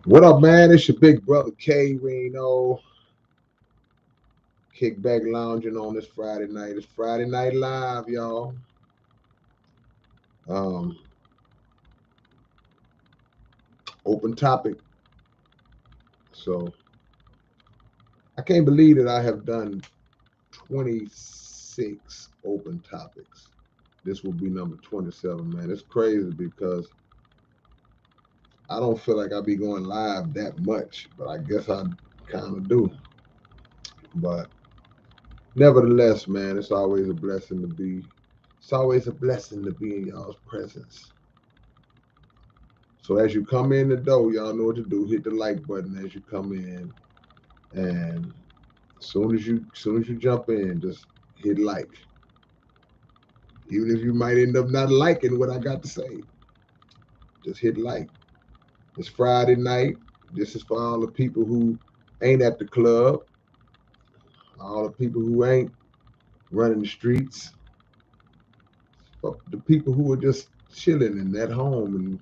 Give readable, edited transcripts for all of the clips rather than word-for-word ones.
What up, man? It's your big brother K-Rino. Kickback lounging on this Friday night. It's Friday Night Live, y'all. Um, Open topic. So I can't believe that I have done 26 open topics. This will be number 27, man. It's crazy because I don't feel like I be going live that much, but I guess I kind of do. But nevertheless, man, it's always a blessing to be. It's always a blessing to be in y'all's presence. So as you come in the door, y'all know what to do. Hit the like button as you come in, and as soon as you jump in, just hit like. Even if you might end up not liking what I got to say, just hit like. It's Friday night. This is for all the people who ain't at the club, all the people who ain't running the streets, but the people who are just chilling and at home. And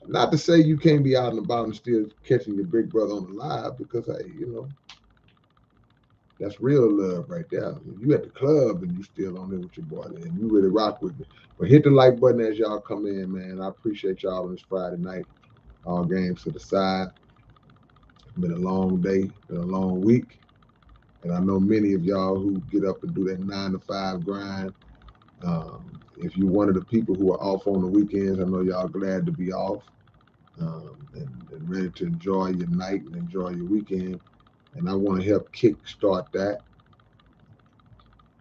not to say you can't be out and about and still catching your big brother on the live, because hey, that's real love right there. If you at the club and you still on there with your boy, and you really rock with me. But hit the like button as y'all come in, man. I appreciate y'all on this Friday night. All games to the side. It's been a long day, been a long week. And I know many of y'all who get up and do that 9 to 5 grind. If you're one of the people who are off on the weekends, I know y'all glad to be off, and ready to enjoy your night and enjoy your weekend. And I want to help kickstart that.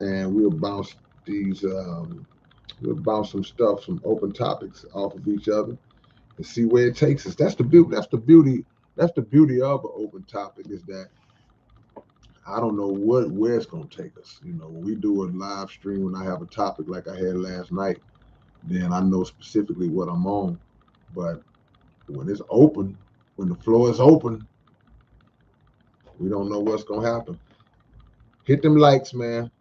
And these we'll bounce some stuff, some open topics off of each other and see where it takes us. That's the beauty. That's the beauty. That's the beauty of an open topic, is that I don't know where it's gonna take us. When we do a live stream, when I have a topic like I had last night, then I know specifically what I'm on. But when it's open, when the floor is open, we don't know what's gonna happen. Hit them likes, man.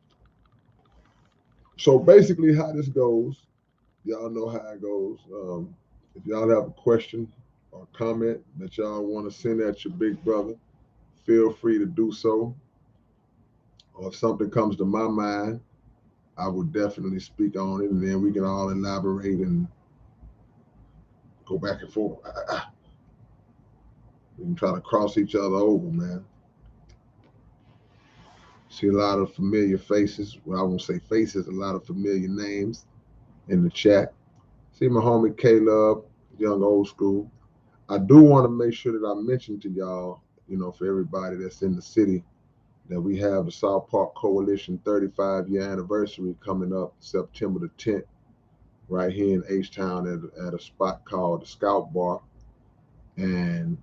So basically, how this goes, y'all know how it goes. If y'all have a question or comment that y'all want to send at your big brother, feel free to do so. Or if something comes to my mind, I will definitely speak on it, and then we can all elaborate and go back and forth. We can try to cross each other over, man. See a lot of familiar faces. Well, I won't say faces, a lot of familiar names in the chat. See my homie K Love, young old school. I do want to make sure that I mention to y'all, for everybody that's in the city, that we have the South Park Coalition 35-year anniversary coming up September the 10th, right here in H Town at a spot called the Scout Bar. And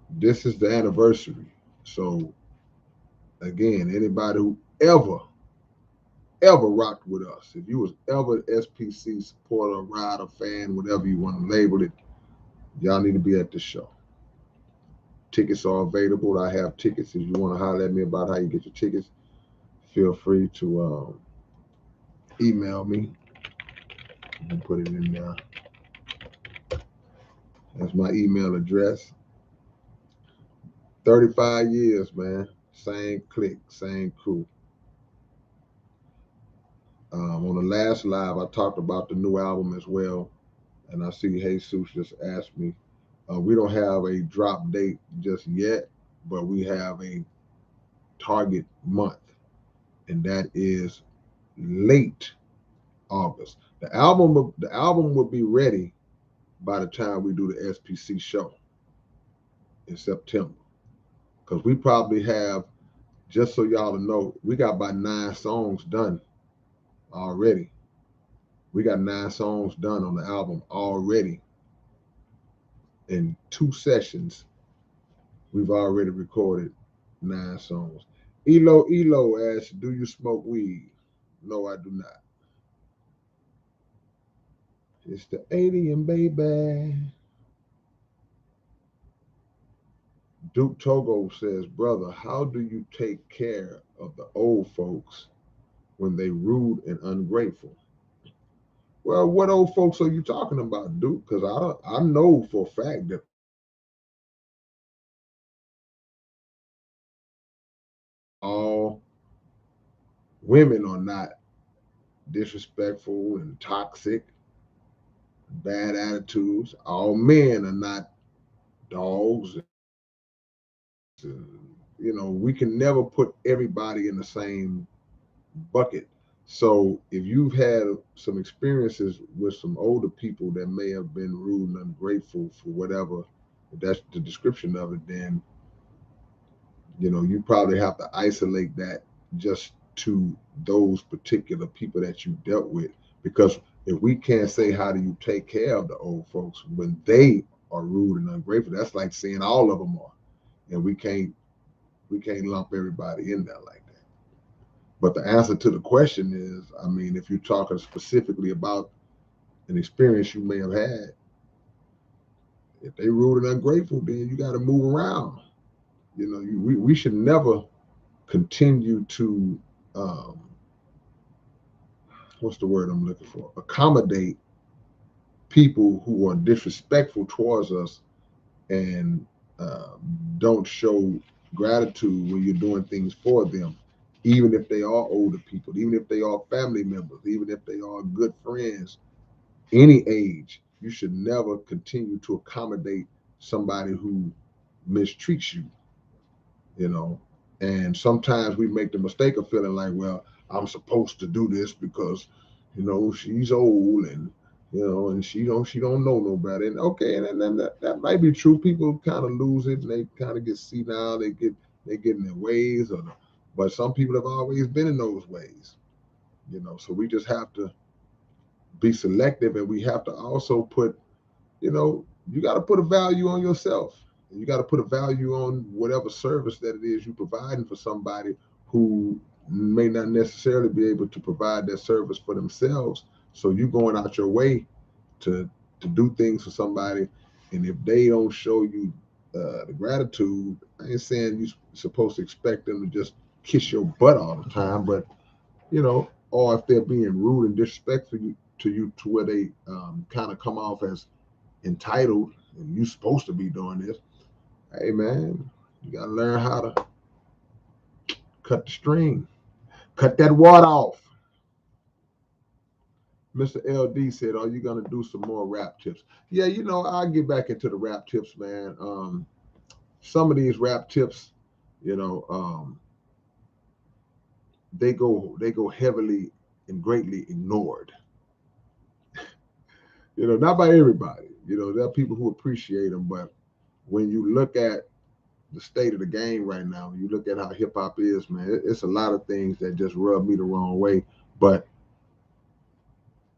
this is the anniversary. So, again, anybody who ever rocked with us, if you was ever an SPC supporter, rider, fan, whatever you want to label it, y'all need to be at this show. Tickets are available. I have tickets. If you want to holler at me about how you get your tickets, feel free to email me and put it in there. That's my email address. 35 years, man. Same clique, same crew. On the last live, I talked about the new album as well. And I see Jesus just asked me. We don't have a drop date just yet, but we have a target month, and that is late August. The album will be ready by the time we do the SPC show in September, because we probably have, just so y'all to know, we got about 9 songs done already. We got 9 songs done on the album already. In 2 sessions, we've already recorded 9 songs. Elo asks, "Do you smoke weed?" No, I do not. It's the alien baby. Duke Togo says, "Brother, how do you take care of the old folks when they rude and ungrateful?" Well, what old folks are you talking about, Duke? Because I know for a fact that all women are not disrespectful and toxic, bad attitudes. All men are not dogs. We can never put everybody in the same bucket. So if you've had some experiences with some older people that may have been rude and ungrateful for whatever, if that's the description of it, then you probably have to isolate that just to those particular people that you dealt with. Because if we can't say how do you take care of the old folks when they are rude and ungrateful, that's like saying all of them are, and we can't lump everybody in there like that. But the answer to the question is, I mean, if you're talking specifically about an experience you may have had, if they rude and ungrateful, then you got to move around. We should never continue to um, what's the word I'm looking for? Accommodate people who are disrespectful towards us and uh, don't show gratitude when you're doing things for them, even if they are older people, even if they are family members, even if they are good friends, any age. You should never continue to accommodate somebody who mistreats you, you know. And sometimes we make the mistake of feeling like, well, I'm supposed to do this because, she's old and she don't know no better. And okay, and then that might be true. People kind of lose it and they kind of get senile, they get in their ways, but some people have always been in those ways, So we just have to be selective, and we have to also put, you got to put a value on yourself. You got to put a value on whatever service that it is you're providing for somebody who may not necessarily be able to provide that service for themselves. So you going out your way to do things for somebody, and if they don't show you the gratitude, I ain't saying you're supposed to expect them to just kiss your butt all the time, but or if they're being rude and disrespectful to where they kind of come off as entitled and you supposed to be doing this. Hey man, you gotta learn how to cut the string, cut that water off. Mr. LD said, "Are you gonna do some more rap tips?" Yeah, I'll get back into the rap tips, man. Some of these rap tips, you know, um, they go heavily and greatly ignored. Not by everybody. There are people who appreciate them, but when you look at the state of the game right now, when you look at how hip hop is, man, it's a lot of things that just rub me the wrong way. But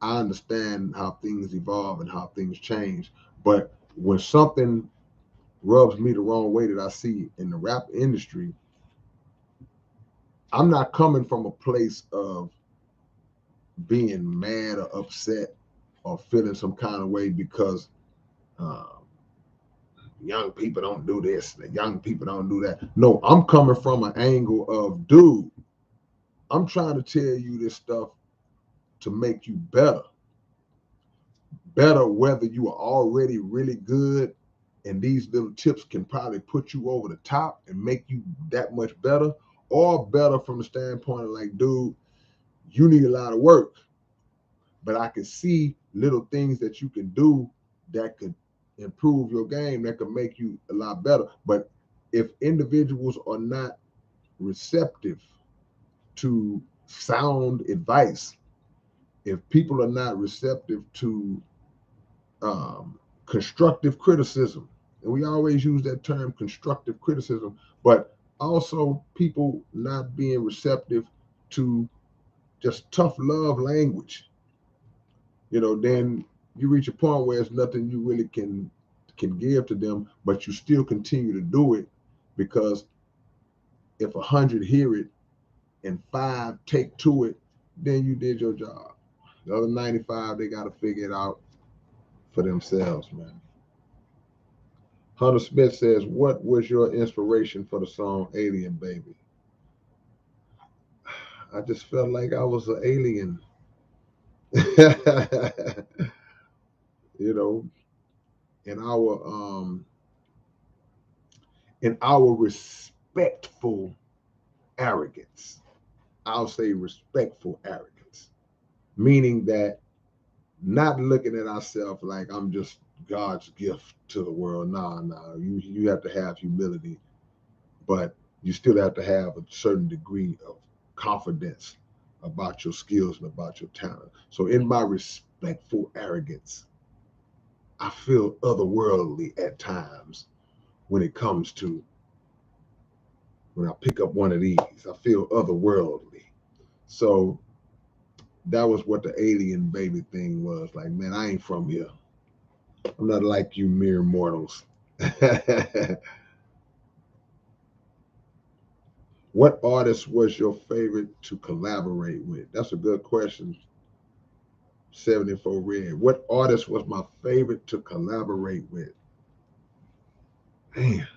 I understand how things evolve and how things change. But when something rubs me the wrong way that I see in the rap industry, I'm not coming from a place of being mad or upset or feeling some kind of way because uh, young people don't do this, the young people don't do that. No, I'm coming from an angle of, dude, I'm trying to tell you this stuff to make you better. Better whether you are already really good and these little tips can probably put you over the top and make you that much better, or better from the standpoint of like, dude, you need a lot of work, but I can see little things that you can do that could improve your game, that could make you a lot better. But if individuals are not receptive to sound advice, if people are not receptive to constructive criticism, and we always use that term constructive criticism, but also people not being receptive to just tough love language, then you reach a point where it's nothing you really can give to them, but you still continue to do it because if 100 hear it and 5 take to it, then you did your job. The other 95, they got to figure it out for themselves, man. Hunter Smith says, what was your inspiration for the song Alien Baby? I just felt like I was an alien. you know, in our respectful arrogance. I'll say respectful arrogance, meaning that not looking at ourselves like I'm just God's gift to the world. Nah. You have to have humility, but you still have to have a certain degree of confidence about your skills and about your talent. So in my respectful arrogance, I feel otherworldly at times when it comes to when I pick up one of these. I feel otherworldly. So that was what the alien baby thing was. Like, man, I ain't from here. I'm not like you mere mortals. What artist was your favorite to collaborate with? That's a good question. 74 Red. What artist was my favorite to collaborate with? Man,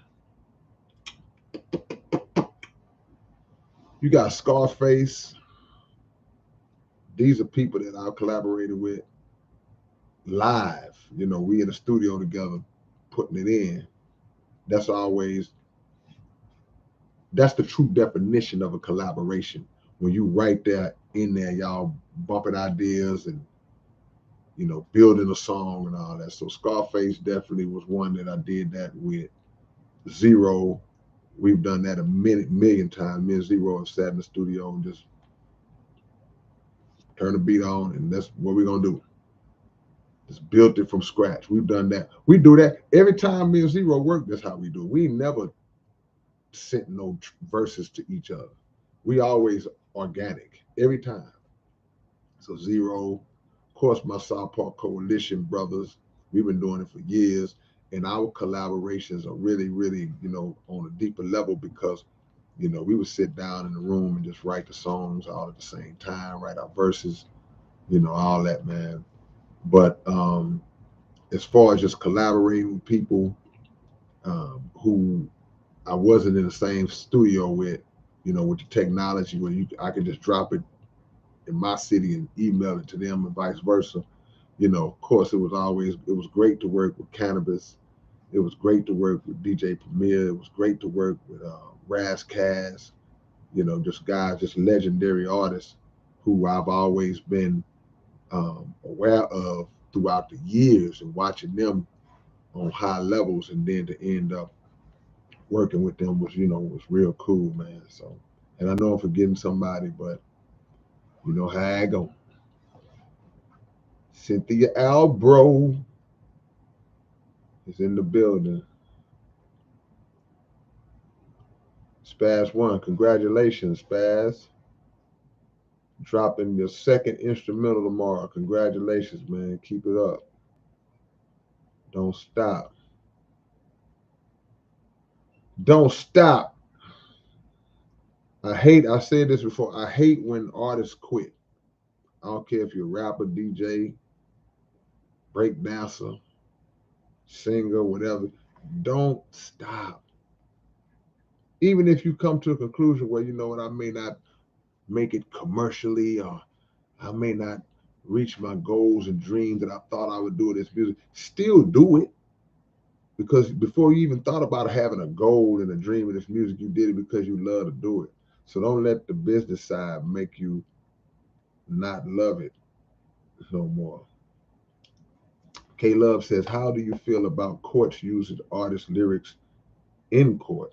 you got Scarface. These are people that I've collaborated with live. You know, we in the studio together, putting it in. That's always, that's the true definition of a collaboration. When you right there in there, y'all bumping ideas and, you know, building a song and all that. So Scarface definitely was one that I did that with. Zero, we've done that a million times. Me and Zero have sat in the studio and just turn the beat on, and that's what we're gonna do. Just built it from scratch. We've done that. We do that every time me and Zero work. That's how we do it. We never sent no verses to each other. We always organic every time. So Zero, of course, my South Park Coalition brothers, we've been doing it for years, and our collaborations are really, really, you know, on a deeper level because, you know, we would sit down in the room and just write the songs all at the same time, write our verses, you know, all that, man. But as far as just collaborating with people who I wasn't in the same studio with, you know, with the technology where I could just drop it in my city and email it to them and vice versa. You know, of course, it was great to work with Cannabis. It was great to work with DJ Premier. It was great to work with Raz Kaz, you know, just guys, just legendary artists who I've always been aware of throughout the years and watching them on high levels, and then to end up working with them was, you know, was real cool, man. So, and I know I'm forgetting somebody, but you know how I go. Cynthia Albro is in the building. Spaz One, congratulations, Spaz. Dropping your second instrumental tomorrow. Congratulations, man. Keep it up. Don't stop. Don't stop. I said this before, I hate when artists quit. I don't care if you're a rapper, DJ, break dancer, singer, whatever. Don't stop. Even if you come to a conclusion where, you know what, I may not make it commercially, or I may not reach my goals and dreams that I thought I would do with this music, still do it. Because before you even thought about having a goal and a dream with this music, you did it because you love to do it. So don't let the business side make you not love it no more. K Love says, how do you feel about courts using artist lyrics in court?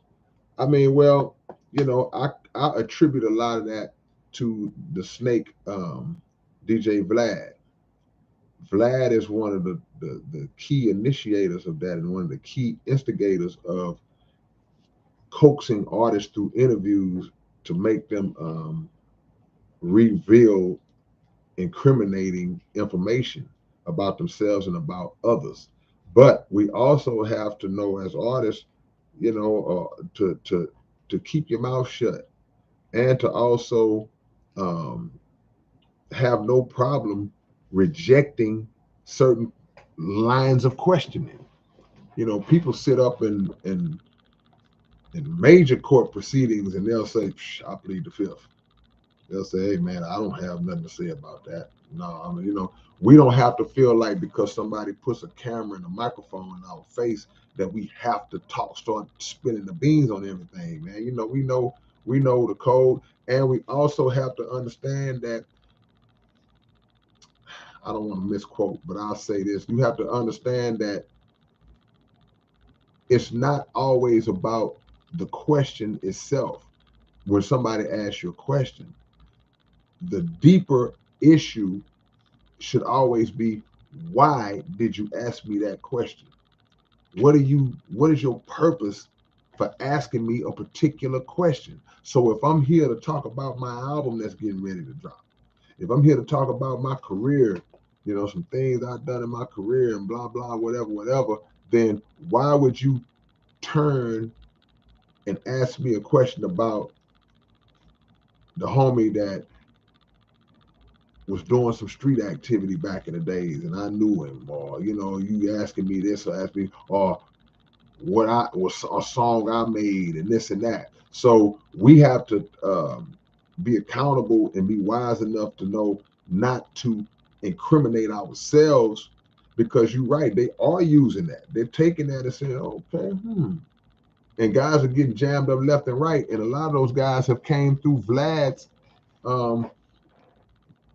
I mean, well, you know, I attribute a lot of that to the Snake DJ Vlad. Vlad is one of the key initiators of that and one of the key instigators of coaxing artists through interviews to make them reveal incriminating information about themselves and about others. But we also have to know as artists, you know, to keep your mouth shut and to also um, have no problem rejecting certain lines of questioning. You know, people sit up in major court proceedings and they'll say, I plead the fifth. They'll say, hey, man, I don't have nothing to say about that. No, I mean, you know, we don't have to feel like because somebody puts a camera and a microphone in our face that we have to start spilling the beans on everything, man. You know, we know We know the code. And we also have to understand that, I don't want to misquote, but I'll say this. You have to understand that it's not always about the question itself. When somebody asks you a question, the deeper issue should always be, why did you ask me that question? What is your purpose for asking me a particular question? So if I'm here to talk about my album that's getting ready to drop, if I'm here to talk about my career, some things I've done in my career and blah, blah, whatever, then why would you turn and ask me a question about the homie that was doing some street activity back in the days and I knew him, or you asking me this, or ask me, or what I was a song I made and this and that. So we have to be accountable and be wise enough to know not to incriminate ourselves, because you're right, they are using that. They're taking that and saying, okay, and guys are getting jammed up left and right, and a lot of those guys have came through Vlad's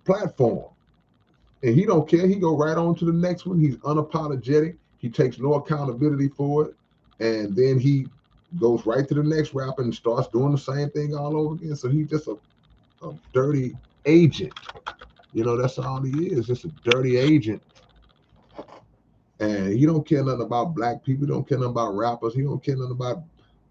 platform, and he don't care. He go right on to the next one. He's unapologetic. He takes no accountability for it, and then he goes right to the next rapper and starts doing the same thing all over again. So he's just a dirty agent. That's all he is, just a dirty agent. And he don't care nothing about black people. He don't care nothing about rappers. He don't care nothing about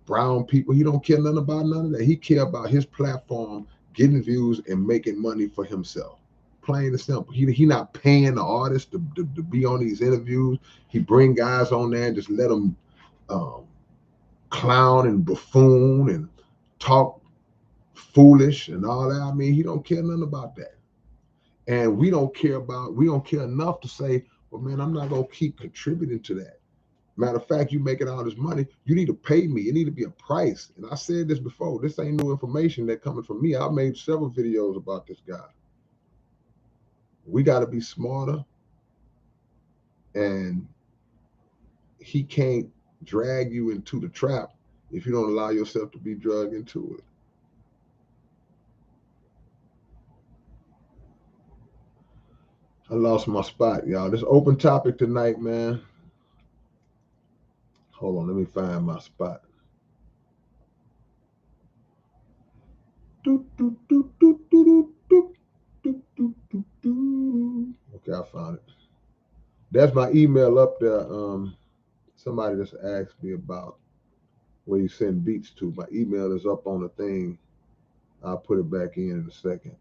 brown people. He don't care nothing about none of that. He care about his platform, getting views and making money for himself. Plain and simple. He not paying the artist to be on these interviews. He bring guys on there and just let them clown and buffoon and talk foolish and all that. I mean, he don't care nothing about that. And we don't care enough to say, well, man, I'm not going to keep contributing to that. Matter of fact, you making all this money, you need to pay me. It need to be a price. And I said this before. This ain't new information that coming from me. I made several videos about this guy. We got to be smarter. And he can't drag you into the trap if you don't allow yourself to be dragged into it. I lost my spot, y'all. This open topic tonight, man. Hold on, let me find my spot. Okay, I found it. That's my email up there. Somebody just asked me about where you send beats to. My email is up on the thing. I'll put it back in a second.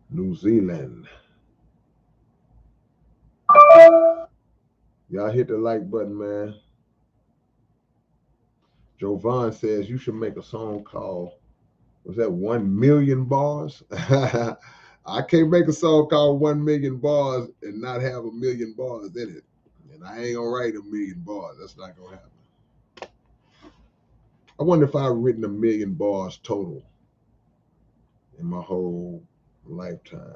New Zealand. Y'all hit the like button, man. Jovan says you should make a song called, was that 1 million bars? I can't make a song called 1 million bars and not have 1 million bars in it. And I ain't gonna write 1 million bars. That's not gonna happen. I wonder if I've written 1 million bars total in my whole lifetime.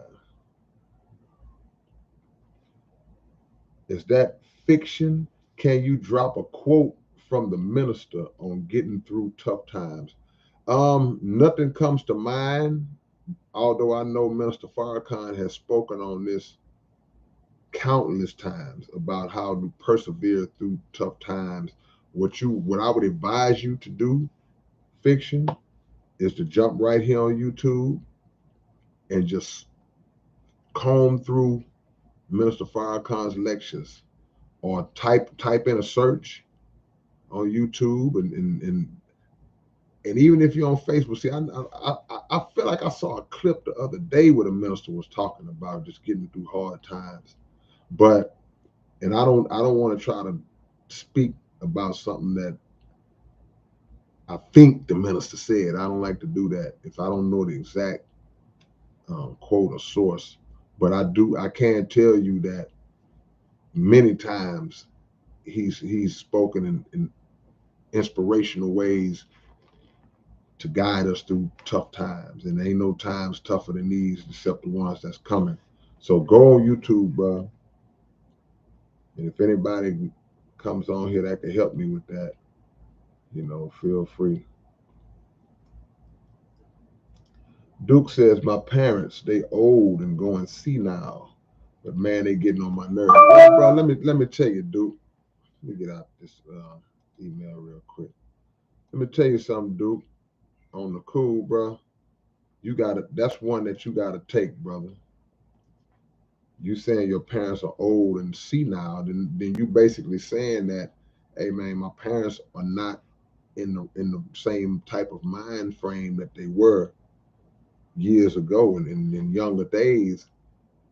Is that fiction? Can you drop a quote from the minister on getting through tough times? Nothing comes to mind, although I know Minister Farrakhan has spoken on this countless times about how to persevere through tough times. What I would advise you to do, fiction, is to jump right here on YouTube and just comb through Minister Farrakhan's lectures, or type in a search on YouTube, and even if you're on Facebook. See, I feel like I saw a clip the other day where the minister was talking about just getting through hard times. But, and I don't want to try to speak about something that I think the minister said. I don't like to do that if I don't know the exact quote or source. But I can tell you that many times he's spoken in inspirational ways to guide us through tough times. And there ain't no times tougher than these except the ones that's coming. So go on YouTube, bro. And if anybody comes on here that can help me with that, You know, feel free. Duke says, my parents, they old and going senile, but man, they getting on my nerves. Well, bro, let me tell you, Duke. Let me get out this email real quick. Let me tell you something, Duke. On the cool, bro. You gotta. That's one that you gotta take, brother. You saying your parents are old and senile, then you basically saying that, hey man, my parents are not in the same type of mind frame that they were years ago and in younger days.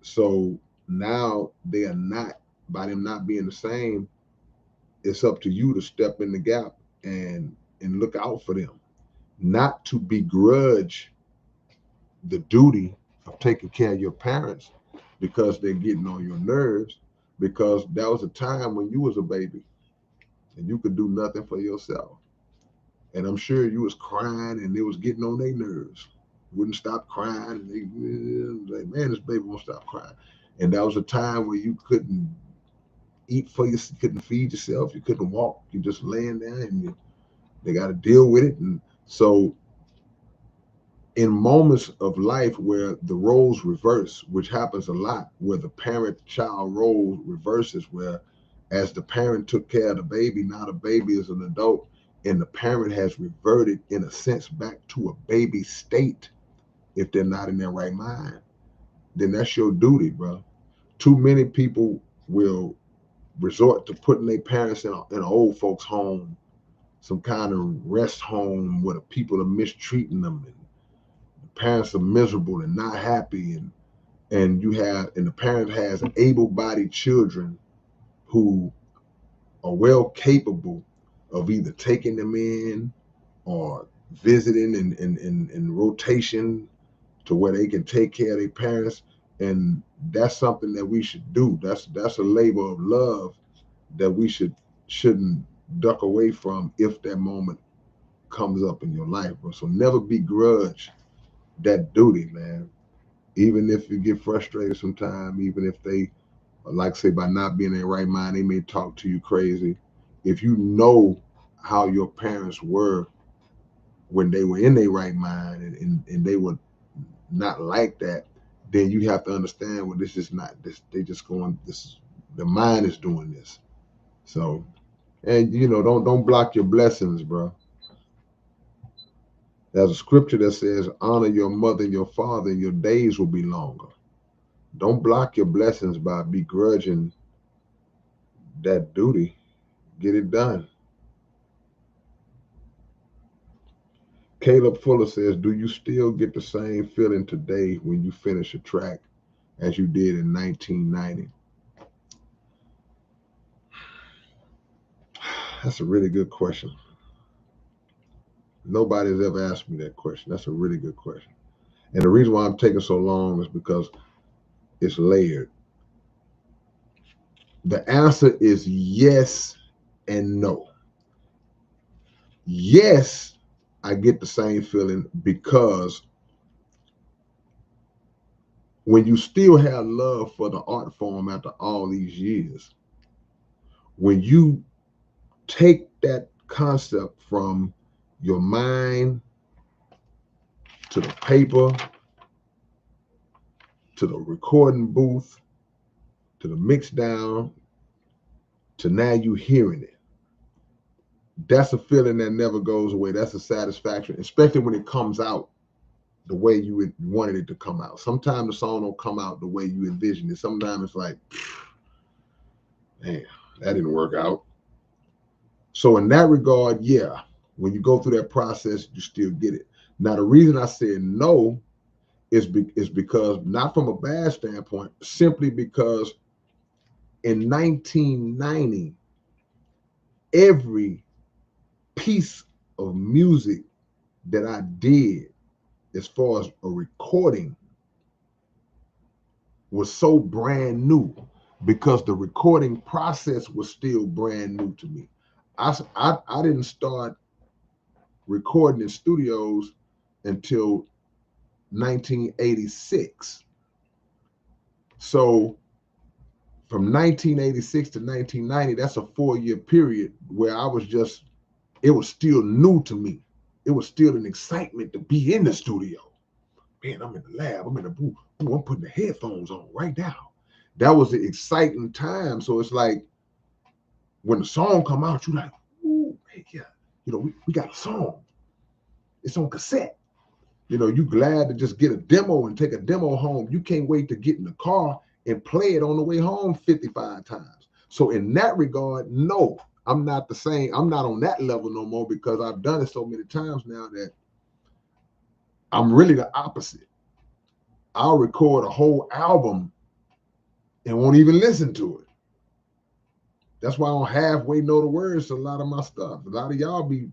So now they are not, by them not being the same, it's up to you to step in the gap and look out for them. Not to begrudge the duty of taking care of your parents because they're getting on your nerves, because that was a time when you was a baby and you could do nothing for yourself. And I'm sure you was crying and it was getting on their nerves. Wouldn't stop crying. And they like, man, this baby won't stop crying. And that was a time where you couldn't eat for you, couldn't feed yourself, you couldn't walk, you just laying there they got to deal with it. And so in moments of life where the roles reverse, which happens a lot, where the parent-child role reverses, where as the parent took care of the baby, now the baby is an adult, and the parent has reverted, in a sense, back to a baby state, if they're not in their right mind, then that's your duty, bro. Too many people will resort to putting their parents in an old folks' home, some kind of rest home where the people are mistreating them, and parents are miserable and not happy, and the parent has able-bodied children who are well capable of either taking them in or visiting in rotation to where they can take care of their parents. And that's something that we should do. That's a labor of love that we shouldn't duck away from if that moment comes up in your life, bro. So never begrudge that duty, man. Even if you get frustrated sometimes, even if they, like say, by not being in their right mind, they may talk to you crazy. If you know how your parents were when they were in their right mind, and they were not like that, then you have to understand, well, this is not this. They just going, this, the mind is doing this. So, and you know, don't block your blessings, bro. There's a scripture that says, honor your mother and your father, and your days will be longer. Don't block your blessings by begrudging that duty. Get it done. Caleb Fuller says, do you still get the same feeling today when you finish a track as you did in 1990? That's a really good question. Nobody's ever asked me that question. That's a really good question. And the reason why I'm taking so long is because it's layered. The answer is yes and no. Yes, I get the same feeling because when you still have love for the art form after all these years, when you take that concept from your mind to the paper, to the recording booth, to the mix down, to now you hearing it, that's a feeling that never goes away. That's a satisfaction, especially when it comes out the way you wanted it to come out. Sometimes the song don't come out the way you envisioned it. Sometimes it's like, man, that didn't work out. So in that regard, yeah, when you go through that process, you still get it. Now, the reason I said no is because, not from a bad standpoint, simply because in 1990, every piece of music that I did, as far as a recording, was so brand new because the recording process was still brand new to me. I didn't start recording in studios until 1986. So from 1986 to 1990, that's a 4-year period where I was just it was still new to me. It was still an excitement to be in the studio. Man, I'm in the lab. I'm in the booth. I'm putting the headphones on right now. That was an exciting time. So it's like when the song come out, you're like, ooh, hey, yeah, we got a song. It's on cassette. You glad to just get a demo and take a demo home. You can't wait to get in the car and play it on the way home 55 times. So in that regard, no, I'm not the same. I'm not on that level no more because I've done it so many times now that I'm really the opposite. I'll record a whole album and won't even listen to it. That's why I don't halfway know the words to a lot of my stuff. A lot of y'all be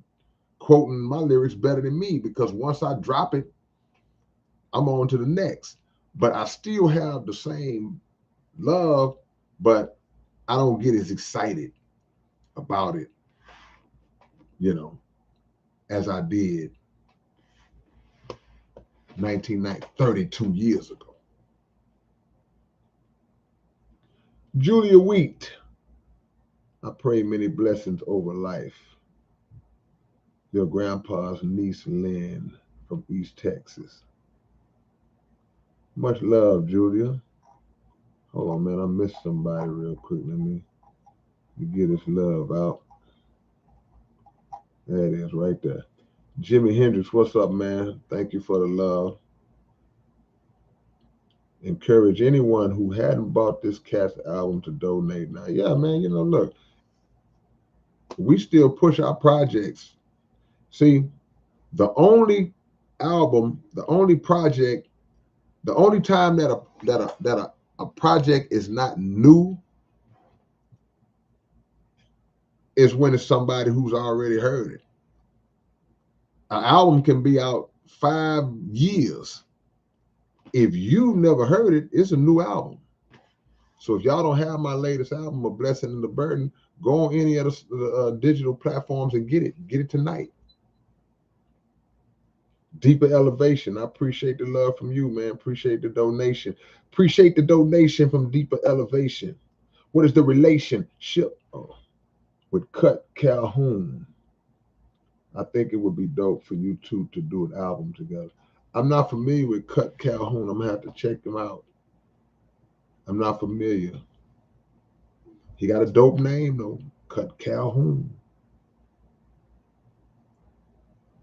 quoting my lyrics better than me because once I drop it, I'm on to the next. But I still have the same love, but I don't get as excited about it, as I did 32 years ago. Julia Wheat, I pray many blessings over life. Your grandpa's niece, Lynn, from East Texas. Much love, Julia. Hold on, man. I missed somebody real quick. Let me get this love out. There it is right there. Jimi Hendrix, what's up, man? Thank you for the love. Encourage anyone who hadn't bought this cat's album to donate now. Yeah, man, look, we still push our projects. See, the only album, the only project, the only time that a project is not new is when it's somebody who's already heard it. An album can be out 5 years. If you never heard it, it's a new album. So if y'all don't have my latest album, A Blessing and the Burden, go on any of the digital platforms and get it. Get it tonight. Deeper Elevation. I appreciate the love from you, man. Appreciate the donation. Appreciate the donation from Deeper Elevation. What is the relationship with Cut Calhoun? I think it would be dope for you two to do an album together. I'm not familiar with Cut Calhoun. I'm going to have to check him out. I'm not familiar. He got a dope name, though. Cut Calhoun.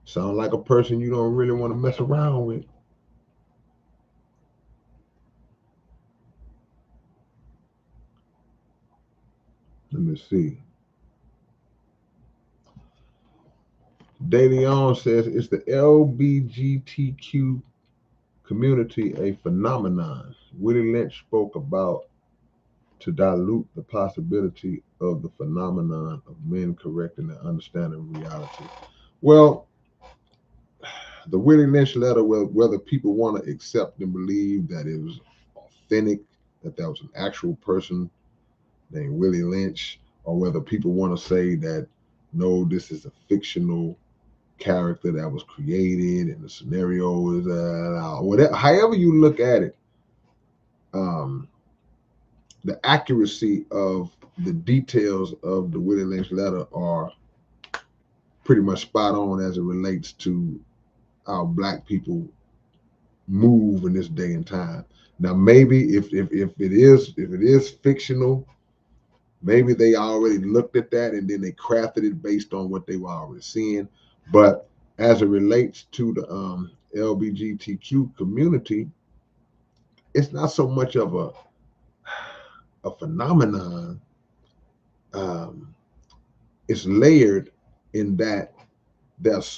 Sound like a person you don't really want to mess around with. Let me see. DeLeon says, is the LGBTQ community a phenomenon? Willie Lynch spoke about to dilute the possibility of the phenomenon of men correcting and understanding reality. Well, the Willie Lynch letter, whether people want to accept and believe that it was authentic, that was an actual person named Willie Lynch, or whether people want to say that, no, this is a fictional character that was created and the scenario is whatever, however you look at it, the accuracy of the details of the Willie Lynch letter are pretty much spot on as it relates to how Black people move in this day and time. Now, maybe if it is fictional, maybe they already looked at that and then they crafted it based on what they were already seeing. But as it relates to the LGBTQ community, it's not so much of a phenomenon. It's layered in that there's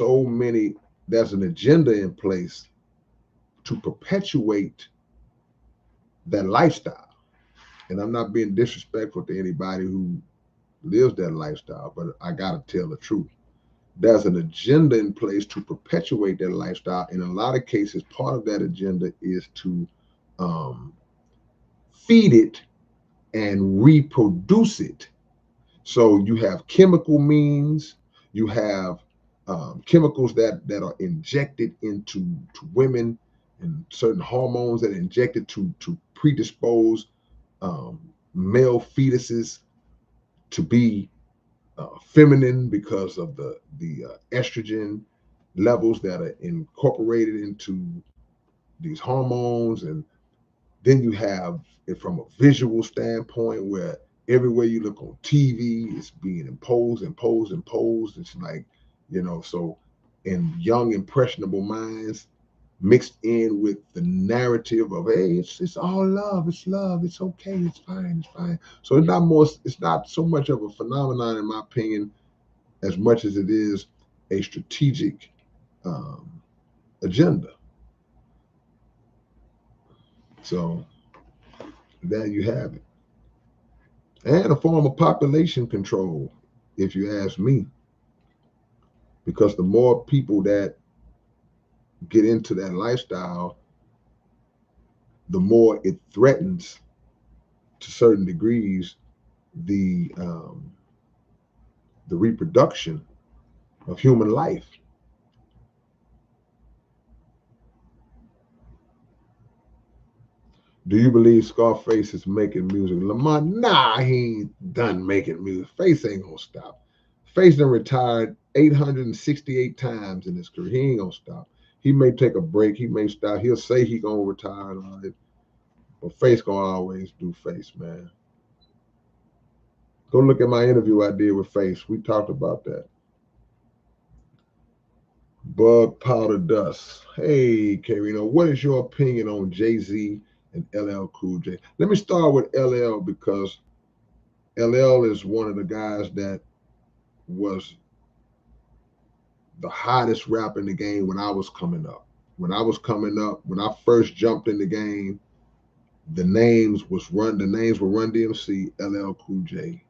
an agenda in place to perpetuate that lifestyle. And I'm not being disrespectful to anybody who lives that lifestyle, but I gotta tell the truth. There's an agenda in place to perpetuate that lifestyle. In a lot of cases, part of that agenda is to feed it and reproduce it. So you have chemical means, you have chemicals that are injected into women, and certain hormones that are injected to predispose male fetuses to be feminine because of the estrogen levels that are incorporated into these hormones. And then you have it from a visual standpoint where everywhere you look on TV, it's being imposed. It's like, so in young, impressionable minds, mixed in with the narrative of, hey, it's all love, it's okay, it's fine. So it's not so much of a phenomenon, in my opinion, as much as it is a strategic agenda. So there you have it. And a form of population control, if you ask me. Because the more people that get into that lifestyle, the more it threatens, to certain degrees, the reproduction of human life. Do you believe Scarface is making music? Lamont, nah, he ain't done making music. Face ain't gonna stop. Face done retired 868 times in his career. He ain't gonna stop. He may take a break. He may stop. He'll say he gonna retire and all that. But Face gonna always do Face, man. Go look at my interview I did with Face. We talked about that. Bug Powder Dust. Hey, K-Rino, what is your opinion on Jay-Z and LL Cool J? Let me start with LL because LL is one of the guys that was the hottest rapper in the game when I was coming up. When I first jumped in the game, the names were Run DMC, LL Cool J,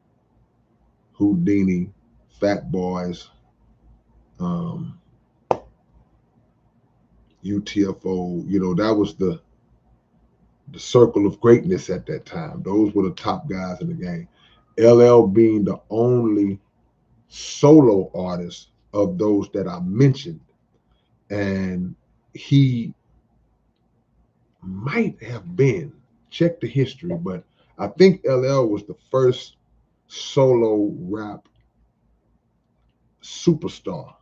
Houdini, Fat Boys, UTFO. That was the circle of greatness at that time. Those were the top guys in the game. LL being the only solo artist of those that I mentioned. And he might have been, check the history, but I think LL was the first solo rap superstar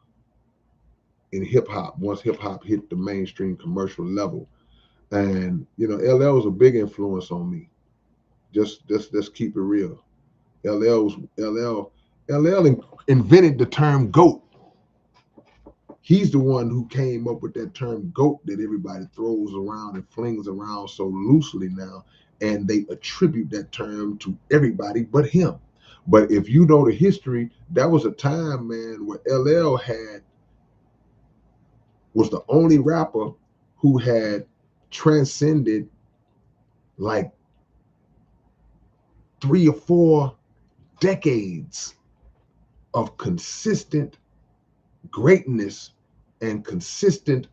in hip hop once hip hop hit the mainstream commercial level. And LL was a big influence on me. Just let's keep it real. LL invented the term GOAT. He's the one who came up with that term GOAT that everybody throws around and flings around so loosely now, and they attribute that term to everybody but him. But if you know the history, that was a time, man, where LL was the only rapper who had transcended like 3 or 4 decades of consistent greatness and consistent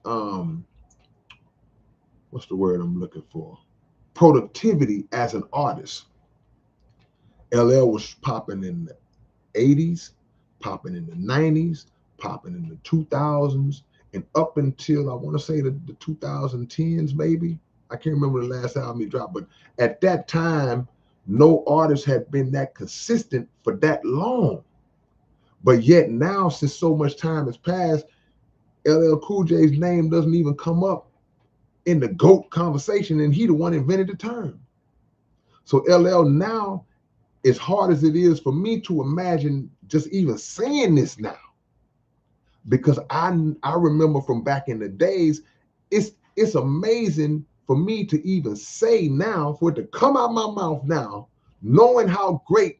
what's the word I'm looking for? Productivity as an artist. LL was popping in the 80s, popping in the 90s, popping in the 2000s, and up until I want to say the 2010s, maybe. I can't remember the last album he dropped, but at that time, no artist had been that consistent for that long. But yet now, since so much time has passed, LL Cool J's name doesn't even come up in the GOAT conversation, and he the one invented the term. So LL now, as hard as it is for me to imagine just even saying this now, because I remember from back in the days, it's amazing for me to even say now, for it to come out my mouth now, knowing how great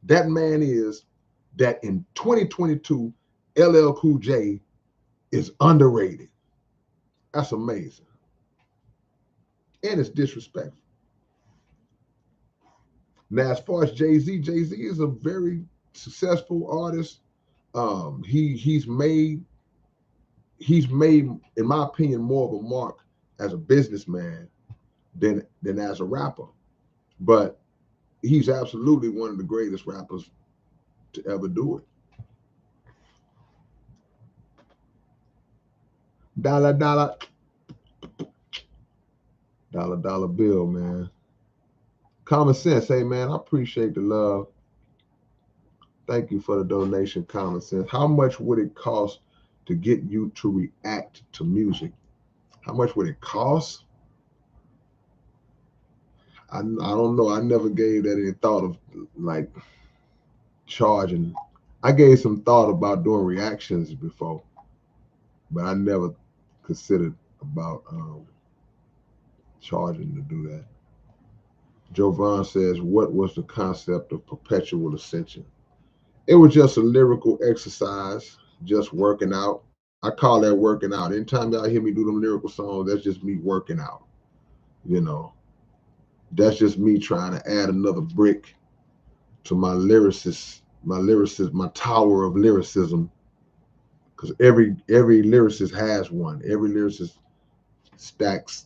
that man is, that in 2022, LL Cool J is underrated. That's amazing. And it's disrespectful. Now, as far as Jay-Z is a very successful artist. He's made, in my opinion, more of a mark as a businessman than as a rapper. But he's absolutely one of the greatest rappers to ever do it. Dollar bill, man. Common sense, hey man, I appreciate the love. Thank you for the donation, Common Sense. How much would it cost to get you to react to music? How much would it cost? I don't know. I never gave that any thought of like charging. I gave some thought about doing reactions before, but I never considered about charging to do that. Jovan says, what was the concept of perpetual ascension? It was just a lyrical exercise, just working out. I call that working out. Anytime y'all hear me do them lyrical songs, that's just me working out. You know, that's just me trying to add another brick to my tower of lyricism. Because every lyricist has one. Every lyricist stacks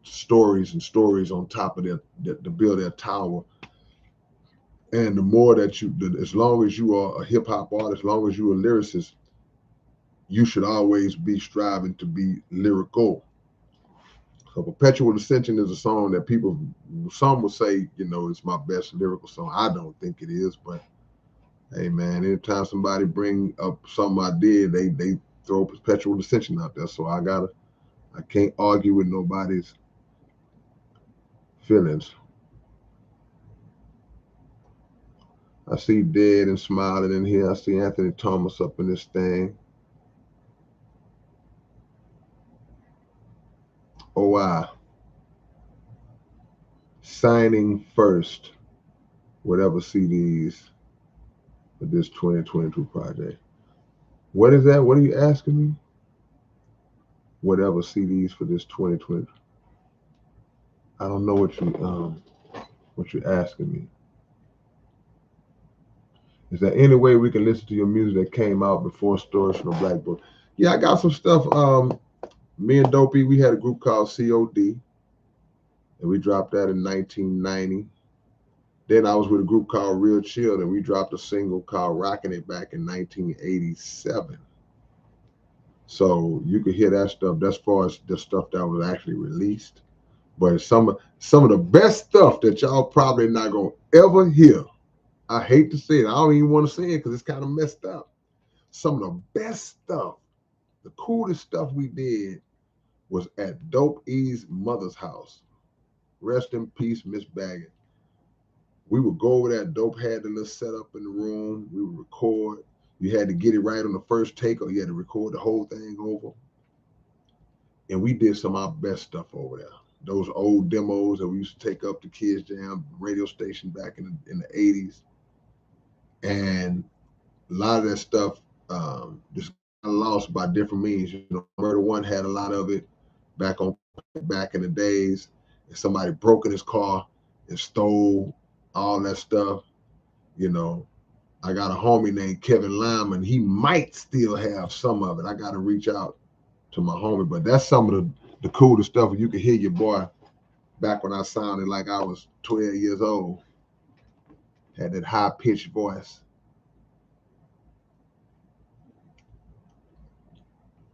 stories and stories on top of to build their tower. And the more that as long as you are a hip hop artist, as long as you're a lyricist, you should always be striving to be lyrical. So Perpetual Ascension is a song that some will say, it's my best lyrical song. I don't think it is, but hey man, anytime somebody bring up something I did, they throw Perpetual Ascension out there. So I can't argue with nobody's feelings. I see Dead and Smiling in here. I see Anthony Thomas up in this thing. Oh wow. Signing first, whatever CDs for this 2022 project. What is that? What are you asking me? Whatever CDs for this 2020. I don't know what you're asking me. Is there any way we can listen to your music that came out before Storage from the Black Book? Yeah, I got some stuff. Me and Dopey, we had a group called COD, and we dropped that in 1990. Then I was with a group called Real Chill, and we dropped a single called Rockin' It back in 1987. So you could hear that stuff. That's far as the stuff that was actually released. But some of the best stuff that y'all probably not gonna ever hear. I hate to say it. I don't even want to say it because it's kind of messed up. Some of the best stuff, the coolest stuff we did was at Dope E's mother's house. Rest in peace, Miss Baggett. We would go over there. Dope had the little setup in the room. We would record. You had to get it right on the first take, or you had to record the whole thing over. And we did some of our best stuff over there. Those old demos that we used to take up to Kids Jam radio station back in the 80s. And a lot of that stuff just got lost by different means. Murder One had a lot of it back in the days. And somebody broke in his car and stole all that stuff. I got a homie named Kevin Lyman. He might still have some of it. I got to reach out to my homie, but that's some of the coolest stuff. You could hear your boy back when I sounded like I was 12 years old. Had that high-pitched voice.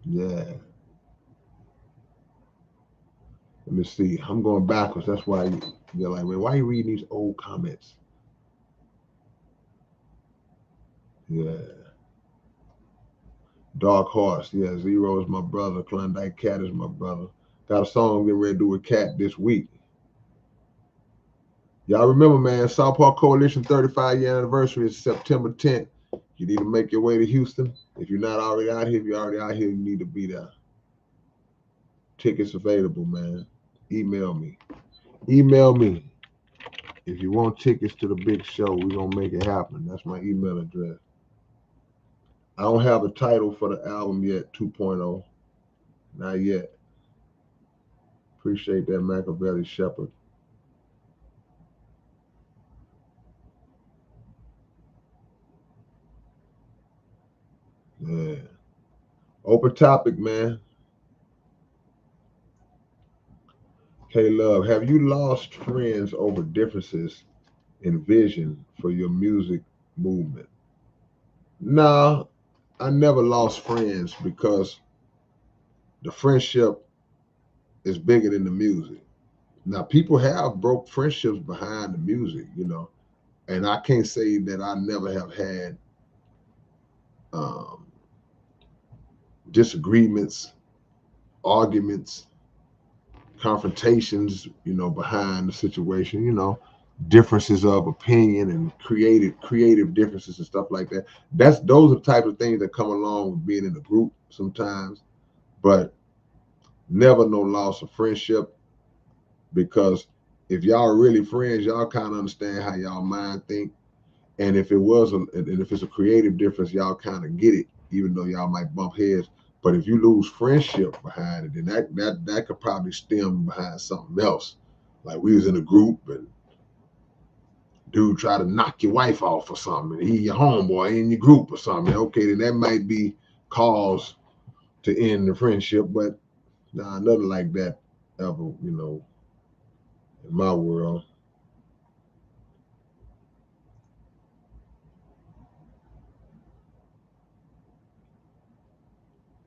Yeah. Let me see. I'm going backwards. That's why you're like, man, why are you reading these old comments? Yeah. Dark Horse. Yeah, Zero is my brother. Klondike Cat is my brother. Got a song I'm getting ready to do with Cat this week. Y'all remember, man, South Park Coalition 35-year anniversary is September 10th. You need to make your way to Houston. If you're not already out here, if you're already out here, you need to be there. Tickets available, man. Email me. If you want tickets to the big show, we're going to make it happen. That's my email address. I don't have a title for the album yet, 2.0. Not yet. Appreciate that, Machiavelli Shepherd. Yeah. Open topic, man. K-Love, have you lost friends over differences in vision for your music movement? No, I never lost friends because the friendship is bigger than the music. Now, people have broke friendships behind the music, And I can't say that I never have had disagreements, arguments, confrontations, behind the situation, differences of opinion and creative differences and stuff like that. Those are the types of things that come along with being in a group sometimes, but never no loss of friendship, because if y'all are really friends, y'all kind of understand how y'all mind think. And if it's a creative difference, y'all kind of get it, even though y'all might bump heads. But if you lose friendship behind it, then that could probably stem behind something else. Like we was in a group and dude try to knock your wife off or something, and he your homeboy in your group or something. Okay, then that might be cause to end the friendship, but nah, nothing like that ever, in my world.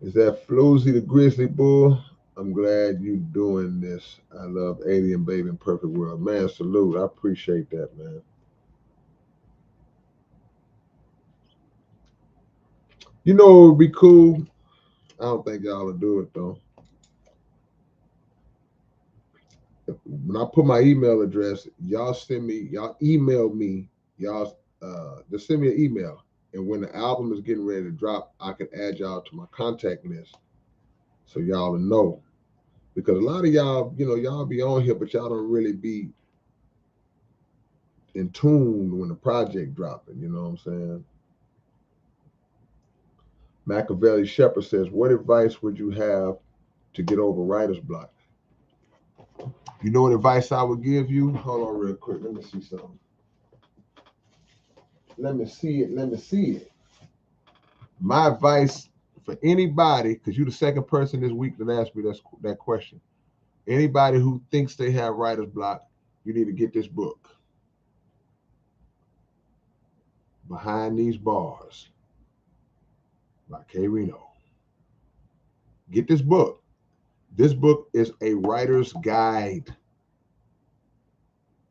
Is that Floozy the Grizzly Bull? I'm glad you doing this. I love Alien Baby in Perfect World. Man, salute. I appreciate that, man. It would be cool. I don't think y'all will do it though. When I put my email address, y'all email me, just send me an email. And when the album is getting ready to drop, I can add y'all to my contact list so y'all will know. Because a lot of y'all, y'all be on here, but y'all don't really be in tune when the project dropping, you know what I'm saying? Machiavelli Shepherd says, what advice would you have to get over writer's block? You know what advice I would give you? Hold on real quick. Let me see something. Let me see it. My advice for anybody, because you're the second person this week that asked me that question. Anybody who thinks they have writer's block, you need to get this book. Behind These Bars by K-Rino. Get this book. This book is a writer's guide.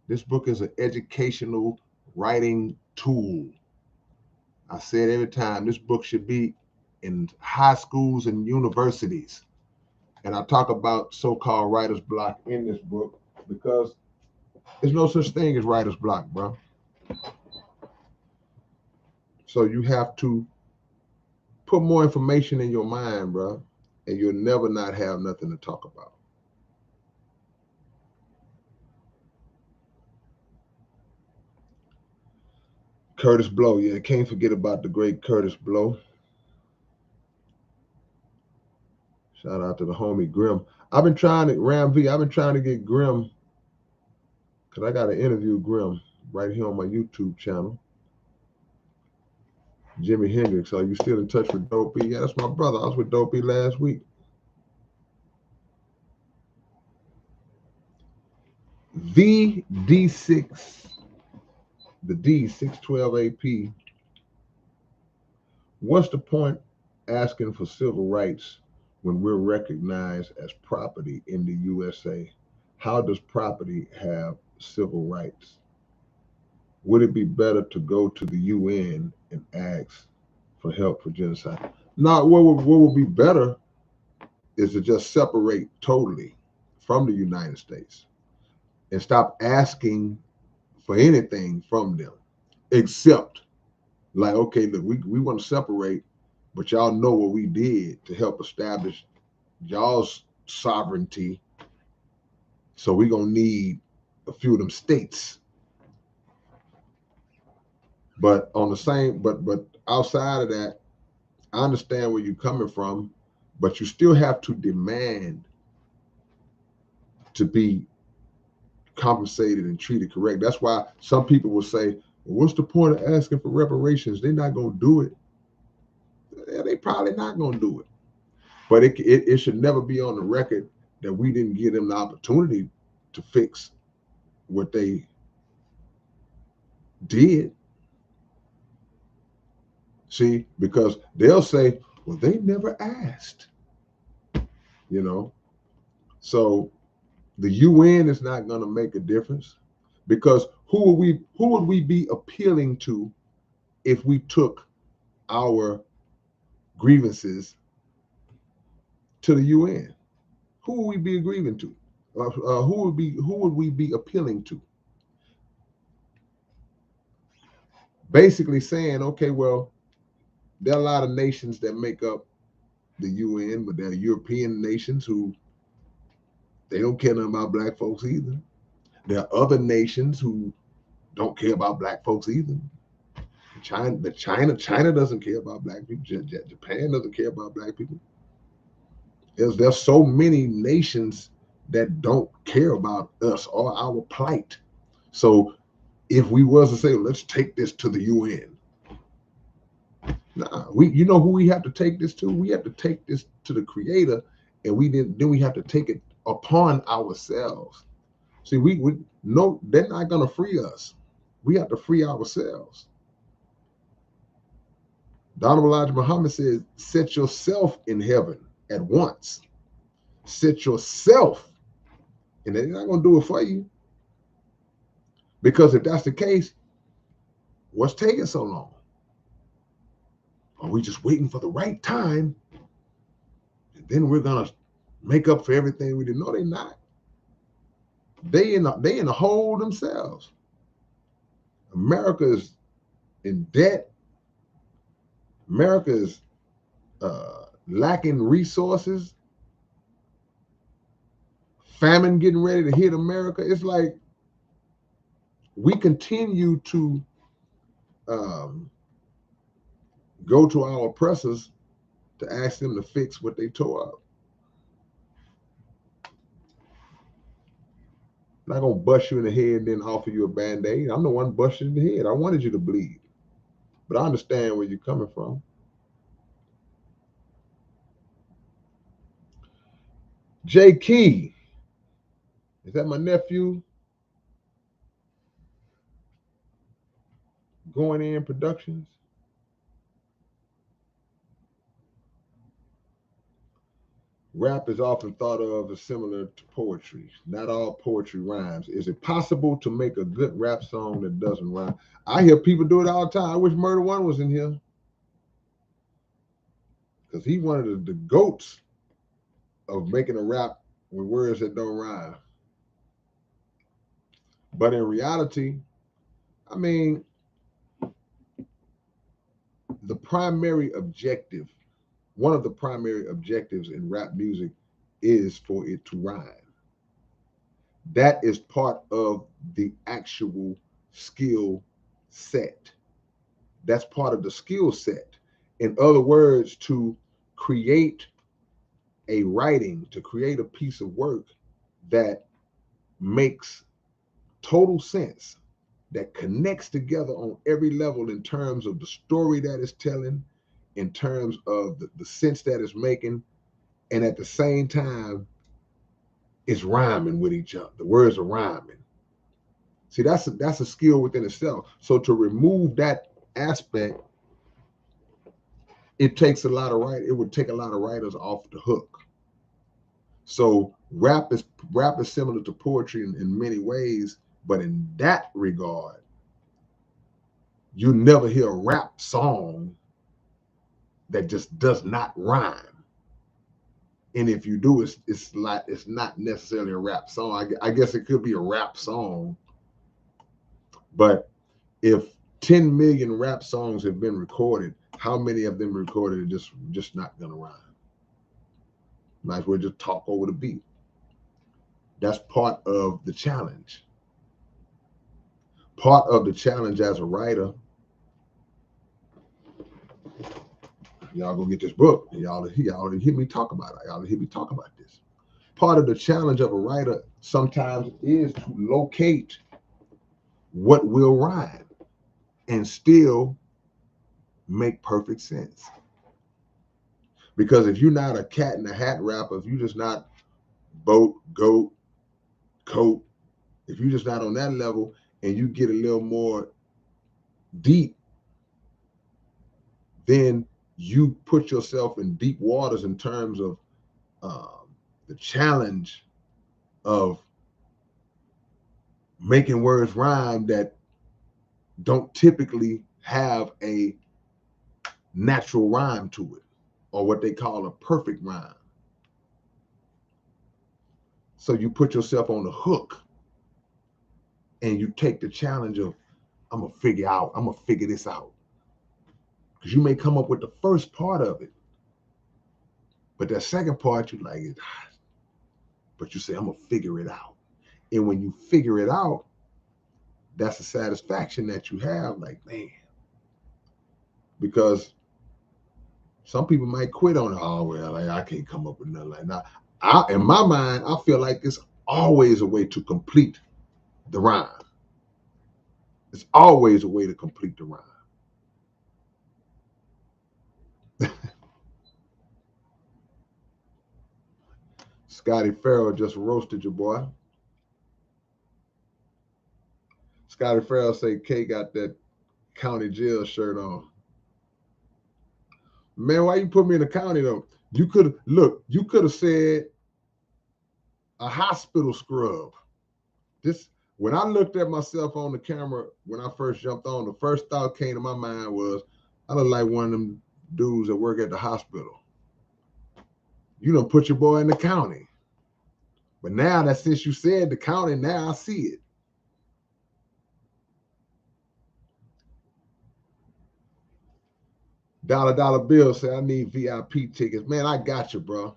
This book is an educational writing tool. I say it every time, this book should be in high schools and universities. And I talk about so-called writer's block in this book because there's no such thing as writer's block, bro. So you have to put more information in your mind, bro, and you'll never not have nothing to talk about. Curtis Blow, yeah, can't forget about the great Curtis Blow. Shout out to the homie Grim. I've been trying to get Grim, because I got to interview Grim right here on my YouTube channel. Jimi Hendrix, are you still in touch with Dopey? Yeah, that's my brother. I was with Dopey last week. The D6, the D612AP. What's the point asking for civil rights when we're recognized as property in the USA? How does property have civil rights? Would it be better to go to the UN and ask for help for genocide? Now, what would be better is to just separate totally from the United States and stop asking for anything from them, except like, okay, look, we want to separate, but y'all know what we did to help establish y'all's sovereignty. So we're gonna need a few of them states. But on the same, but outside of that, I understand where you're coming from, but you still have to demand to be compensated and treated correct. That's why some people will say, well, what's the point of asking for reparations? They're not going to do it. Yeah, they probably not going to do it. But it should never be on the record that we didn't give them the opportunity to fix what they did. See, because they'll say, well, they never asked, So the UN is not going to make a difference, because who would we be appealing to if we took our grievances to the UN? Who would we be grieving to? Who would we be appealing to? Basically saying, okay, well, there are a lot of nations that make up the UN, but there are European nations who they don't care nothing about black folks either. There are other nations who don't care about black folks either. China doesn't care about black people. Japan doesn't care about black people. There's so many nations that don't care about us or our plight. So if we was to say, let's take this to the UN, nah, you know who we have to take this to? We have to take this to the Creator, and then we have to take it upon ourselves. See, we no, they're not gonna free us. We have to free ourselves. The Honorable Elijah Muhammad says, set yourself in heaven at once. Set yourself, and they're not going to do it for you. Because if that's the case, what's taking so long? Are we just waiting for the right time? And then we're going to make up for everything we did? No, they're not. They in the hole themselves. America is in debt. America is lacking resources. Famine getting ready to hit America. It's like we continue to go to our oppressors to ask them to fix what they tore up. I'm not gonna bust you in the head and then offer you a band-aid. I'm the one busting in the head. I wanted you to bleed, but I understand where you're coming from. J. Key, is that my nephew? Going In Productions. Rap is often thought of as similar to poetry. Not all poetry rhymes. Is it possible to make a good rap song that doesn't rhyme? I hear people do it all the time. I wish Murder One was in here, because he one of the goats of making a rap with words that don't rhyme. But in reality, I mean, the primary objective, one of the primary objectives in rap music is for it to rhyme. That is part of the actual skill set. That's part of the skill set. In other words, to create a writing, to create a piece of work that makes total sense, that connects together on every level in terms of the story that it's telling, in terms of the sense that it's making, and at the same time, it's rhyming with each other. The words are rhyming. See, that's a skill within itself. So to remove that aspect, it takes a lot of it would take a lot of writers off the hook. So rap is similar to poetry in many ways, but in that regard, you never hear a rap song that just does not rhyme. And if you do, it's not necessarily a rap song. I guess it could be a rap song, but if 10 million rap songs have been recorded, how many of them recorded are just not gonna rhyme? Might as well just talk over the beat. That's part of the challenge. Part of the challenge as a writer, y'all go get this book. Y'all hear me talk about it. Y'all hear me talk about this. Part of the challenge of a writer sometimes is to locate what will rhyme and still make perfect sense. Because if you're not a cat in a hat rapper, if you're just not boat, goat, coat, if you're just not on that level and you get a little more deep, then you put yourself in deep waters in terms of the challenge of making words rhyme that don't typically have a natural rhyme to it, or what they call a perfect rhyme. So you put yourself on the hook and you take the challenge of, I'm gonna figure this out. Because you may come up with the first part of it, but that second part you like it, but you say, I'm gonna figure it out. And when you figure it out, that's a satisfaction that you have, like, man. Because some people might quit on it. Oh, well, like, I can't come up with nothing like that. In my mind, I feel like it's always a way to complete the rhyme. It's always a way to complete the rhyme. Scotty Farrell just roasted your boy. Scotty Farrell say K got that county jail shirt on. Man, why you put me in the county though? You could have said a hospital scrub. When I looked at myself on the camera when I first jumped on, the first thought came to my mind was, I look like one of them dudes that work at the hospital. You done put your boy in the county. But now that since you said the county, now I see it. Dollar Bill say, I need VIP tickets. Man, I got you, bro.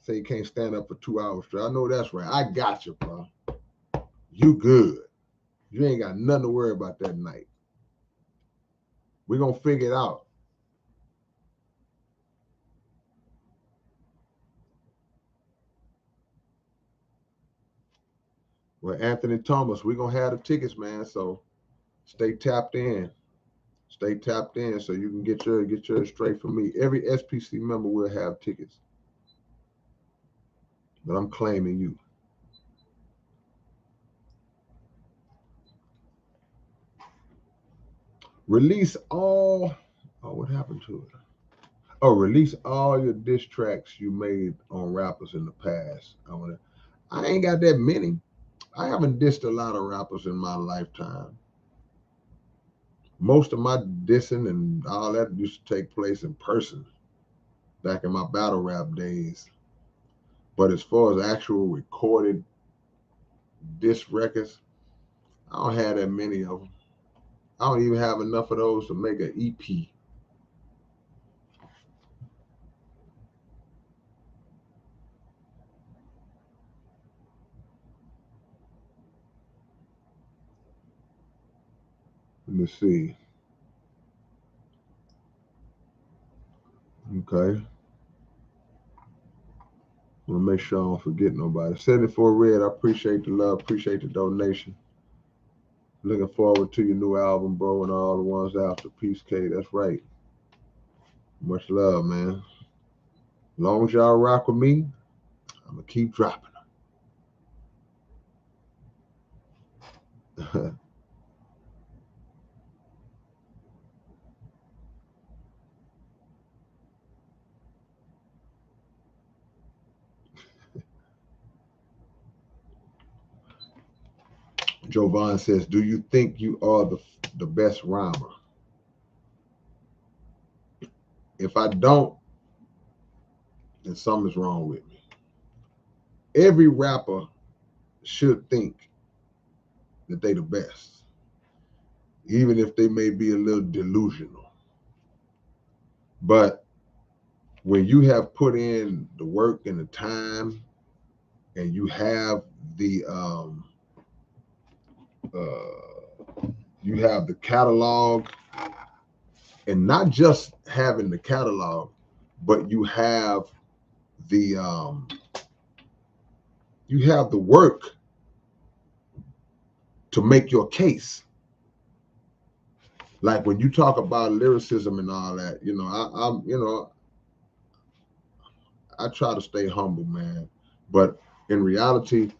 Say you can't stand up for 2 hours straight. I know that's right. I got you, bro. You good. You ain't got nothing to worry about that night. We're going to figure it out. Well, Anthony Thomas, we're going to have the tickets, man. So stay tapped in. Stay tapped in so you can get yours straight from me. Every SPC member will have tickets. But I'm claiming you. Release all, what happened to it? Oh, release all your diss tracks you made on rappers in the past. I ain't got that many. I haven't dissed a lot of rappers in my lifetime. Most of my dissing and all that used to take place in person back in my battle rap days. But as far as actual recorded diss records, I don't have that many of them. I don't even have enough of those to make an EP. Let me see. Okay. I want to make sure I don't forget nobody. 74 Red, I appreciate the love, appreciate the donation. Looking forward to your new album, bro, and all the ones after. Peace, K. That's right. Much love, man. As long as y'all rock with me, I'm going to keep dropping them. Jovan says, do you think you are the best rhymer? If I don't, then something's wrong with me. Every rapper should think that they the best, even if they may be a little delusional. But when you have put in the work and the time, and you have the catalog, and not just having the catalog, but you have the work to make your case. Like when you talk about lyricism and all that, I try to stay humble, man. But in reality,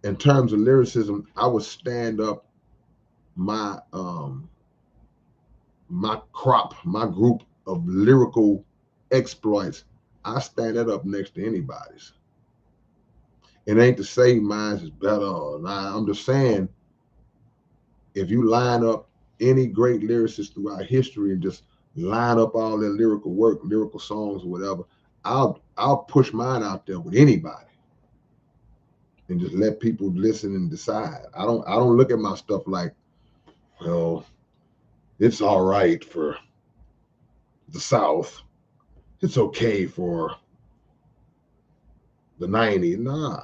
in terms of lyricism, I would stand up my my group of lyrical exploits. I stand it up next to anybody's. It ain't to say mine is better. Nah, I'm just saying, if you line up any great lyricists throughout history and just line up all their lyrical work, lyrical songs or whatever, I'll push mine out there with anybody and just let people listen and decide. I don't look at my stuff like, well, it's all right for the South. It's okay for the 90s. Nah,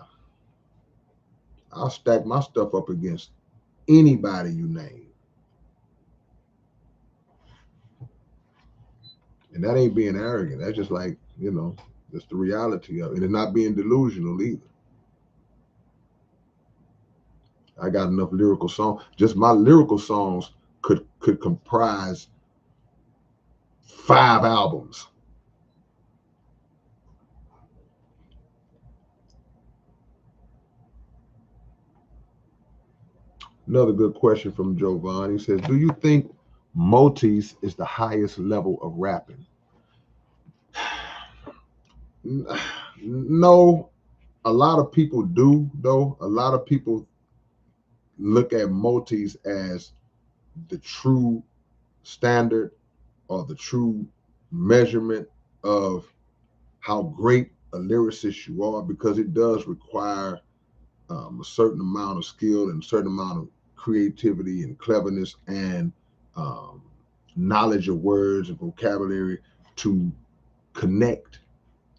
I'll stack my stuff up against anybody you name. And that ain't being arrogant. That's just like, that's the reality of it. And it's not being delusional either. I got enough lyrical songs. Just my lyrical songs could comprise 5 albums. Another good question from Jovan. He says, do you think multis is the highest level of rapping? No, a lot of people do, though. A lot of people look at multis as the true standard or the true measurement of how great a lyricist you are, because it does require a certain amount of skill and a certain amount of creativity and cleverness and knowledge of words and vocabulary to connect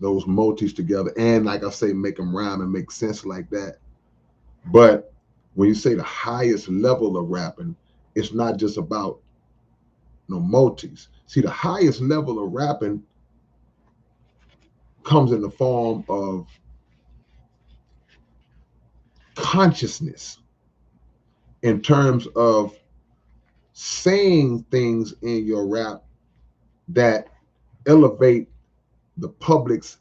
those multis together and, like I say, make them rhyme and make sense like that. But when you say the highest level of rapping, it's not just about multis. See, the highest level of rapping comes in the form of consciousness, in terms of saying things in your rap that elevate the public's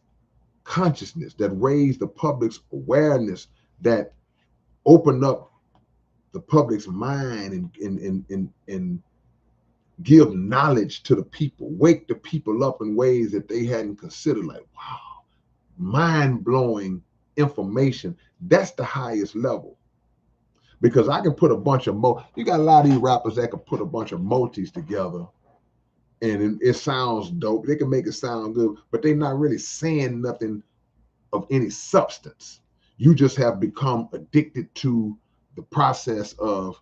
consciousness, that raise the public's awareness, that open up the public's mind and give knowledge to the people, wake the people up in ways that they hadn't considered. Like, wow, mind-blowing information. That's the highest level. Because I can put a bunch of you got a lot of these rappers that can put a bunch of multis together and it sounds dope. They can make it sound good, but they're not really saying nothing of any substance. You just have become addicted to the process of,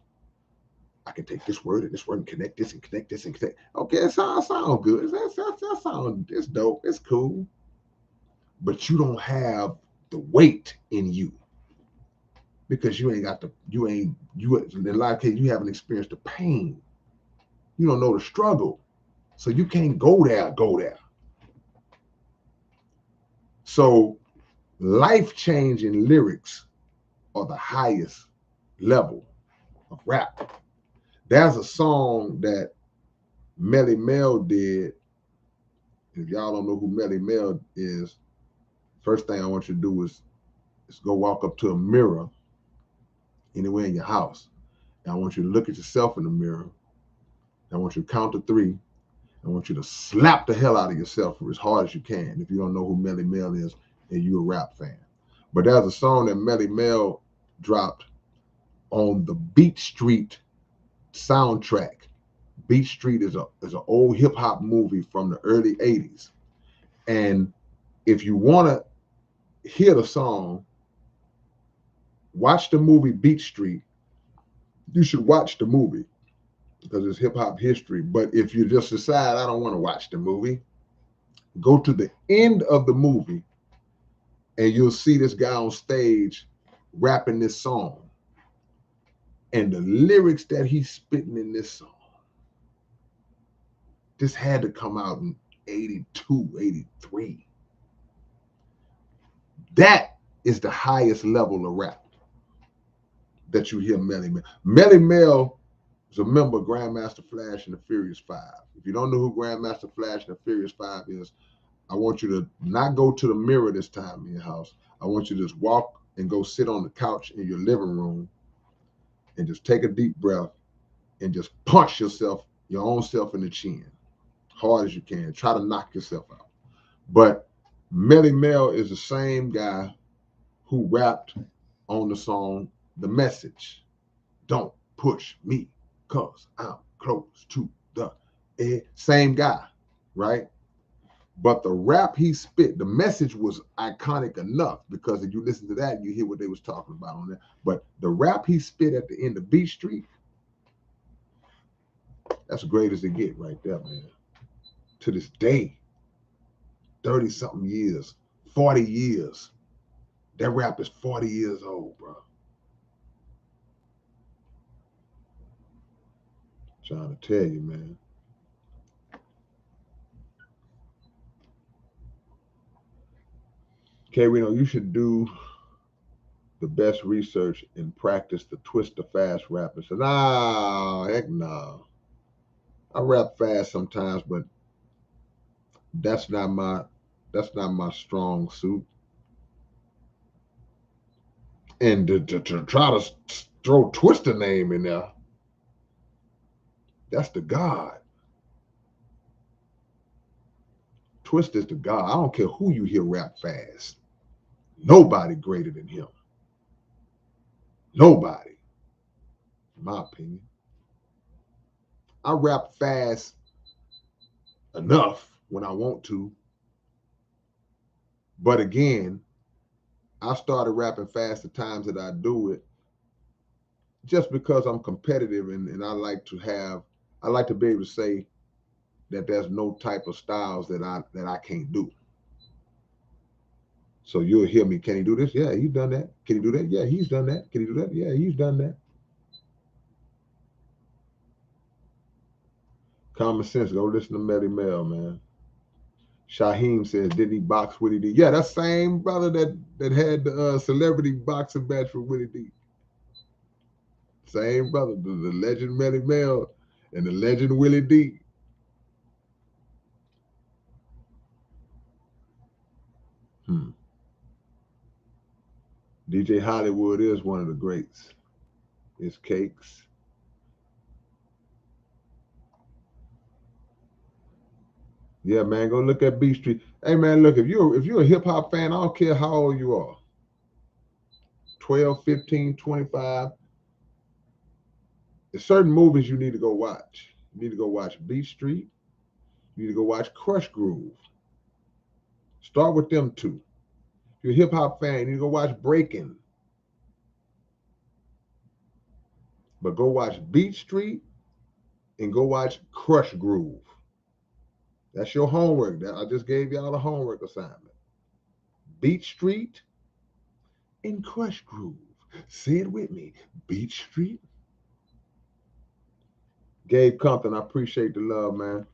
I can take this word and connect this and connect this and connect. Okay, it sounds good. That sounds, it's dope. It's cool. But you don't have the weight in you, because in a lot of cases, you haven't experienced the pain. You don't know the struggle. So you can't go there. So life-changing lyrics are the highest level of rap. There's a song that Melly Mel did. If y'all don't know who Melly Mel is, first thing I want you to do is go walk up to a mirror anywhere in your house. And I want you to look at yourself in the mirror. I want you to count to 3. I want you to slap the hell out of yourself for as hard as you can if you don't know who Melly Mel is and you're a rap fan. But there's a song that Melly Mel dropped on the Beat Street soundtrack. Beat Street is an old hip hop movie from the early 80s. And if you want to hear the song, watch the movie Beat Street. You should watch the movie because it's hip hop history. But if you just decide, I don't want to watch the movie, go to the end of the movie and you'll see this guy on stage rapping this song. And the lyrics that he's spitting in this song, this had to come out in 82, 83. That is the highest level of rap that you hear Melly Mel. Melly Mel is a member of Grandmaster Flash and the Furious 5. If you don't know who Grandmaster Flash and the Furious 5 is, I want you to not go to the mirror this time in your house. I want you to just walk and go sit on the couch in your living room and just take a deep breath and just punch your own self in the chin, hard as you can. Try to knock yourself out. But Melly Mel is the same guy who rapped on the song The Message. Don't push me, cause I'm close to the edge. Same guy, right? But the rap he spit, the message was iconic enough, because if you listen to that, you hear what they was talking about on there. But the rap he spit at the end of Beat Street, that's great as it get right there, man. To this day, 30-something years, 40 years. That rap is 40 years old, bro. Trying to tell you, man. K-Rino, you should do the best research and practice the Twista fast rapping. So, nah, heck no. I rap fast sometimes, but that's not my strong suit. And to try to throw Twista name in there, that's the God. Twista is the God. I don't care who you hear rap fast. Nobody greater than him. Nobody, in my opinion. I rap fast enough when I want to. But again, I started rapping fast the times that I do it just because I'm competitive, and I like to be able to say that there's no type of styles that I can't do. So you'll hear me, can he do this? Yeah, he's done that. Can he do that? Yeah, he's done that. Can he do that? Yeah, he's done that. Common sense, go listen to Melly Mel, man. Shaheem says, didn't he box Willie D? Yeah, that same brother that had the celebrity boxing match with Willie D. Same brother, the legend Melly Mel and the legend Willie D. DJ Hollywood is one of the greats. It's Cakes. Yeah, man, go look at B Street. Hey, man, look, if you're a hip hop fan, I don't care how old you are. 12, 15, 25. There's certain movies you need to go watch. You need to go watch Beat Street. You need to go watch Crush Groove. Start with them two. If you're a hip hop fan, you need to go watch Breaking. But go watch Beat Street and go watch Crush Groove. That's your homework. I just gave y'all a homework assignment. Beat Street and Crush Groove. Say it with me. Beat Street. Gabe Compton, I appreciate the love, man.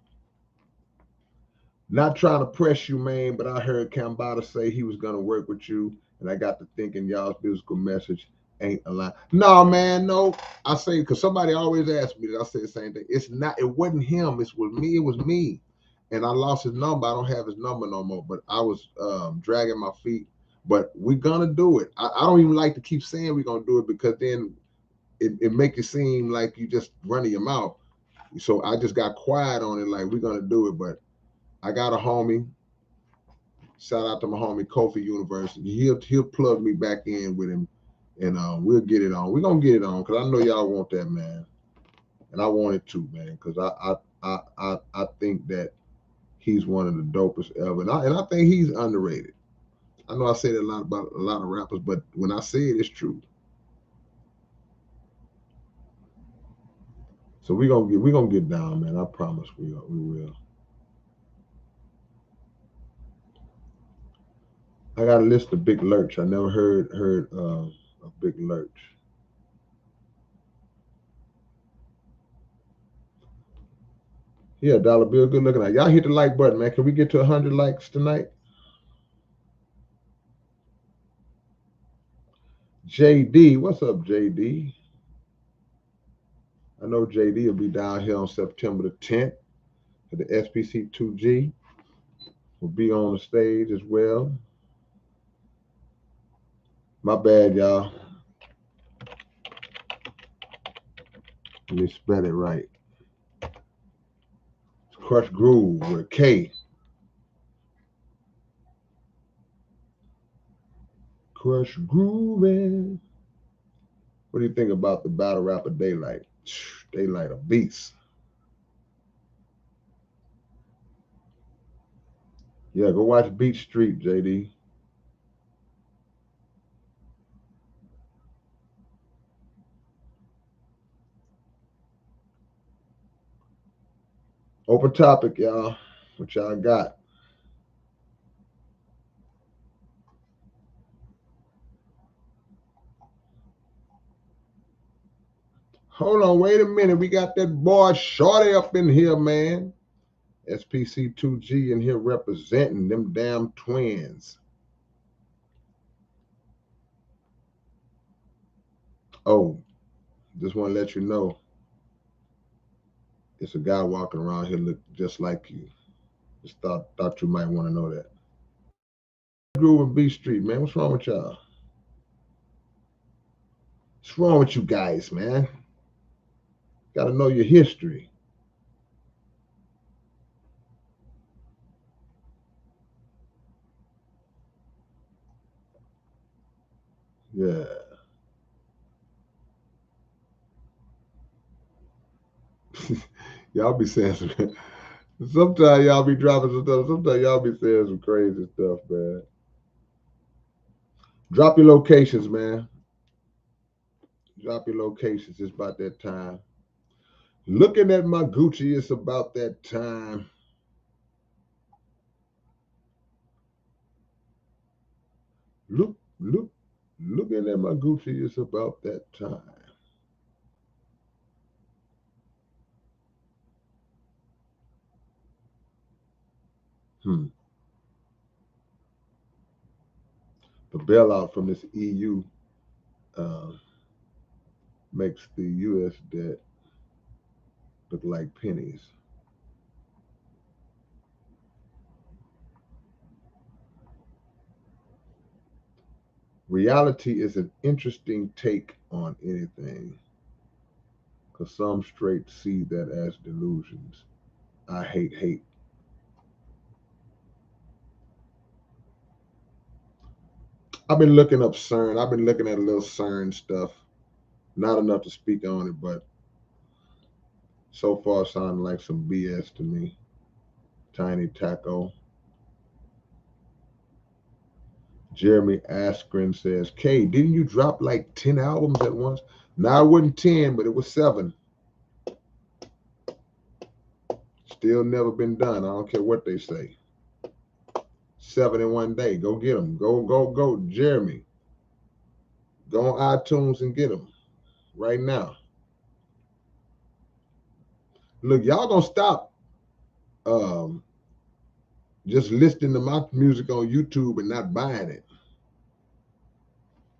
Not trying to press you, man, but I heard Kambada say he was going to work with you, and I got to thinking y'all's musical message ain't aligned. No, man, no. I say, because somebody always asks me that, I say the same thing. It wasn't him. It was me. And I lost his number. I don't have his number no more, but I was dragging my feet. But we're going to do it. I don't even like to keep saying we're going to do it, because then it make it seem like you just running your mouth. So I just got quiet on it, like we're going to do it. But I got a homie. Shout out to my homie Kofi University. He'll plug me back in with him, and we'll get it on. We're going to get it on, because I know y'all want that, man. And I want it too, man, because I think that he's one of the dopest ever. And I think he's underrated. I know I say that a lot about a lot of rappers, but when I say it, it's true. So we're gonna get down, man. I promise we will. I got a list of Big Lurch. I never heard of Big Lurch. Yeah, Dollar Bill, good looking at y'all. Hit the like button, man. Can we get to 100 likes tonight? JD, what's up, JD? I know JD will be down here on September the 10th for the SPC 2G. Will be on the stage as well. My bad, y'all. Let me spell it right. It's Crush Groove with a K. Crush rush grooving. What do you think about the battle rapper Daylight? Daylight a beast. Yeah, go watch Beat Street, JD. Open topic, y'all. What y'all got? Hold on, wait a minute. We got that boy Shorty up in here, man. SPC2G in here representing them damn twins. Oh, just want to let you know, it's a guy walking around here look just like you. Just thought you might want to know that. Groove and B Street, man. What's wrong with y'all? What's wrong with you guys, man? Got to know your history. Yeah. Y'all be saying some. Sometimes y'all be dropping some stuff. Sometimes y'all be saying some crazy stuff, man. Drop your locations, man. Drop your locations. It's about that time. Looking at my Gucci, it's about that time. Looking at my Gucci, it's about that time. The bailout from this EU makes the U.S. debt look like pennies. Reality is an interesting take on anything, because some straight see that as delusions. I hate hate. I've been looking up CERN. I've been looking at a little CERN stuff. Not enough to speak on it, but so far it sounded like some BS to me. Tiny Taco. Jeremy Askren says, K, didn't you drop like 10 albums at once? No, it wasn't 10, but it was 7. Still never been done. I don't care what they say. 7 in one day. Go get them. Go, Jeremy. Go on iTunes and get them right now. Look, y'all gonna stop just listening to my music on YouTube and not buying it.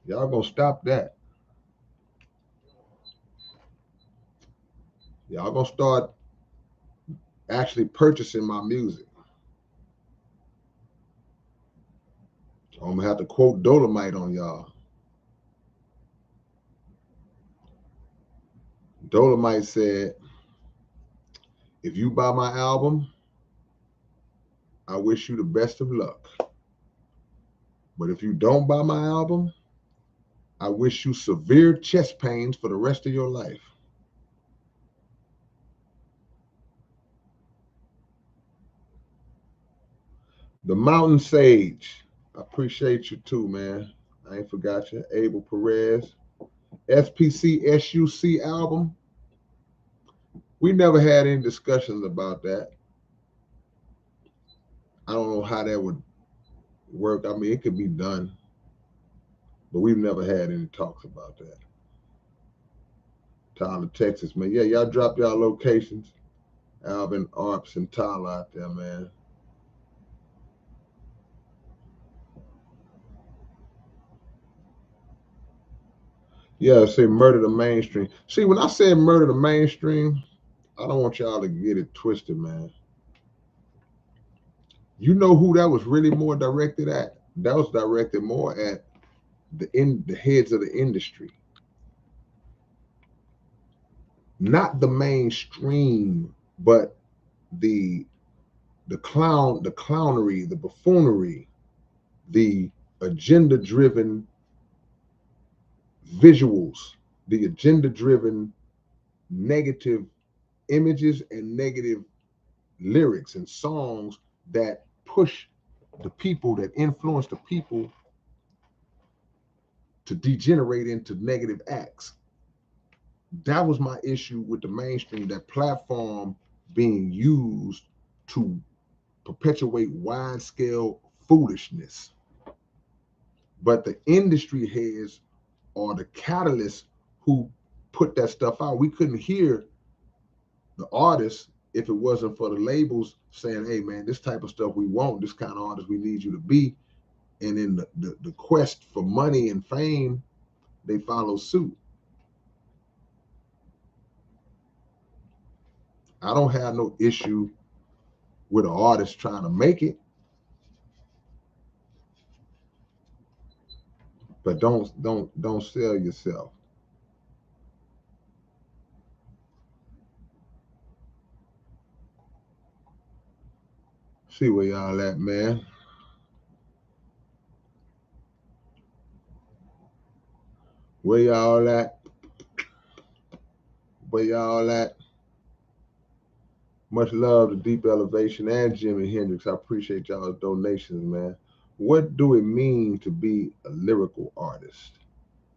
Y'all gonna stop that. Y'all gonna start actually purchasing my music. I'm gonna have to quote Dolomite on y'all. Dolomite said, if you buy my album, I wish you the best of luck. But if you don't buy my album, I wish you severe chest pains for the rest of your life. The Mountain Sage, I appreciate you too, man. I ain't forgot you. Abel Perez. SPC SUC album. We never had any discussions about that. I don't know how that would work. I mean, it could be done, but we've never had any talks about that. Tyler, Texas, man. Yeah, y'all drop y'all locations. Alvin, Arps, and Tyler out there, man. Yeah, say murder the mainstream. See, when I said murder the mainstream, I don't want y'all to get it twisted, man. You know who that was really more directed at? That was directed more at the heads of the industry, not the mainstream, but the clownery, the buffoonery, the agenda-driven visuals, the agenda-driven negative images and negative lyrics and songs that push the people, that influence the people to degenerate into negative acts. That was my issue with the mainstream, that platform being used to perpetuate wide-scale foolishness. But the industry heads are the catalysts who put that stuff out. We couldn't hear the artists if it wasn't for the labels saying, hey man, this type of stuff we want, this kind of artist we need you to be. And in the quest for money and fame, they follow suit. I don't have no issue with an artist trying to make it, but don't sell yourself. See where y'all at, man. Where y'all at? Where y'all at? Much love to Deep Elevation and Jimi Hendrix. I appreciate y'all's donations, man. What do it mean to be a lyrical artist?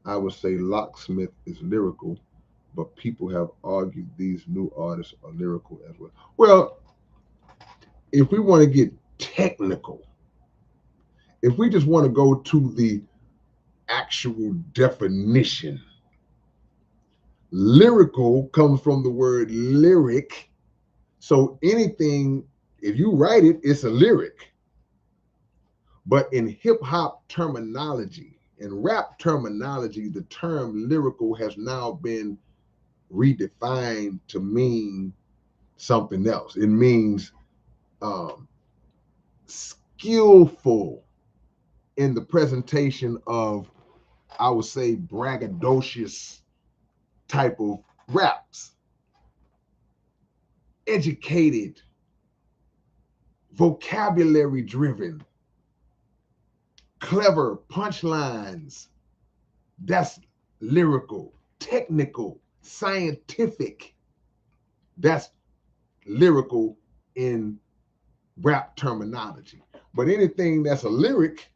I would say Locksmith is lyrical, but people have argued these new artists are lyrical as well. Well, if we want to get technical, if we just want to go to the actual definition, lyrical comes from the word lyric. So anything, if you write it, it's a lyric. But in hip hop terminology and rap terminology, the term lyrical has now been redefined to mean something else. It means skillful in the presentation of, I would say, braggadocious type of raps. Educated, vocabulary driven, clever punchlines. That's lyrical. Technical, scientific. That's lyrical in rap terminology. But anything that's a lyric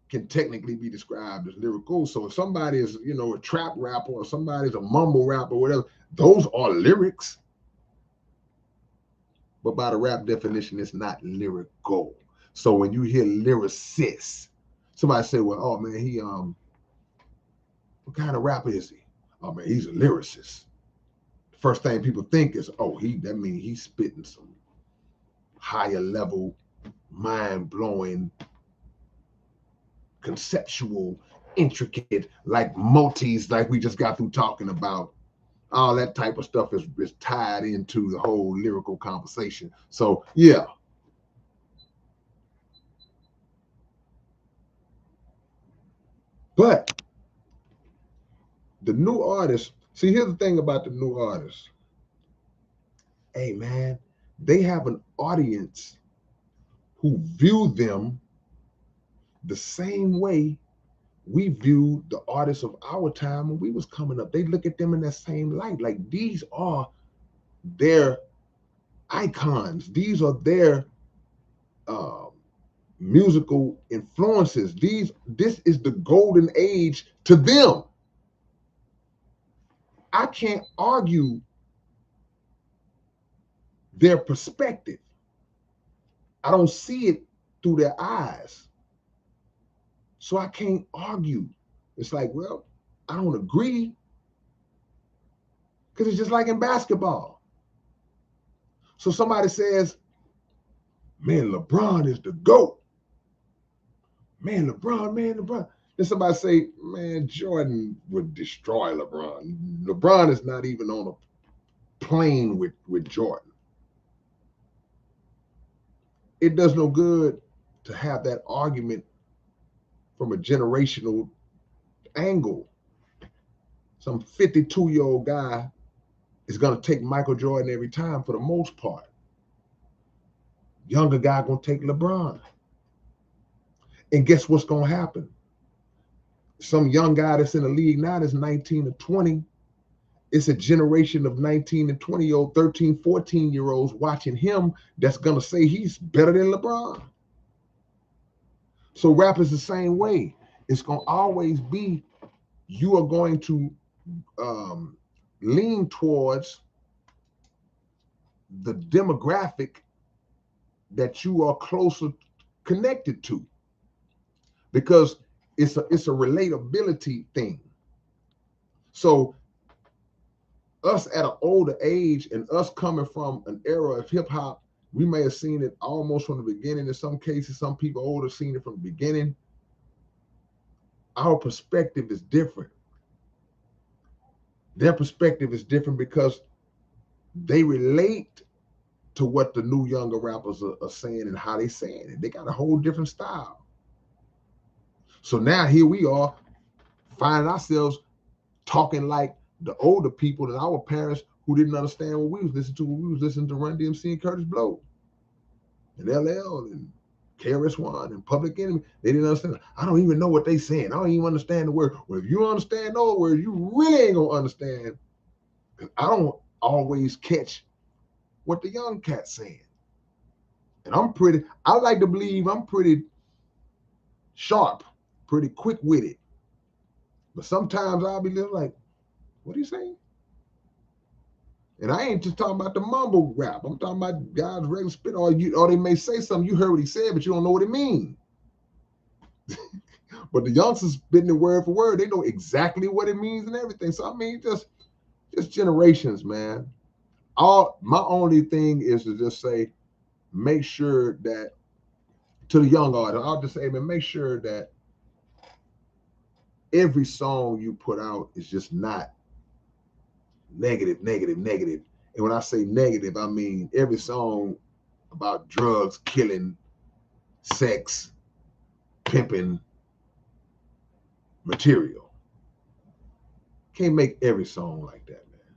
can technically be described as lyrical. So if somebody is, a trap rapper, or somebody's a mumble rapper, or whatever, those are lyrics. But by the rap definition, it's not lyrical. So when you hear lyricist, somebody say, well, oh man, he what kind of rapper is he? Oh man, he's a lyricist. First thing people think is, oh, that means he's spitting some higher level, mind-blowing, conceptual, intricate, like motifs, like we just got through talking about. All that type of stuff is tied into the whole lyrical conversation. So yeah. But the new artists, see, here's the thing about the new artists. Hey man, they have an audience who view them the same way we viewed the artists of our time when we was coming up. They look at them in that same light. Like, these are their icons. These are their musical influences. This is the golden age to them. I can't argue their perspective. I don't see it through their eyes. So I can't argue. It's like, well, I don't agree. Because it's just like in basketball. So somebody says, man, LeBron is the GOAT. Man, LeBron. Then somebody say, man, Jordan would destroy LeBron. LeBron is not even on a plane with Jordan. It does no good to have that argument from a generational angle. Some 52-year-old guy is going to take Michael Jordan every time for the most part. Younger guy going to take LeBron. And guess what's going to happen? some young guy that's in the league now that's 19 or 20. It's a generation of 19 and 20-year-old, 13, 14-year-olds watching him that's going to say he's better than LeBron. So rap is the same way. It's going to always be, you are going to lean towards the demographic that you are closer connected to, because it's a relatability thing. So us at an older age and us coming from an era of hip hop, we may have seen it almost from the beginning. In some cases, some people older seen it from the beginning. Our perspective is different. Their perspective is different because they relate to what the new younger rappers are saying and how they saying it. They got a whole different style. So now here we are finding ourselves talking like the older people and our parents who didn't understand what we was listening to when we was listening to Run DMC and Curtis Blow and LL and KRS-One and Public Enemy. They didn't understand. I don't even know what they saying. I don't even understand the word. Well, if you understand those words, you really ain't gonna understand. Because I don't always catch what the young cat's saying. And I like to believe I'm pretty sharp, pretty quick-witted. But sometimes I'll be like, what are you saying? And I ain't just talking about the mumble rap. I'm talking about guys regular spit, or they may say something, you heard what he said, but you don't know what it means. But the youngsters spitting it word for word, they know exactly what it means and everything. So I mean, just generations, man. My only thing is to just say, make sure that, to the young artist, I'll just say, man, make sure that every song you put out is just not negative. And when I say negative, I mean every song about drugs, killing, sex, pimping, material. Can't make every song like that, man.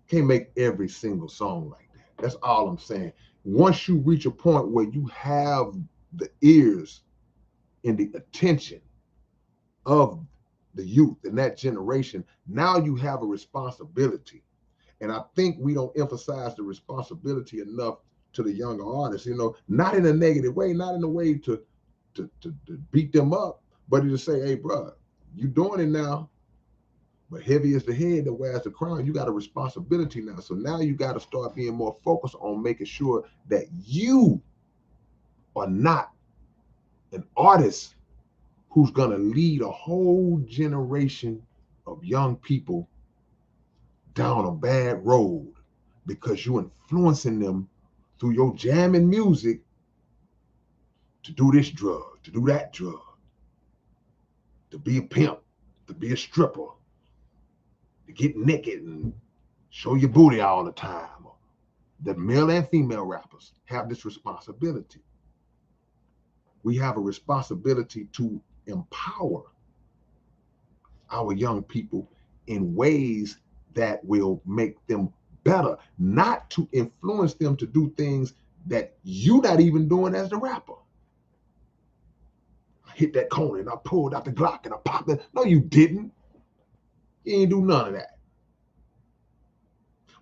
Can't make every single song like that. That's all I'm saying. Once you reach a point where you have the ears and the attention of the youth and that generation, now you have a responsibility. And I think we don't emphasize the responsibility enough to the younger artists, not in a negative way, not in a way to beat them up, but to say, hey, bro, you doing it now, but heavy is the head that wears the crown. You got a responsibility now. So now you got to start being more focused on making sure that you are not an artist who's going to lead a whole generation of young people down a bad road because you're influencing them through your jamming music to do this drug, to do that drug, to be a pimp, to be a stripper, to get naked and show your booty all the time. The male and female rappers have this responsibility. We have a responsibility to empower our young people in ways that will make them better, not to influence them to do things that you're not even doing as the rapper. I hit that corner and I pulled out the Glock and I popped it. No, you didn't. You ain't do none of that.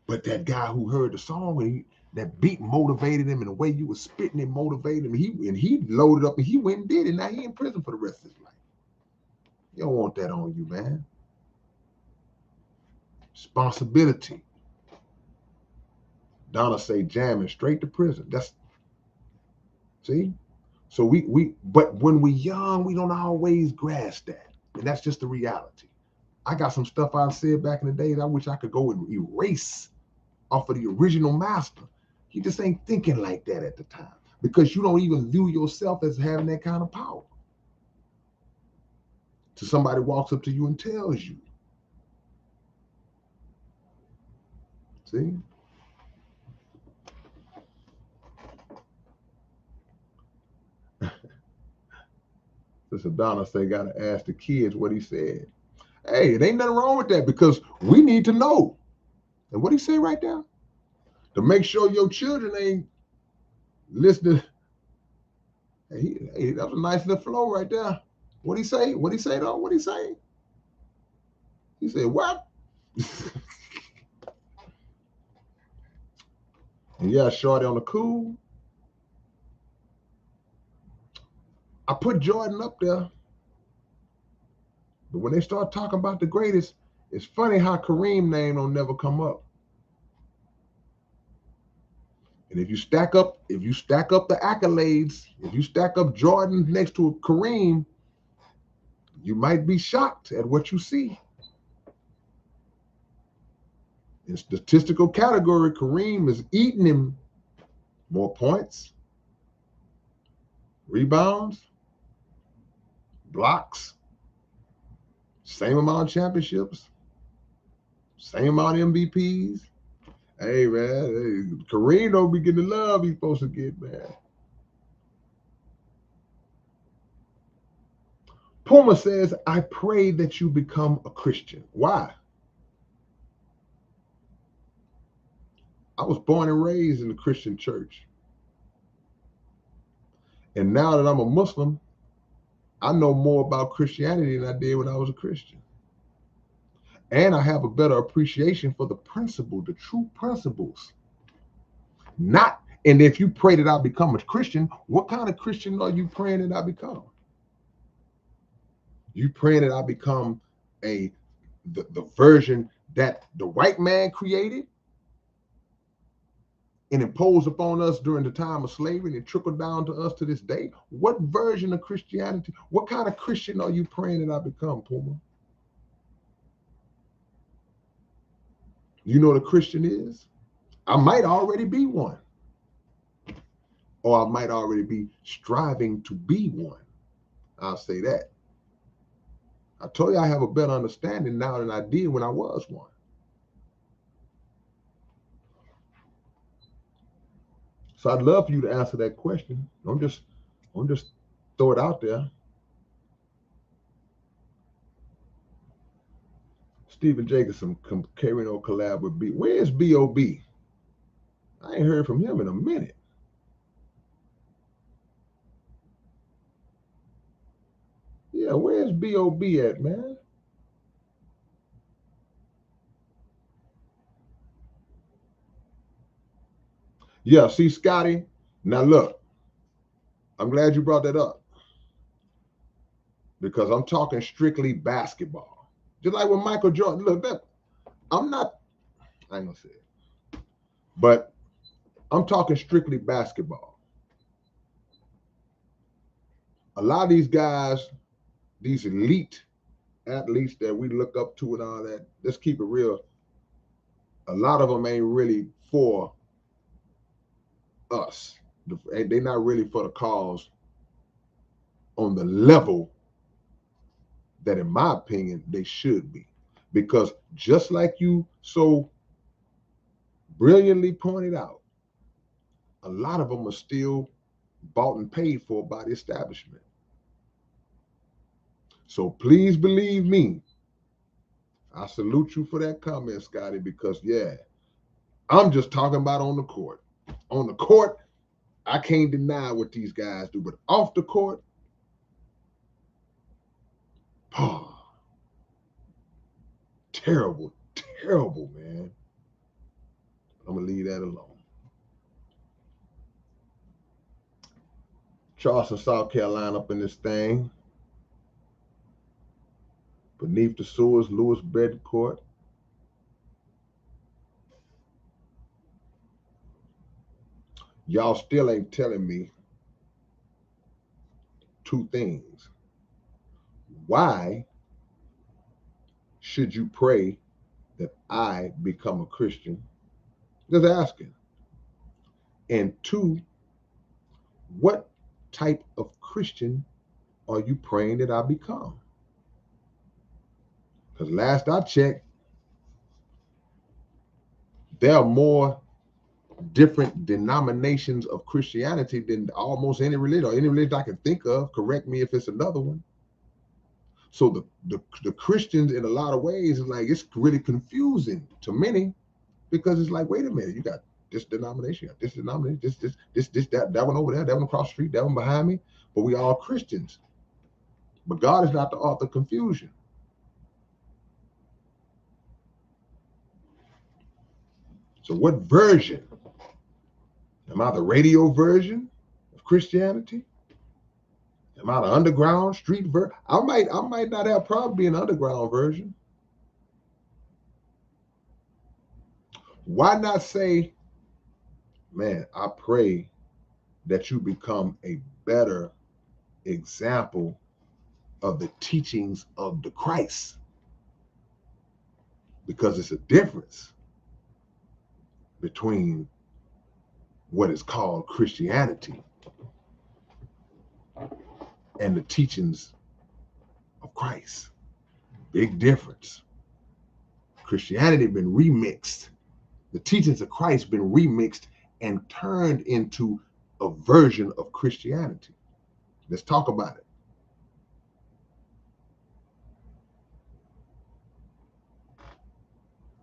But that guy who heard the song and that beat motivated him, and the way you were spitting it motivated him, and he loaded up and he went and did it. Now he in prison for the rest of his life. You don't want that on you, man. Responsibility. Donna say jamming straight to prison. That's, see? So but when we young, we don't always grasp that. And that's just the reality. I got some stuff I said back in the day that I wish I could go and erase off of the original master. You just ain't thinking like that at the time because you don't even view yourself as having that kind of power. So somebody walks up to you and tells you. See? Sister Donna say, gotta ask the kids what he said. Hey, it ain't nothing wrong with that because we need to know. And what he say right there? To make sure your children ain't listening. Hey, that was a nice little flow right there. What'd he say? What'd he say though? What'd he say? He said, what? And yeah, shorty on the cool. I put Jordan up there. But when they start talking about the greatest, it's funny how Kareem name don't never come up. And if you stack up the accolades, if you stack up Jordan next to Kareem, you might be shocked at what you see. In statistical category, Kareem is eating him more points, rebounds, blocks, same amount of championships, same amount of MVPs. Hey, man, Kareem don't be getting the love he's supposed to get, man. Puma says, I pray that you become a Christian. Why? I was born and raised in the Christian church. And now that I'm a Muslim, I know more about Christianity than I did when I was a Christian. And I have a better appreciation for the principle, the true principles. And if you pray that I become a Christian, what kind of Christian are you praying that I become? You praying that I become the version that the white man created and imposed upon us during the time of slavery and it trickled down to us to this day? What version of Christianity, what kind of Christian are you praying that I become, Puma? You know what a Christian is? I might already be one. Or I might already be striving to be one. I'll say that. I told you I have a better understanding now than I did when I was one. So I'd love for you to answer that question. Don't just throw it out there. Stephen Jacobson, K-Rino collab with B. Where's B.O.B.? I ain't heard from him in a minute. Yeah, where's B.O.B. at, man? Yeah, see, Scotty, now look, I'm glad you brought that up because I'm talking strictly basketball. Just like with Michael Jordan. Look, I ain't gonna say it, but I'm talking strictly basketball. A lot of these guys, these elite athletes that we look up to and all that, let's keep it real. A lot of them ain't really for us. They're not really for the cause on the level that, in my opinion, they should be. Because just like you so brilliantly pointed out, a lot of them are still bought and paid for by the establishment. So please believe me. I salute you for that comment, Scotty, because yeah, I'm just talking about on the court. On the court, I can't deny what these guys do, but off the court, terrible, terrible, man. I'm gonna leave that alone. Charleston, South Carolina up in this thing. Beneath the sewers, Lewis Bedcourt. Y'all still ain't telling me two things. Why should you pray that I become a Christian? Just asking. And two, what type of Christian are you praying that I become? Because last I checked, there are more different denominations of Christianity than almost any religion, or any religion I can think of. Correct me if it's another one. So the Christians in a lot of ways is like, it's really confusing to many, because it's like, wait a minute, you got this denomination, you got this denomination, this, that one over there, that one across the street, that one behind me, but we all Christians. But God is not the author of confusion. So what version? Am I the radio version of Christianity? Am I the underground street version? I might not have a problem being an underground version. Why not say, man, I pray that you become a better example of the teachings of the Christ? Because it's a difference between what is called Christianity and the teachings of Christ. Big difference. Christianity been remixed. The teachings of Christ been remixed and turned into a version of Christianity. Let's talk about it.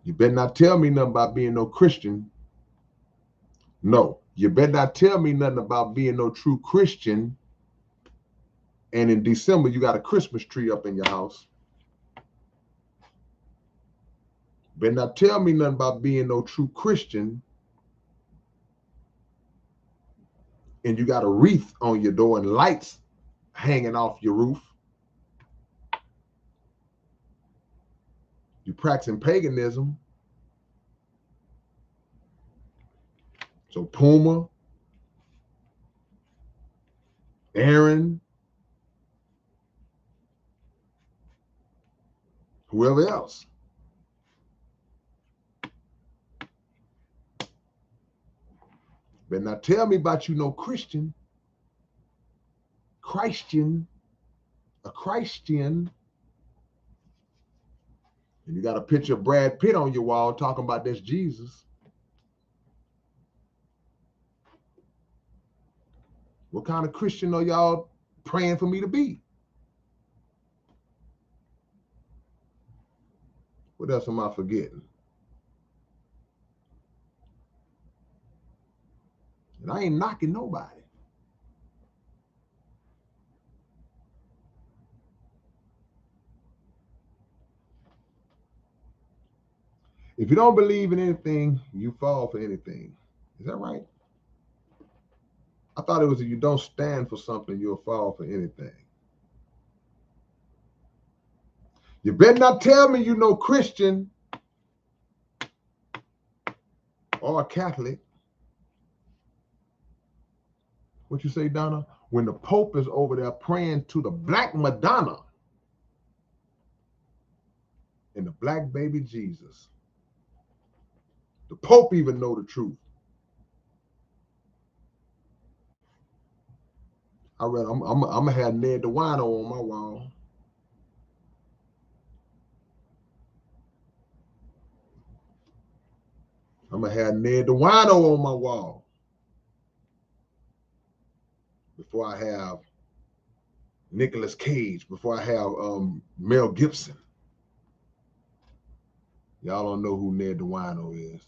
You better not tell me nothing about being no Christian. No, you better not tell me nothing about being no true Christian. And in December, you got a Christmas tree up in your house. Better not tell me nothing about being no true Christian. And you got a wreath on your door and lights hanging off your roof. You practicing paganism. So Puma, Aaron, whoever else. Better not tell me about you no Christian. A Christian. And you got a picture of Brad Pitt on your wall talking about that's Jesus. What kind of Christian are y'all praying for me to be? What else am I forgetting? And I ain't knocking nobody. If you don't believe in anything, you fall for anything. Is that right? I thought it was if you don't stand for something, you'll fall for anything. You better not tell me you know Christian or a Catholic. What you say, Donna? When the Pope is over there praying to the Black Madonna and the Black baby Jesus. The Pope even know the truth. I'm gonna have Ned DeWino on my wall. I'm gonna have Ned DeWino on my wall before I have Nicolas Cage, before I have Mel Gibson. Y'all don't know who Ned DeWino is.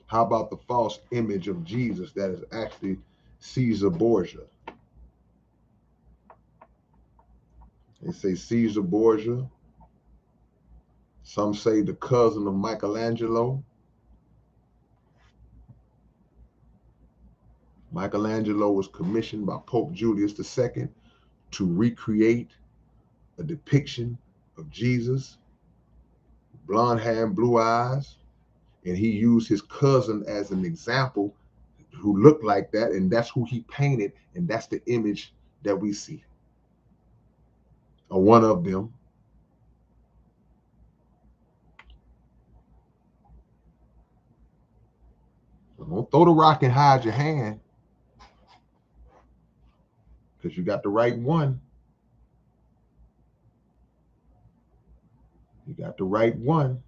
How about the false image of Jesus that is actually Caesar Borgia? They say Caesar Borgia. Some say the cousin of Michelangelo. Michelangelo was commissioned by Pope Julius II to recreate a depiction of Jesus, blonde hair and blue eyes, and he used his cousin as an example who looked like that, and that's who he painted, and that's the image that we see, or one of them. So don't throw the rock and hide your hand, because you got the right one. You got the right one.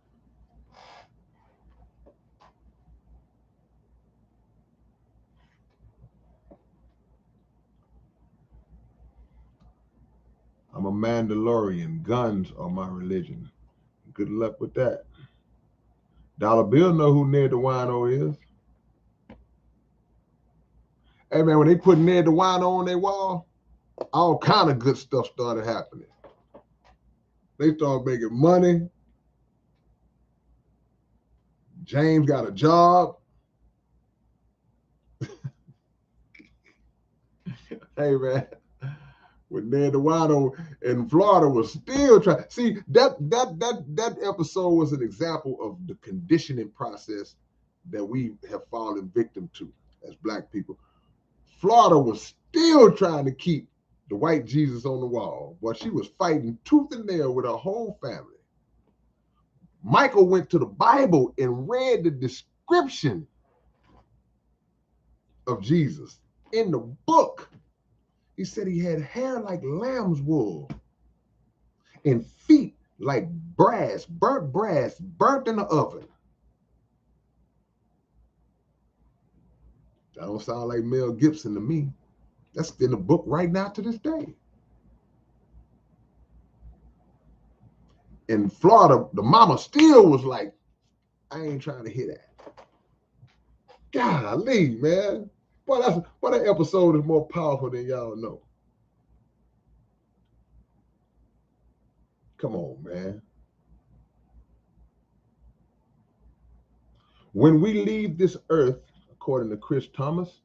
I'm a Mandalorian. Guns are my religion. Good luck with that. Dollar Bill know who Ned DeWino is. Hey man, when they put Ned the Wino on their wall, all kind of good stuff started happening. They started making money. James got a job. Hey man, with Ned the Wino in Florida was still trying. See, that episode was an example of the conditioning process that we have fallen victim to as Black people. Florida was still trying to keep the white Jesus on the wall, but she was fighting tooth and nail with her whole family. Michael went to the Bible and read the description of Jesus in the book. He said he had hair like lamb's wool and feet like brass burnt in the oven. That don't sound like Mel Gibson to me. That's in the book right now to this day. In Florida, the mama still was like, I ain't trying to hear that. Golly, man. Boy, that episode is more powerful than y'all know. Come on, man. When we leave this earth, according to Chris Thomas,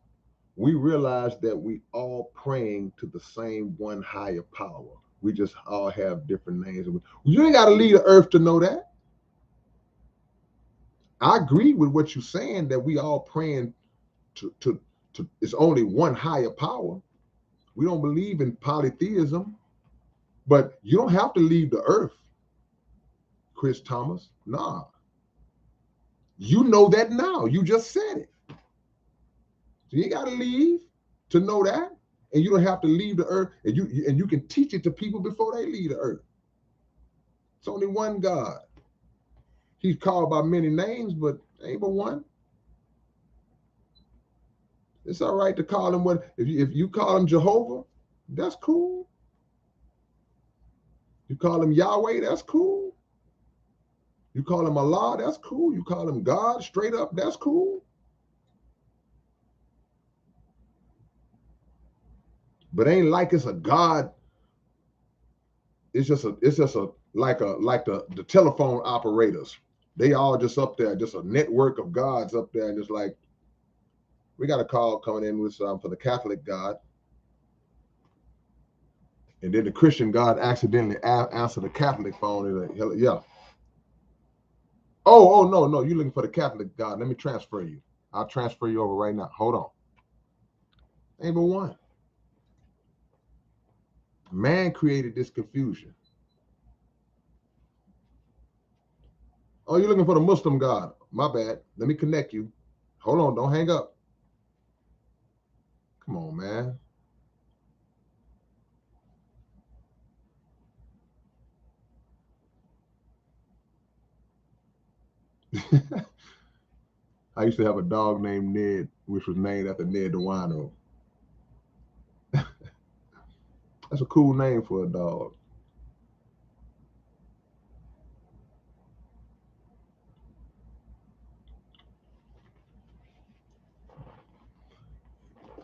we realize that we all praying to the same one higher power. We just all have different names. You ain't got to leave the earth to know that. I agree with what you're saying, that we all praying to it's only one higher power. We don't believe in polytheism, but you don't have to leave the earth, Chris Thomas. Nah. You know that now. You just said it. So you got to leave to know that. And you don't have to leave the earth. And you can teach it to people before they leave the earth. It's only one God. He's called by many names, but ain't but one. It's all right to call him what. If you call him Jehovah, that's cool. You call him Yahweh, that's cool. You call him Allah, that's cool. You call him God straight up, that's cool. But ain't like it's a God. It's just like the telephone operators. They all just up there, just a network of gods up there, and just like, we got a call coming in with for the Catholic God, and then the Christian God accidentally answered the Catholic phone. And like, yeah. Oh no, you're looking for the Catholic God. Let me transfer you. I'll transfer you over right now. Hold on. Ain't but one. Man created this confusion. Oh, you're looking for the Muslim God. My bad. Let me connect you. Hold on, don't hang up. Come on, man. I used to have a dog named Ned, which was named after Ned the Wino. That's a cool name for a dog.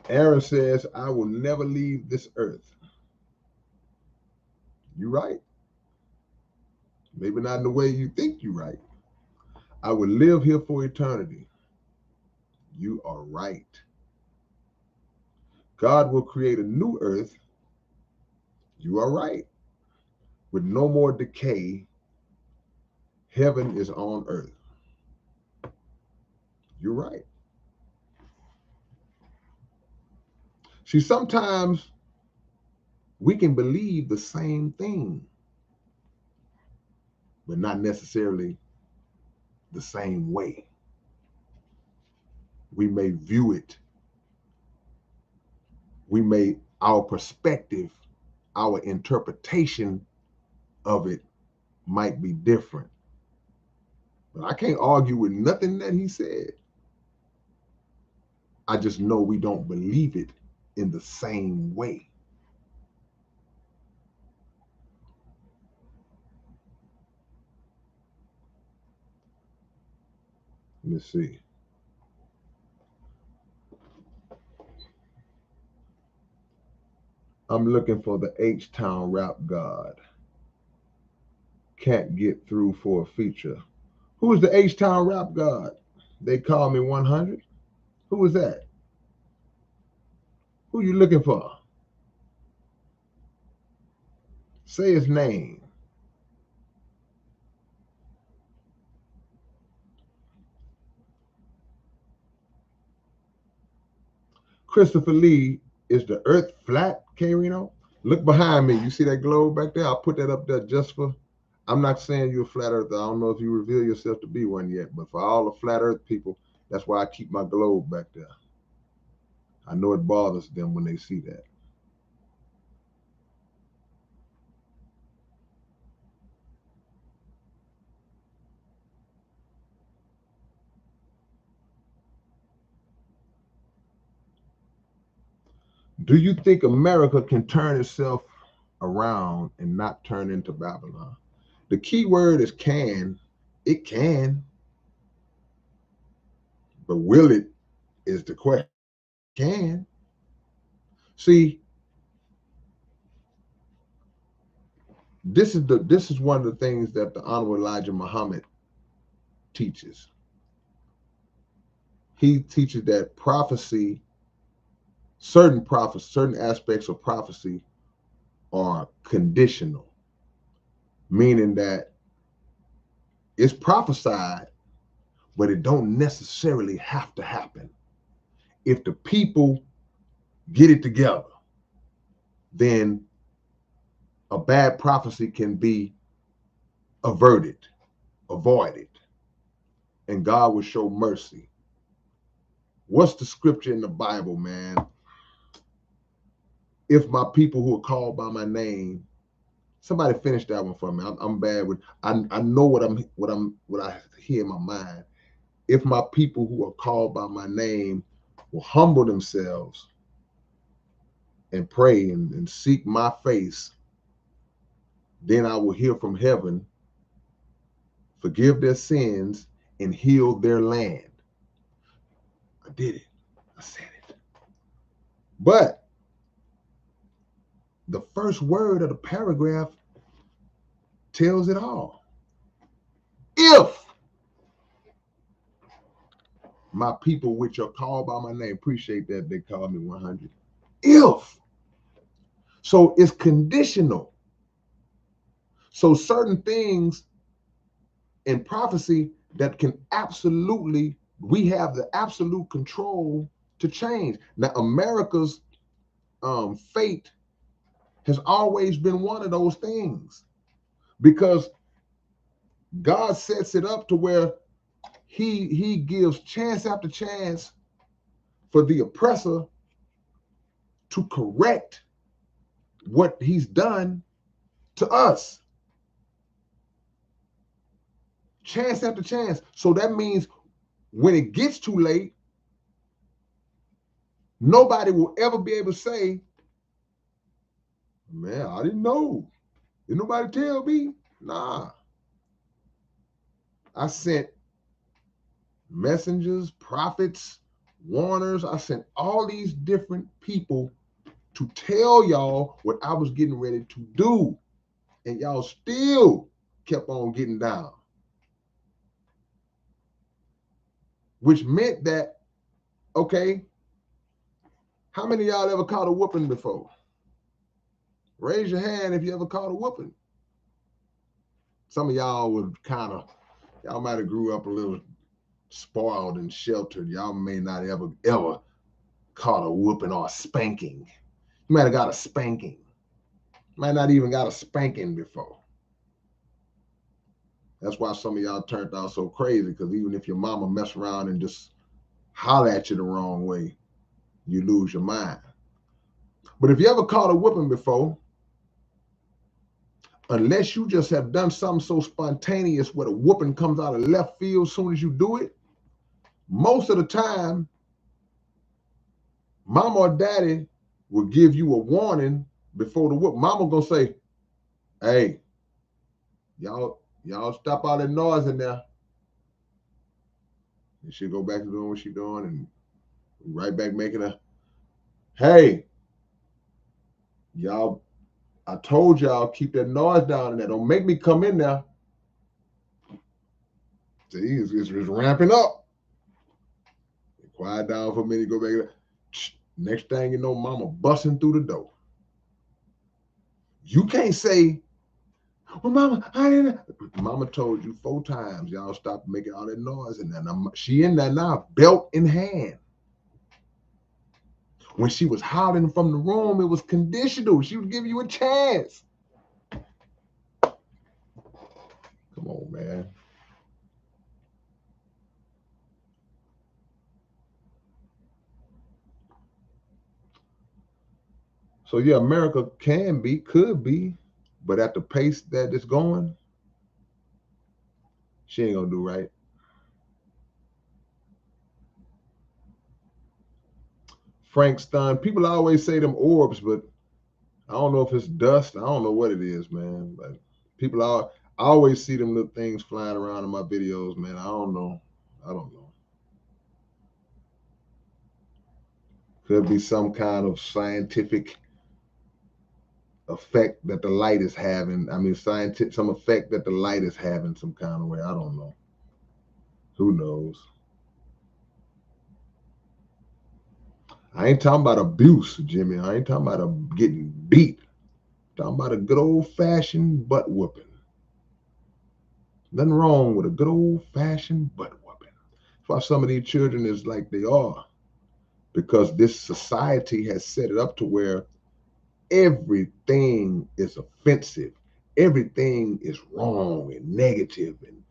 Aaron says, I will never leave this earth. You're right. Maybe not in the way you think you're right. I will live here for eternity. You are right. God will create a new earth. You are right. With no more decay, heaven is on earth. You're right. See, sometimes we can believe the same thing, but not necessarily the same way. We may view it. Our perspective, our interpretation of it might be different. But I can't argue with nothing that he said. I just know we don't believe it in the same way. Let me see. I'm looking for the H-Town rap god. Can't get through for a feature. Who is the H-Town rap god? They call me 100. Who is that? Who you looking for? Say his name. Christopher Lee, is the earth flat, K-Rino? Look behind me. You see that globe back there? I'll put that up there just for, I'm not saying you're a flat earther. I don't know if you reveal yourself to be one yet, but for all the flat earth people, that's why I keep my globe back there. I know it bothers them when they see that. Do you think America can turn itself around and not turn into Babylon? The key word is can. It can, but will it is the question. Can. See, this is one of the things that the Honorable Elijah Muhammad teaches. He teaches that prophecy, certain aspects of prophecy are conditional, meaning that it's prophesied, but it don't necessarily have to happen. If the people get it together, then a bad prophecy can be averted, avoided, and God will show mercy. What's the scripture in the Bible, man? If my people who are called by my name, somebody finish that one for me. I'm bad with. I know what I hear in my mind. If my people who are called by my name will humble themselves and pray and seek my face, then I will hear from heaven, forgive their sins, and heal their land. I did it. I said it. But the first word of the paragraph tells it all. If my people which are called by my name, appreciate that they call me 100. If. So it's conditional. So certain things in prophecy that can absolutely, we have the absolute control to change. Now, America's fate has always been one of those things, because God sets it up to where he gives chance after chance for the oppressor to correct what he's done to us. Chance after chance. So that means when it gets too late, nobody will ever be able to say, man, I didn't know. Did nobody tell me? Nah. I sent messengers, prophets, warners. I sent all these different people to tell y'all what I was getting ready to do. And y'all still kept on getting down. Which meant that, okay, how many of y'all ever caught a whooping before? Raise your hand if you ever caught a whooping. Some of y'all would y'all might have grew up a little spoiled and sheltered. Y'all may not ever caught a whooping or a spanking. You might have got a spanking. Might not even got a spanking before. That's why some of y'all turned out so crazy, because even if your mama mess around and just holler at you the wrong way, you lose your mind. But if you ever caught a whooping before, unless you just have done something so spontaneous where the whooping comes out of left field as soon as you do it, most of the time, mama or daddy will give you a warning before the whoop. Mama gonna say, hey, y'all stop all that noise in there. And she'll go back to doing what she's doing and right back making a, hey, Y'all, I told y'all, keep that noise down in there. Don't make me come in there. See, it's ramping up. Quiet down for a minute, go back there. Next thing you know, mama busting through the door. You can't say, well, mama, I didn't. Mama told you 4 times, y'all stop making all that noise in there. Now, she in there now, belt in hand. When she was hollering from the room, it was conditional. She would give you a chance. Come on, man. So yeah, America could be, but at the pace that it's going, she ain't gonna do right. Frank Stein, people always say them orbs, but I don't know if it's dust. I don't know what it is, man. But I always see them little things flying around in my videos, man. I don't know. Could be some kind of scientific effect that the light is having. I mean, some effect that the light is having some kind of way. I don't know. Who knows? I ain't talking about abuse, Jimmy. I ain't talking about getting beat. I'm talking about a good old fashioned butt whooping. Nothing wrong with a good old fashioned butt whooping. That's why some of these children is like they are, because this society has set it up to where everything is offensive, everything is wrong and negative and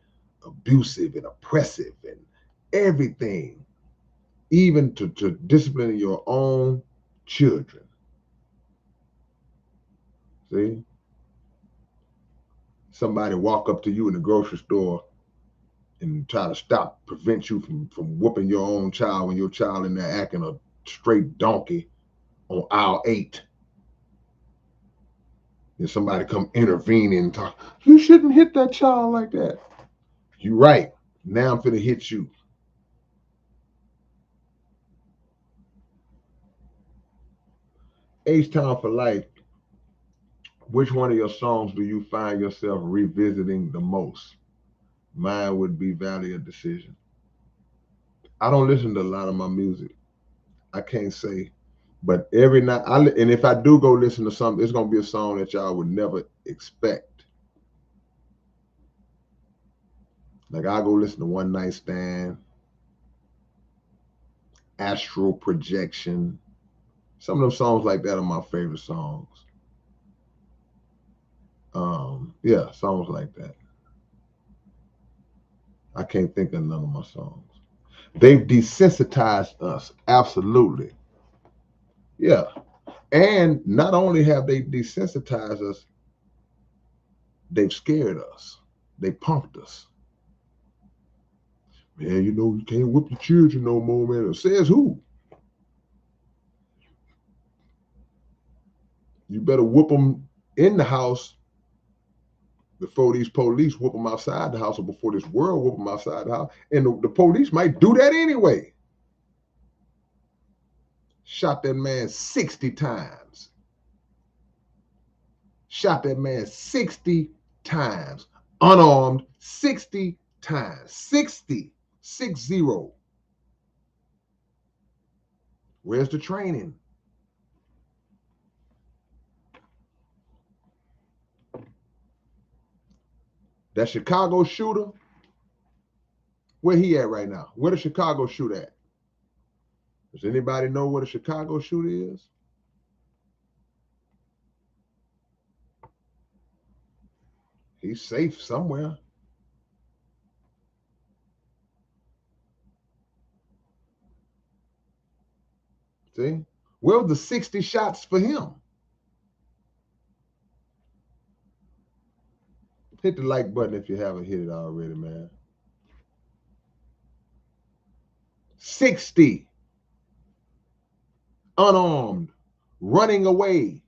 abusive and oppressive and everything, even to disciplining your own children. See? Somebody walk up to you in the grocery store and try to prevent you from whooping your own child when your child in there acting a straight donkey on aisle 8. And somebody come intervene and talk, you shouldn't hit that child like that. You right. Now I'm finna hit you. H-Town for Life, which one of your songs do you find yourself revisiting the most? Mine would be Valley of Decision. I don't listen to a lot of my music. I can't say, but every night, and if I do go listen to something, it's gonna be a song that y'all would never expect. Like I go listen to One Night Stand, Astral Projection. Some of them songs like that are my favorite songs. Yeah, songs like that. I can't think of none of my songs. They've desensitized us, absolutely. Yeah. And not only have they desensitized us, they've scared us. They punked us. Man, you can't whoop your children no more, man. Says who? You better whoop them in the house before these police whoop them outside the house, or before this world whoop them outside the house. And the police might do that anyway. Shot that man 60 times. Shot that man 60 times. Unarmed 60 times. 60. 6-0. Where's the training? That Chicago shooter, where he at right now? Where the Chicago shooter at? Does anybody know where the Chicago shooter is? He's safe somewhere. See? Where were the 60 shots for him? Hit the like button if you haven't hit it already, man. 60 unarmed, running away.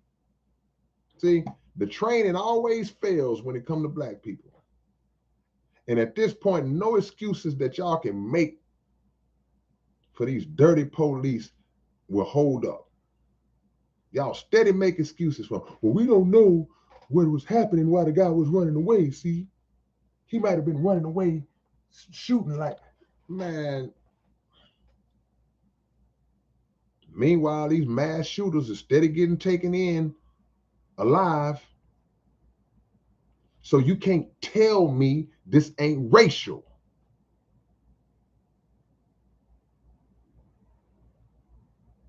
See, the training always fails when it comes to black people. And at this point, no excuses that y'all can make for these dirty police will hold up. Y'all steady make excuses for, well, we don't know what was happening while the guy was running away. See, he might have been running away shooting like, man. Meanwhile, these mass shooters are steady getting taken in alive. So you can't tell me this ain't racial.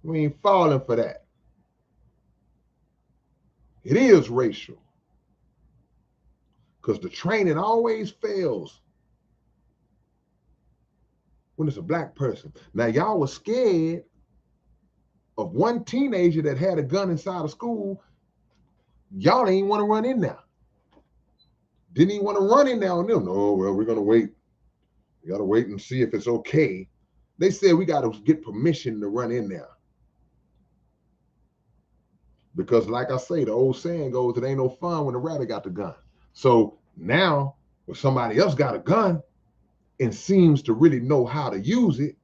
We ain't falling for that. It is racial. Because the training always fails when it's a black person. Now, y'all was scared of one teenager that had a gun inside of school. Y'all ain't want to run in there. Didn't even want to run in there on them. No, well, we're going to wait. We got to wait and see if it's okay. They said we got to get permission to run in there. Because like I say, the old saying goes, it ain't no fun when the rabbit got the gun. So now when somebody else got a gun and seems to really know how to use it,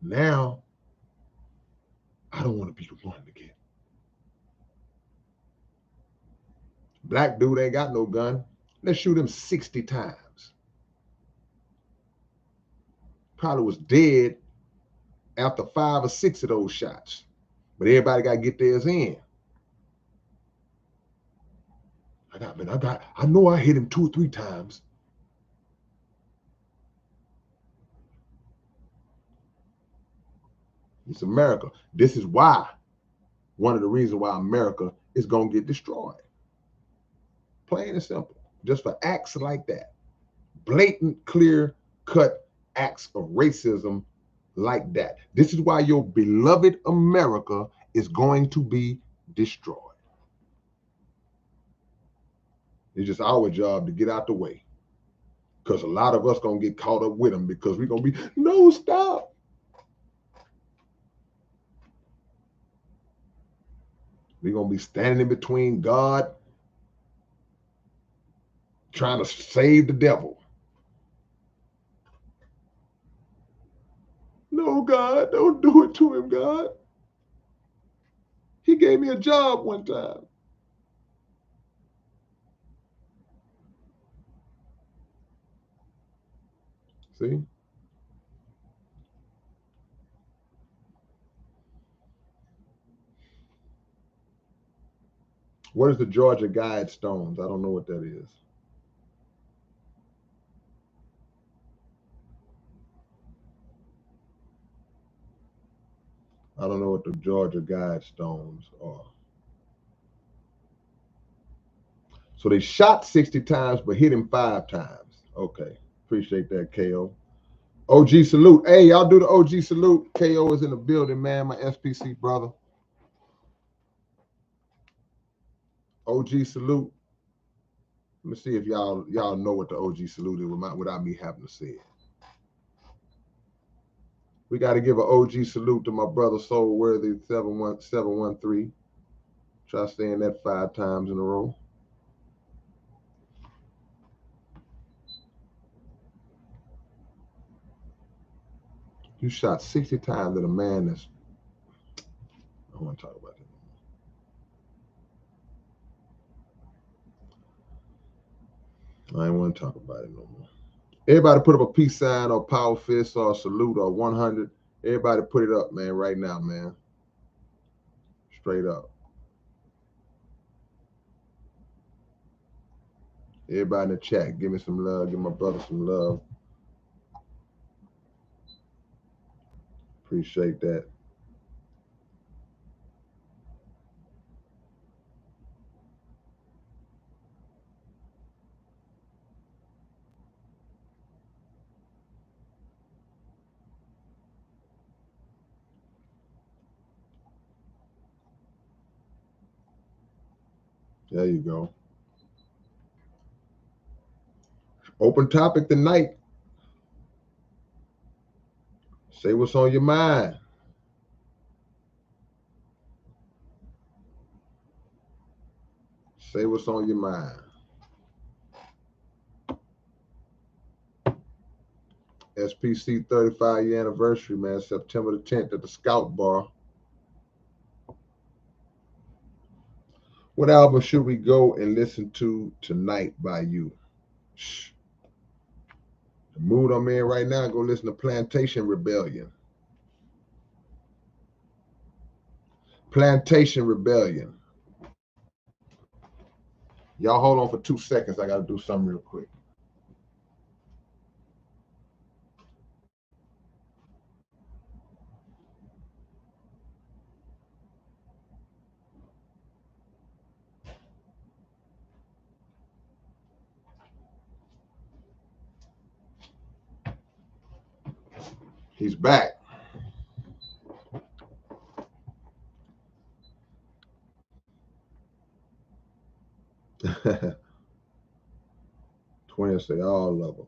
now I don't want to be the one to get. Black dude ain't got no gun. Let's shoot him 60 times. Probably was dead after 5 or 6 of those shots. But everybody got to get theirs in. I know I hit him 2 or 3 times. It's America. This is why, one of the reasons why America is going to get destroyed. Plain and simple. Just for acts like that. Blatant, clear-cut acts of racism like that. This is why your beloved America is going to be destroyed. It's just our job to get out the way. Because a lot of us going to get caught up with them because we're going to be, no, stop. We're going to be standing in between God trying to save the devil. No, God, don't do it to him, God. He gave me a job one time. See? What is the Georgia Guidestones? I don't know what that is. I don't know what the Georgia Guidestones are. So they shot 60 times, but hit him 5 times. Okay. Appreciate that, KO. OG salute. Hey, y'all do the OG salute. KO is in the building, man. My SPC brother. OG salute. Let me see if y'all know what the OG salute is without me having to say it. We got to give an OG salute to my brother Soul Worthy 713. Try saying that 5 times in a row. You shot 60 times at a man that's... I don't want to talk about that. I ain't want to talk about it no more. Everybody put up a peace sign or power fist or salute or 100. Everybody put it up, man, right now, man. Straight up. Everybody in the chat, give me some love. Give my brother some love. Appreciate that. There you go. Open topic tonight. Say what's on your mind. Say what's on your mind. SPC 35-year anniversary, man. September the 10th at the Scout Bar. What album should we go and listen to tonight by you? Shh. The mood I'm in right now, go listen to Plantation Rebellion. Plantation Rebellion. Y'all hold on for 2 seconds. I got to do something real quick. He's back. Twin say all of them.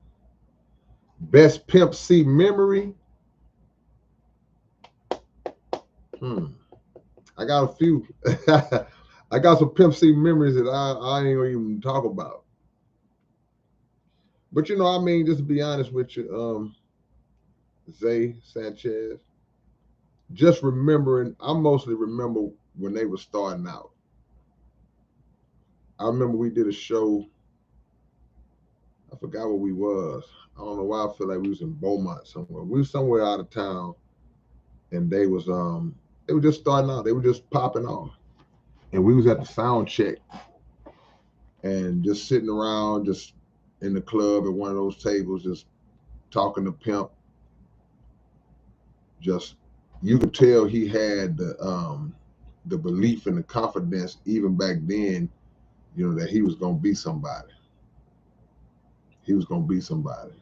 Best Pimp C memory. I got a few. I got some Pimp C memories that I ain't gonna even talk about. But you know, I mean, just to be honest with you, Zay Sanchez, just remembering, I mostly remember when they were starting out. I remember we did a show. I forgot where we was. I don't know why I feel like we was in Beaumont somewhere. We was somewhere out of town, and they were just starting out. They were just popping off, and we was at the sound check, and just sitting around, just in the club at one of those tables, just talking to Pimp. Just, you could tell he had the belief and the confidence even back then, you know, that he was gonna be somebody. He was gonna be somebody.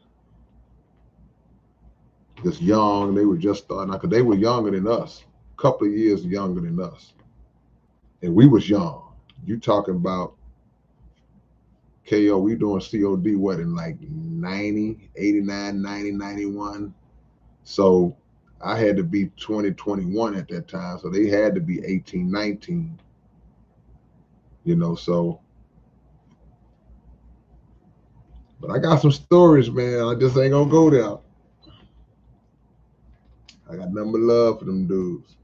Just young, they were just starting out, because they were younger than us, a couple of years younger than us, and we was young. You talking about KO, we doing COD what, in like 90, 89, 90, 91. So I had to be 20, 21 at that time. So they had to be 18, 19. You know, so. But I got some stories, man. I just ain't gonna go there. I got nothing but love for them dudes.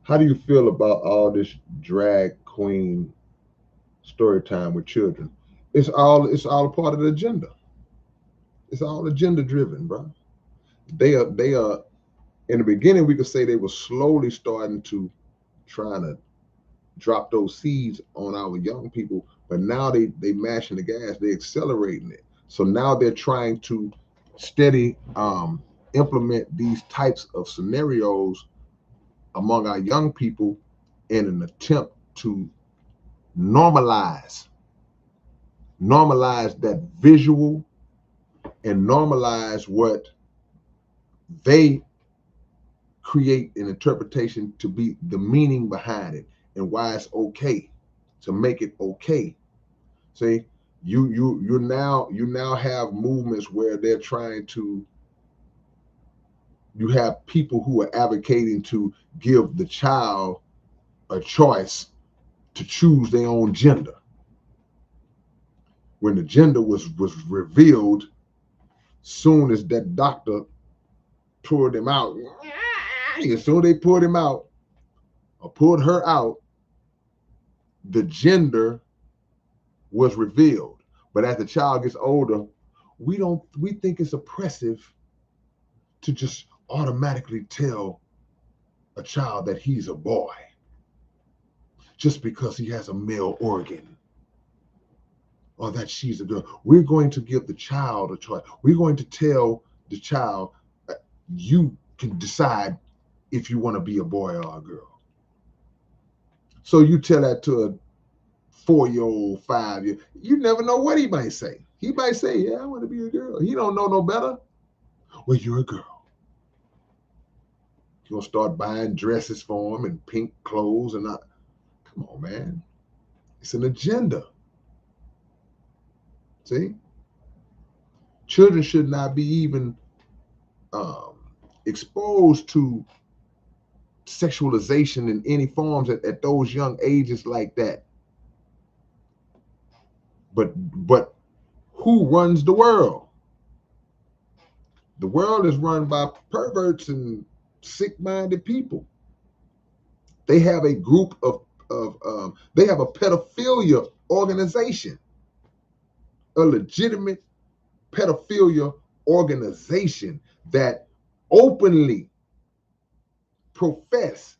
How do you feel about all this drag queen story time with children? It's all a part of the agenda. It's all agenda driven, bro. They are in the beginning, we could say they were slowly starting to trying to drop those seeds on our young people, but now they mashing the gas, they accelerating it. So now they're trying to steady implement these types of scenarios among our young people in an attempt to normalize that visual and normalize what they create an interpretation to be the meaning behind it and why it's okay, to make it okay. See, you now have movements where they're trying to, you have people who are advocating to give the child a choice to choose their own gender, when the gender was revealed soon as that doctor pulled him out. As soon as they pulled him out or pulled her out, the gender was revealed. But as the child gets older, we think it's oppressive to just automatically tell a child that he's a boy just because he has a male organ, or that she's a girl. We're going to give the child a choice. We're going to tell the child, you can decide if you want to be a boy or a girl. So you tell that to a 4-year-old, 5-year, you never know what he might say. He might say, yeah, I want to be a girl. He don't know no better. Well, you're a girl. You're going to start buying dresses for him and pink clothes and not. Come on, man. It's an agenda. See? Children should not be even exposed to sexualization in any forms at those young ages like that. But who runs the world? The world is run by perverts and sick-minded people. They have a group of they have a pedophilia organization, a legitimate pedophilia organization that openly profess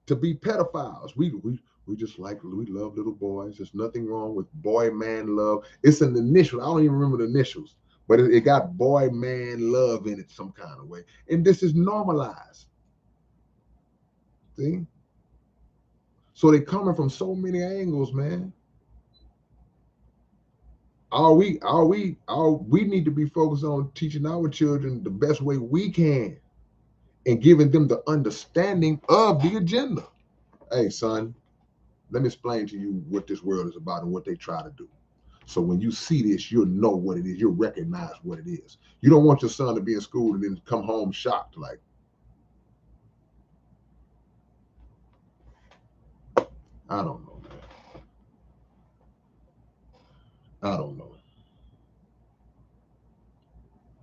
to be pedophiles. We love little boys. There's nothing wrong with boy man love. It's an initial. I don't even remember the initials, but it got boy man love in it some kind of way. And this is normalized. See? So they're coming from so many angles, man. We need to be focused on teaching our children the best way we can and giving them the understanding of the agenda. Hey, son, let me explain to you what this world is about and what they try to do. So when you see this, you'll know what it is. You'll recognize what it is. You don't want your son to be in school and then come home shocked like, I don't know, man. I don't know.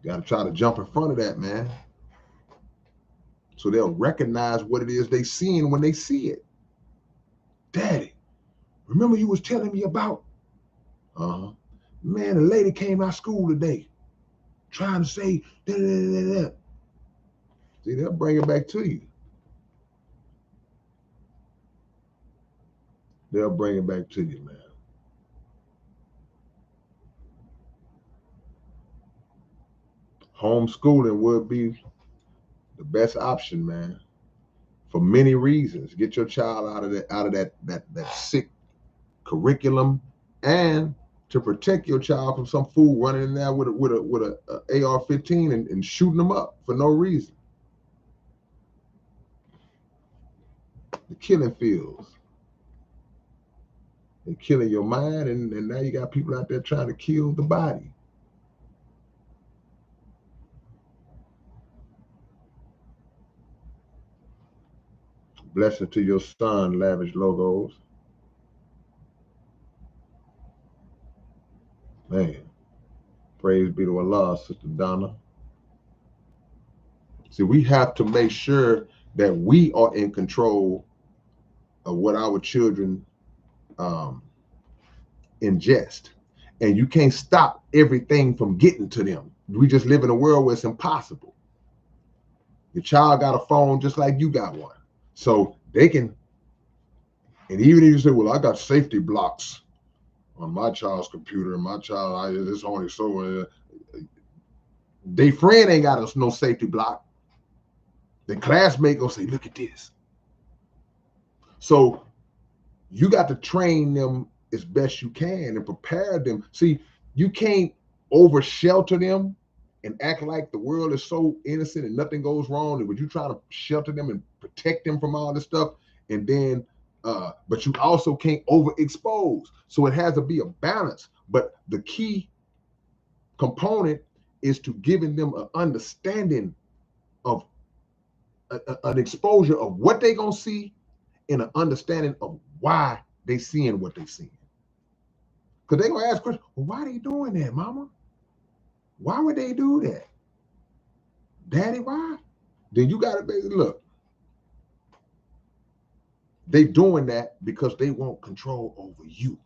You got to try to jump in front of that, man. So they'll recognize what it is they seeing when they see it. Daddy, remember you was telling me about, man, a lady came out of school today trying to say, da, da, da, da. See, they'll bring it back to you. They'll bring it back to you, man. Homeschooling would be the best option, man, for many reasons. Get your child out of that sick curriculum, and to protect your child from some fool running in there with a AR-15 and shooting them up for no reason. The killing fields. They're killing your mind, and now you got people out there trying to kill the body. Blessing to your son, Lavish Logos. Man, praise be to Allah, Sister Donna. See, we have to make sure that we are in control of what our children ingest. And you can't stop everything from getting to them. We just live in a world where it's impossible. Your child got a phone just like you got one. So they can, and even if you say, well, I got safety blocks on my child's computer, and my child, it's only so, they friend ain't got no safety block. The classmate gonna say, look at this. So you got to train them as best you can and prepare them. See, you can't over shelter them and act like the world is so innocent and nothing goes wrong. And would you try to shelter them and protect them from all this stuff? And then, but you also can't overexpose. So it has to be a balance. But the key component is to giving them an understanding of an exposure of what they're going to see and an understanding of why they seeing what they seeing. Because they're going to ask questions, well, why are they doing that, mama? Why would they do that? Daddy, why? Then you got to look. They doing that because they want control over you.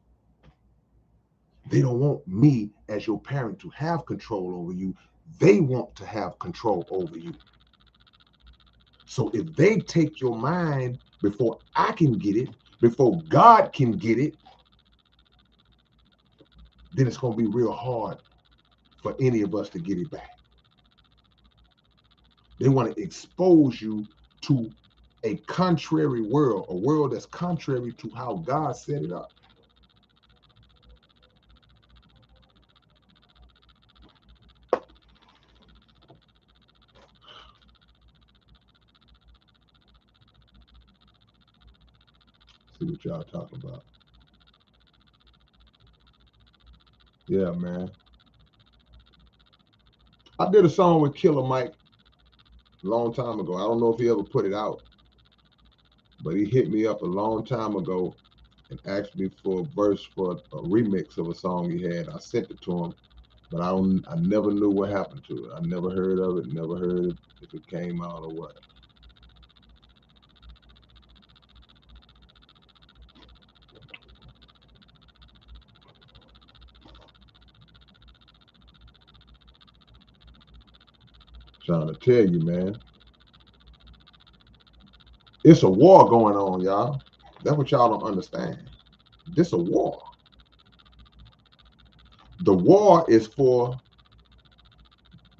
They don't want me as your parent to have control over you. They want to have control over you. So if they take your mind before I can get it, before God can get it, then it's going to be real hard for any of us to get it back. They want to expose you to a contrary world, a world that's contrary to how God set it up. See what y'all talking about. Yeah, man. I did a song with Killer Mike a long time ago. I don't know if he ever put it out, but he hit me up a long time ago and asked me for a verse for a remix of a song he had. I sent it to him, but I never knew what happened to it. I never heard of it, never heard it, if it came out or what. Trying to tell you, man. It's a war going on, y'all. That's what y'all don't understand. This a war. The war is for,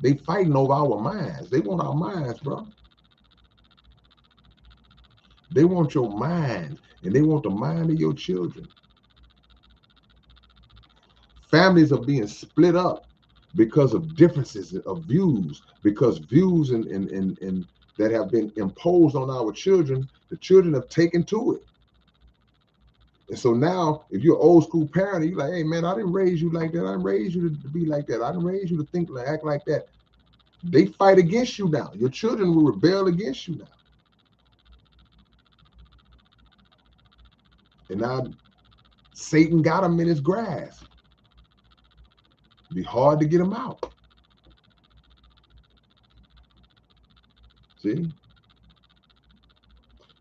they fighting over our minds. They want our minds, bro. They want your mind, and they want the mind of your children. Families are being split up because of differences of views, because views and that have been imposed on our children, the children have taken to it. And so now, if you're an old school parent, you're like, hey man, I didn't raise you like that. I didn't raise you to be like that. I didn't raise you to think like, act like that. They fight against you now. Your children will rebel against you now. And now Satan got them in his grasp. It'd be hard to get them out. See?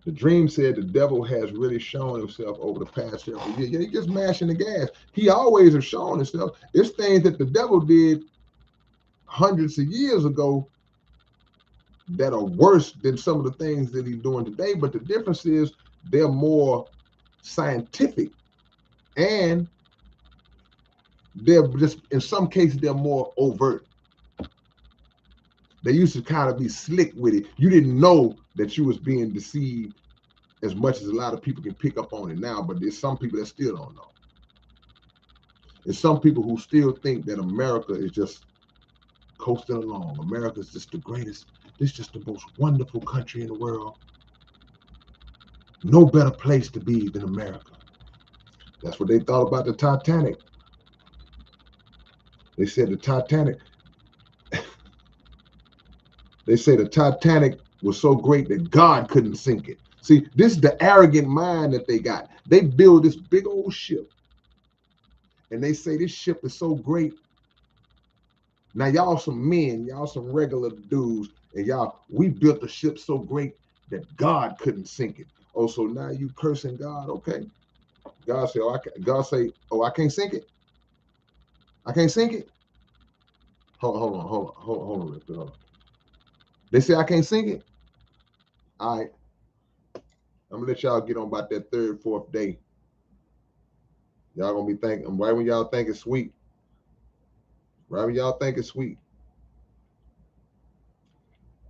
The dream said the devil has really shown himself over the past several years. Yeah, he's just mashing the gas. He always has shown himself. It's things that the devil did hundreds of years ago that are worse than some of the things that he's doing today. But the difference is they're more scientific, and they're just, in some cases, they're more overt. They used to kind of be slick with it. You didn't know that you was being deceived as much as a lot of people can pick up on it now, but there's some people that still don't know. There's some people who still think that America is just coasting along. America is just the greatest. This is just the most wonderful country in the world. No better place to be than America. That's what they thought about the Titanic. They said the Titanic, they say the Titanic was so great that God couldn't sink it. See, this is the arrogant mind that they got. They build this big old ship, and they say this ship is so great. Now y'all some men, y'all some regular dudes, and y'all, we built the ship so great that God couldn't sink it. Oh, so now you cursing God? Okay. God say, I can't sink it. I can't sink it. Hold on, real quick. Hold on. They say I can't sink it. All right. I'm gonna let y'all get on about that third, fourth day. Y'all gonna be thinking, right when y'all think it's sweet. Right when y'all think it's sweet.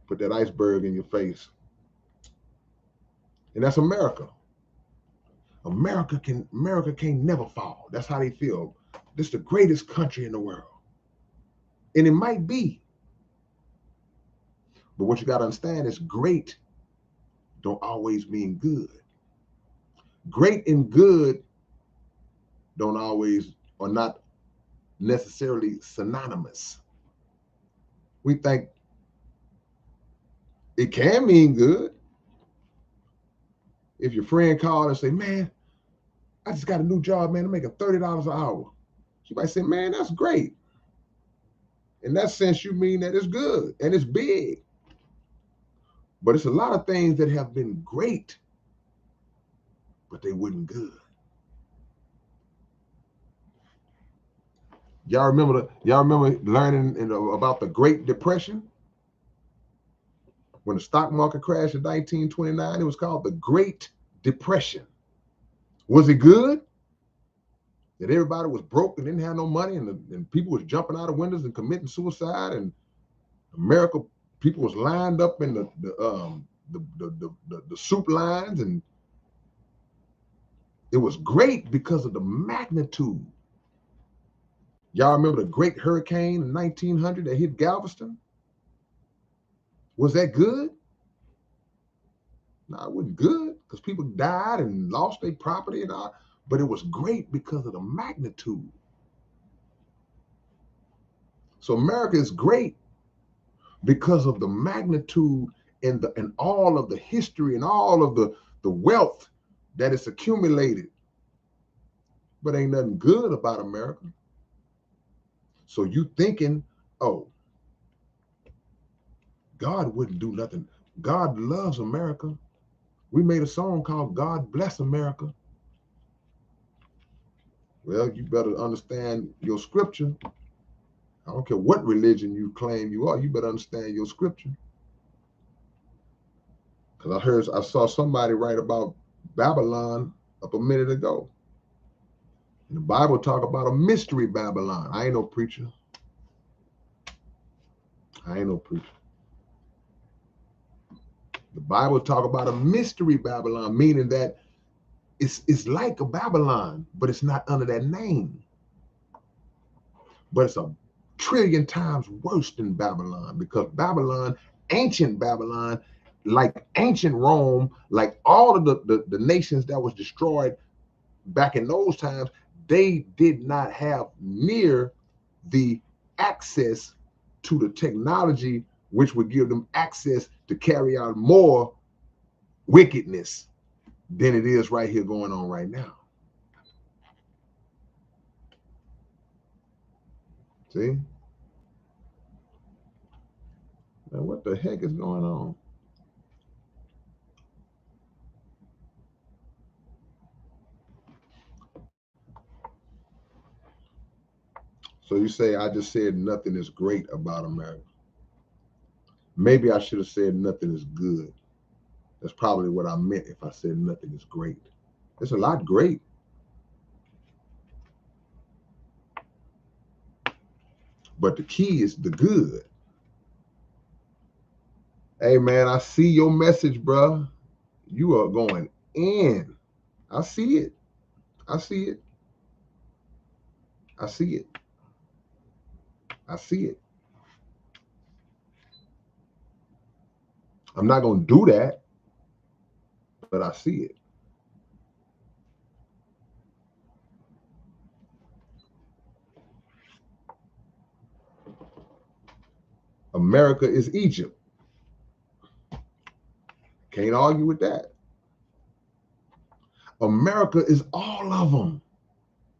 Put that iceberg in your face. And that's America. America can't never fall. That's how they feel. This is the greatest country in the world. And it might be. But what you gotta understand is great don't always mean good. Great and good don't always, or not necessarily synonymous. We think it can mean good. If your friend called and say, man, I just got a new job, man, I'm making $30 an hour. You might say, man, that's great. In that sense, you mean that it's good and it's big. But it's a lot of things that have been great, but they weren't good. Y'all remember learning about the Great Depression? When the stock market crashed in 1929, it was called the Great Depression. Was it good? That everybody was broke and didn't have no money, and people was jumping out of windows and committing suicide, and America, people was lined up in the soup lines, and it was great because of the magnitude. Y'all remember the great hurricane in 1900 that hit Galveston? Was that good? No, it wasn't good because people died and lost their property and all, but it was great because of the magnitude. So America is great because of the magnitude and all of the history and all of the wealth that is accumulated but ain't nothing good about America. So you thinking, oh, God wouldn't do nothing. God loves America. We made a song called God Bless America. Well, you better understand your scripture. I don't care what religion you claim you are, you better understand your scripture. Because I saw somebody write about Babylon up a minute ago. And the Bible talk about a mystery Babylon. I ain't no preacher. The Bible talk about a mystery Babylon, meaning that it's like a Babylon, but it's not under that name. But it's a trillion times worse than Babylon, because Babylon, ancient Babylon, like ancient Rome, like all of the nations that was destroyed back in those times, they did not have near the access to the technology which would give them access to carry out more wickedness than it is right here going on right now. See? Now, what the heck is going on? So you say I just said nothing is great about America. Maybe I should have said nothing is good. That's probably what I meant if I said nothing is great. There's a lot great. But the key is the good. Hey, man, I see your message, bro. You are going in. I see it. I see it. I see it. I see it. I'm not going to do that, but I see it. America is Egypt. Can't argue with that. America is all of them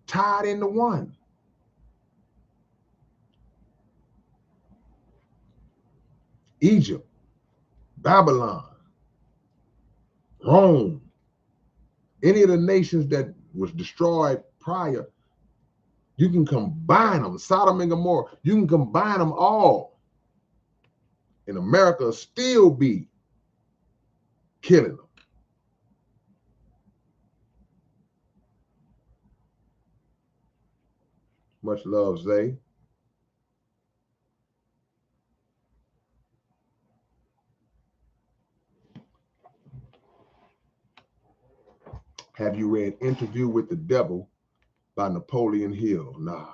tied into one. Egypt, Babylon, Rome, any of the nations that was destroyed prior, you can combine them. Sodom and Gomorrah, you can combine them all. And America still be killing them. Much love, Zay. Have you read Interview with the Devil by Napoleon Hill? Nah.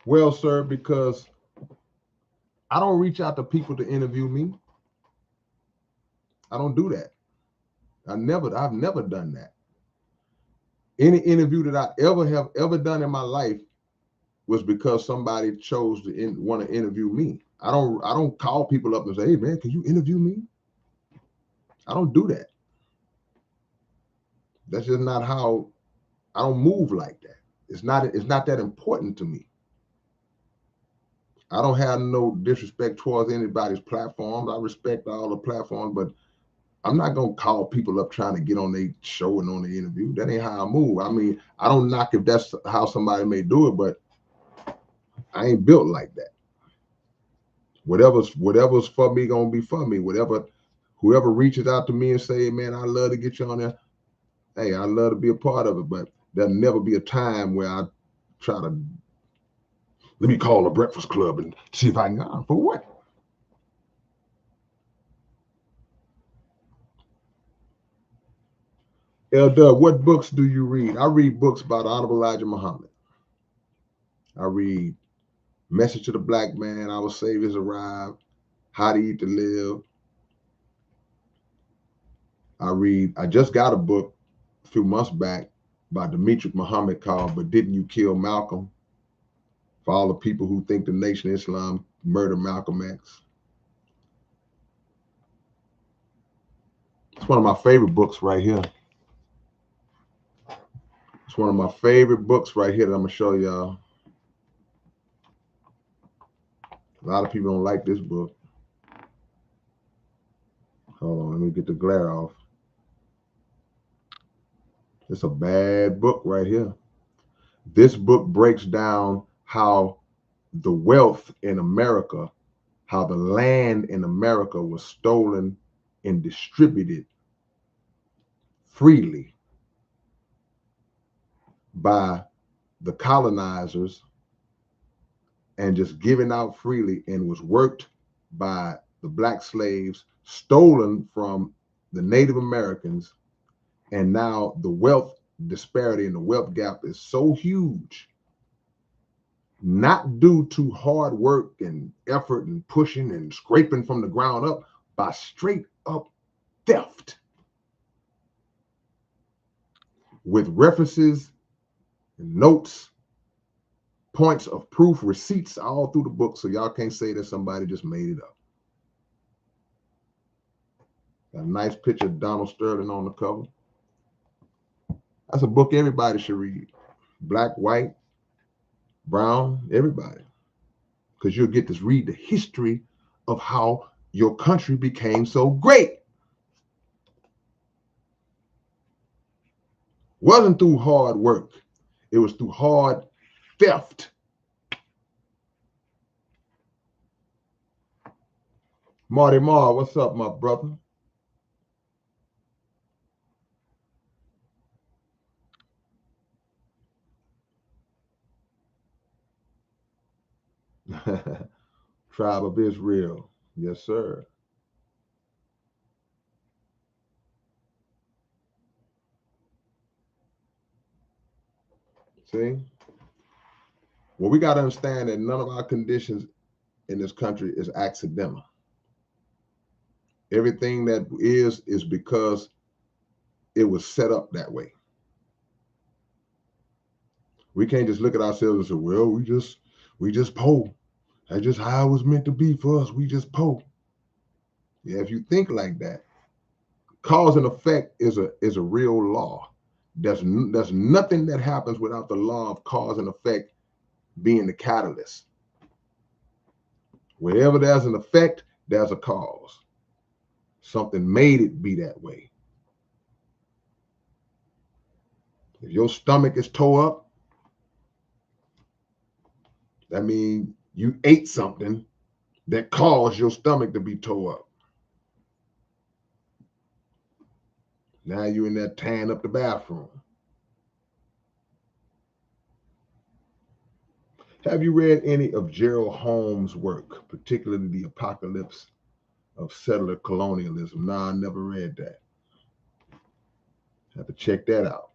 Well, sir, because I don't reach out to people to interview me. I don't do that. I've never done that. Any interview that I have ever done in my life was because somebody chose to want to interview me. I don't call people up and say, hey man, can you interview me? I don't do that. That's just not how I don't move like that. It's not that important to me. I don't have no disrespect towards anybody's platforms. I respect all the platforms, but I'm not gonna call people up trying to get on their show and on the interview. That ain't how I move. I mean, I don't knock if that's how somebody may do it, but I ain't built like that. Whatever's for me gonna be for me. Whoever reaches out to me and say, man, I love to get you on there. Hey, I love to be a part of it, but there'll never be a time where I try to let me call the Breakfast Club and see if I can. For what? Elder, what books do you read? I read books about Honorable Elijah Muhammad. I read Message to the Black Man, Our Savior's Arrived, How to Eat to Live. I just got a book a few months back by Dimitri Muhammad called But Didn't You Kill Malcolm? For all the people who think the Nation of Islam murdered Malcolm X. It's one of my favorite books right here. It's one of my favorite books right here that I'm gonna show y'all. A lot of people don't like this book. Hold on, let me get the glare off. It's a bad book right here. This book breaks down how the wealth in America, how the land in America was stolen and distributed freely by the colonizers and just given out freely, and was worked by the black slaves, stolen from the Native Americans. And now the wealth disparity and the wealth gap is so huge, not due to hard work and effort and pushing and scraping from the ground up, by straight up theft, with references and notes, points of proof, receipts all through the book. So y'all can't say that somebody just made it up. Got a nice picture of Donald Sterling on the cover. That's a book everybody should read. Black, white, brown, everybody. Because you'll get to read the history of how your country became so great. Wasn't through hard work. It was through hard theft. Marty Marr, what's up, my brother? Tribe of Israel. Yes, sir. See? Well, we got to understand that none of our conditions in this country is accidental. Everything that is because it was set up that way. We can't just look at ourselves and say, well, we just poor. That's just how it was meant to be for us. We just poor. Yeah, if you think like that, cause and effect is a real law. There's nothing that happens without the law of cause and effect being the catalyst. Wherever there's an effect, there's a cause. Something made it be that way. If your stomach is tore up, that means you ate something that caused your stomach to be tore up. Now you're in there tearing up the bathroom. Have you read any of Gerald Holmes' work, particularly The Apocalypse of Settler Colonialism? Nah, I never read that. Have to check that out.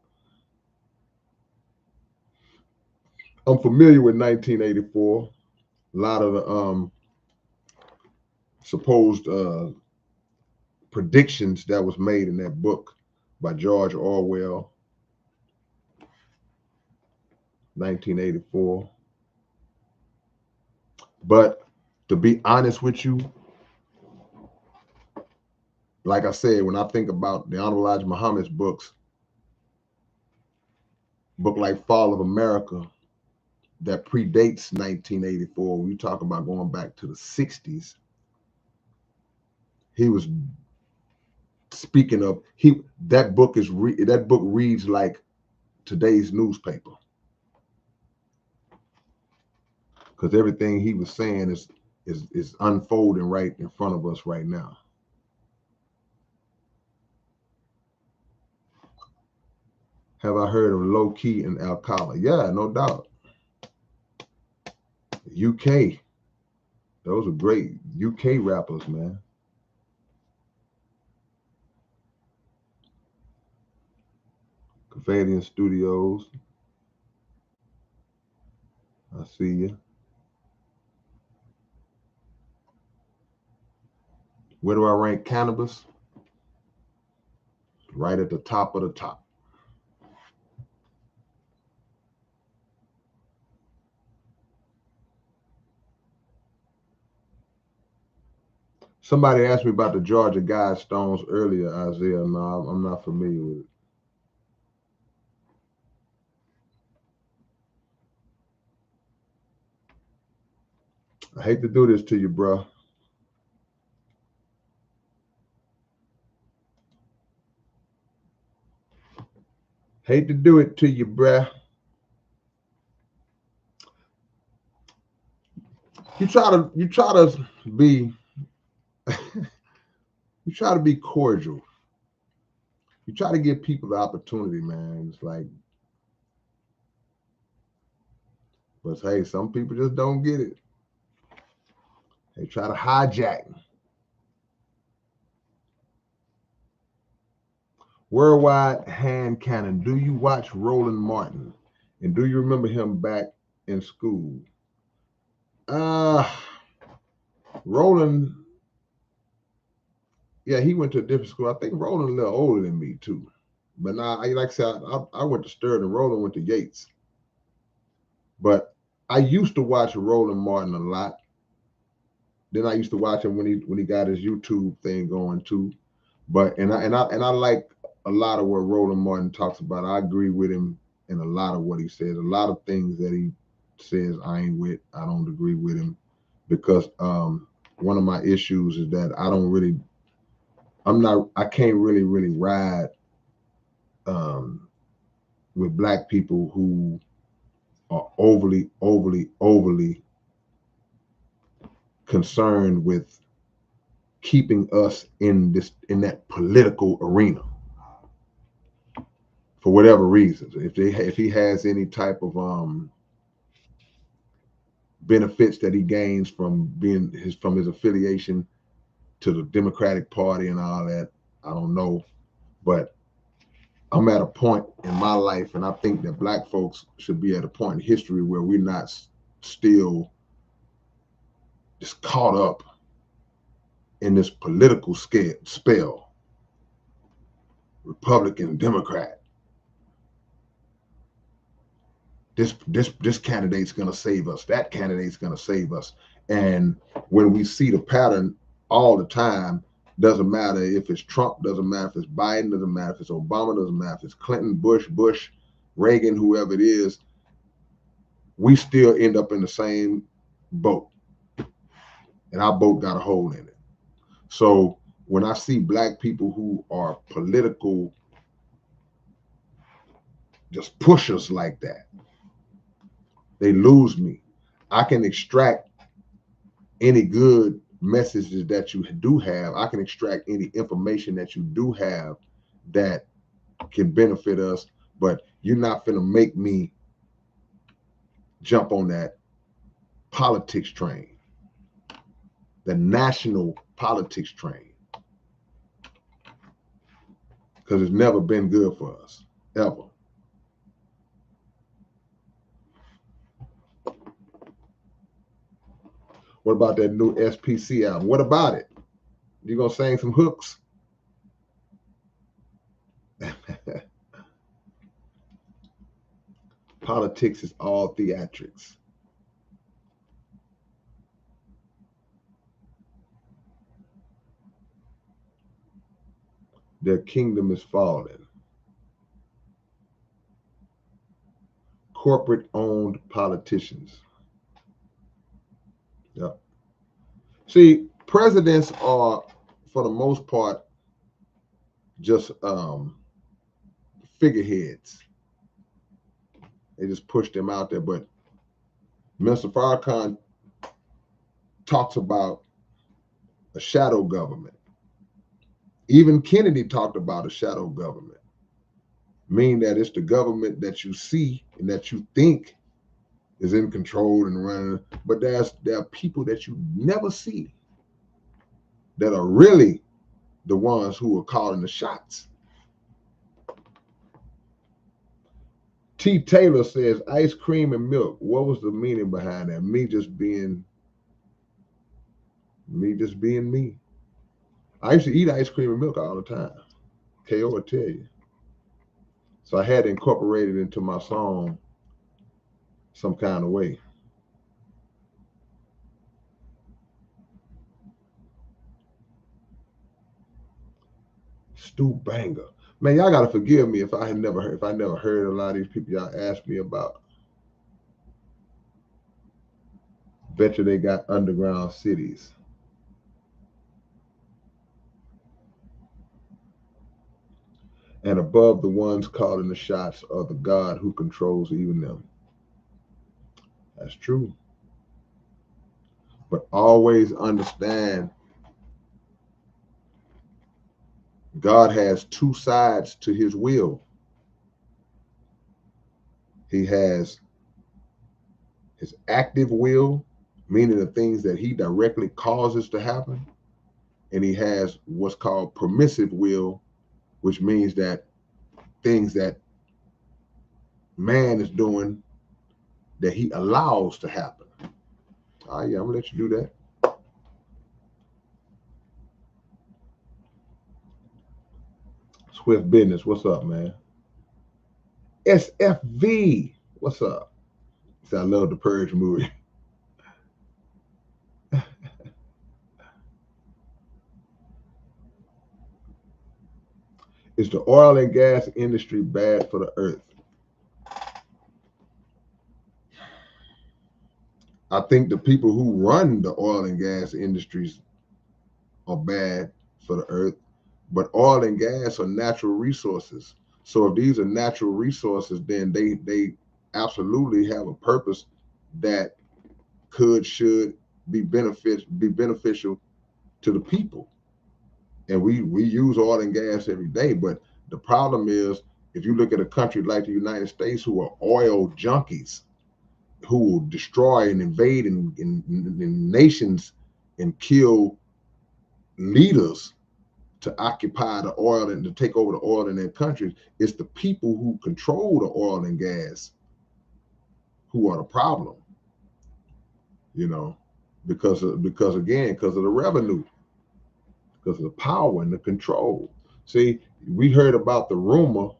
I'm familiar with 1984. A lot of the supposed predictions that was made in that book by George Orwell, 1984. But to be honest with you, like I said, when I think about the Honorable Elijah Muhammad's books, book like Fall of America, that predates 1984, we talk about going back to the 60s. He was speaking of that book reads like today's newspaper, because everything he was saying is unfolding right in front of us right now. Have I heard of Low Key and Alcala? Yeah, no doubt. UK, those are great UK rappers, man. Cavalian Studios, I see you. Where do I rank cannabis? Right at the top of the top. Somebody asked me about the Georgia Guidestones earlier, Isaiah. No, I'm not familiar with it. I hate to do this to you, bro. Hate to do it to you, bruh. You try to be you try to be cordial. You try to give people the opportunity, man. It's like, but hey, some people just don't get it. They try to hijack. Worldwide hand cannon. Do you watch Roland Martin? And do you remember him back in school? Roland, yeah, he went to a different school. I think Roland a little older than me too. But now, like I said, I went to Sturton. Roland went to Yates. But I used to watch Roland Martin a lot. Then I used to watch him when he got his YouTube thing going too. But and I like a lot of what Roland Martin talks about. I agree with him in a lot of what he says. A lot of things that he says I ain't with. I don't agree with him because one of my issues is that I can't really ride with black people who are overly concerned with keeping us in that political arena for whatever reasons. If he has any type of benefits that he gains from his affiliation to the Democratic Party and all that, I don't know. But I'm at a point in my life, and I think that black folks should be at a point in history where we're not still just caught up in this political spell, Republican, Democrat. This candidate's going to save us. That candidate's going to save us. And when we see the pattern all the time, doesn't matter if it's Trump, doesn't matter if it's Biden, doesn't matter if it's Obama, doesn't matter if it's Clinton, Bush, Reagan, whoever it is, we still end up in the same boat. And our boat got a hole in it. So when I see black people who are political just pushers like that, they lose me. I can extract any good messages that you do have. I can extract any information that you do have that can benefit us, but you're not finna make me jump on that politics train, the national politics train, because it's never been good for us, ever. What about that new SPC album? What about it? You gonna sing some hooks? Politics is all theatrics. Their kingdom is falling. Corporate-owned politicians. Yep. See, presidents are, for the most part, just figureheads. They just push them out there. But Mr. Farrakhan talks about a shadow government. Even Kennedy talked about a shadow government, meaning that it's the government that you see and that you think is in control and running, but there are people that you never see that are really the ones who are calling the shots. T. Taylor says, ice cream and milk. What was the meaning behind that? Me just being me. I used to eat ice cream and milk all the time. KO will tell you. So I had to incorporate it into my song some kind of way. Stu Banger. Man, y'all gotta forgive me if I never heard a lot of these people y'all asked me about. Bet you they got underground cities. And above the ones calling the shots are the God who controls even them. That's true. But always understand God has two sides to his will. He has his active will, meaning the things that he directly causes to happen. And he has what's called permissive will, which means that things that man is doing that he allows to happen. All right, yeah, I'm gonna let you do that. Swift Business, what's up, man? SFV, what's up? I love the Purge movie. Is the oil and gas industry bad for the earth? I think the people who run the oil and gas industries are bad for the earth, but oil and gas are natural resources. So if these are natural resources, then they absolutely have a purpose that should be beneficial to the people. And we use oil and gas every day, but the problem is if you look at a country like the United States who are oil junkies, who will destroy and invade in nations and kill leaders to occupy the oil and to take over the oil in their countries, it's the people who control the oil and gas who are the problem, you know, because of the revenue, because of the power and the control. See, we heard about the rumor,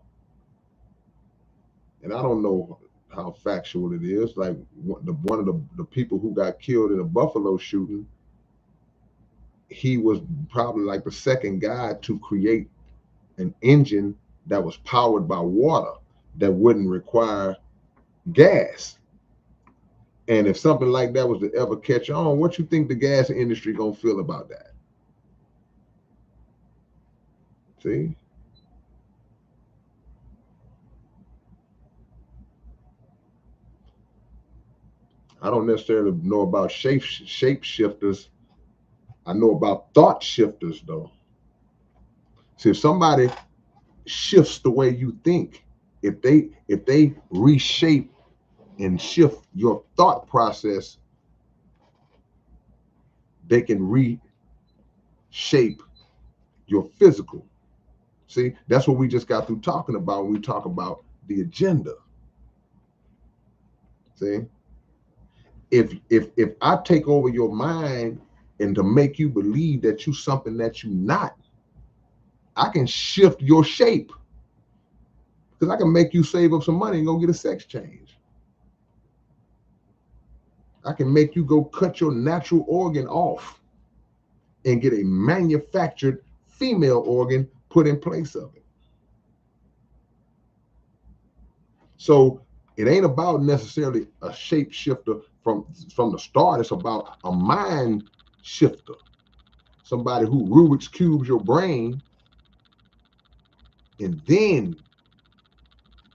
and I don't know how factual it is. Like one of the people who got killed in a Buffalo shooting, he was probably like the second guy to create an engine that was powered by water that wouldn't require gas. And if something like that was to ever catch on, what you think the gas industry gonna feel about that? See? I don't necessarily know about shapeshifters. I know about thought shifters though. See, if somebody shifts the way you think, if they reshape and shift your thought process, they can reshape your physical. See, that's what we just got through talking about when we talk about the agenda. See, if I take over your mind and to make you believe that you something that you not, I can shift your shape because I can make you save up some money and go get a sex change. I can make you go cut your natural organ off and get a manufactured female organ put in place of it. So it ain't about necessarily a shape shifter from the start. It's about a mind shifter, somebody who Rubik's cubes your brain, and then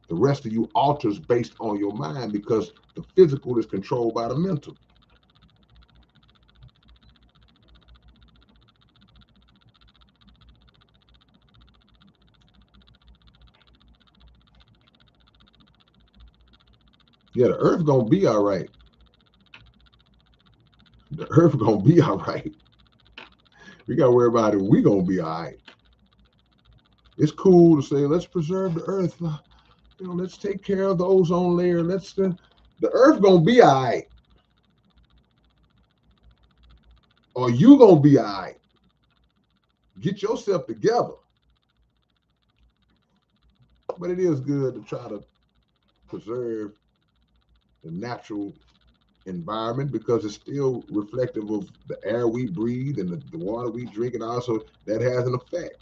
the rest of you alters based on your mind because the physical is controlled by the mental. Yeah, the earth gonna be all right. The earth gonna be all right. We gotta worry about it. We gonna be all right. It's cool to say let's preserve the earth. You know, let's take care of the ozone layer. The earth gonna be all right. Or you gonna be all right. Get yourself together. But it is good to try to preserve the natural environment because it's still reflective of the air we breathe and the water we drink, and also that has an effect.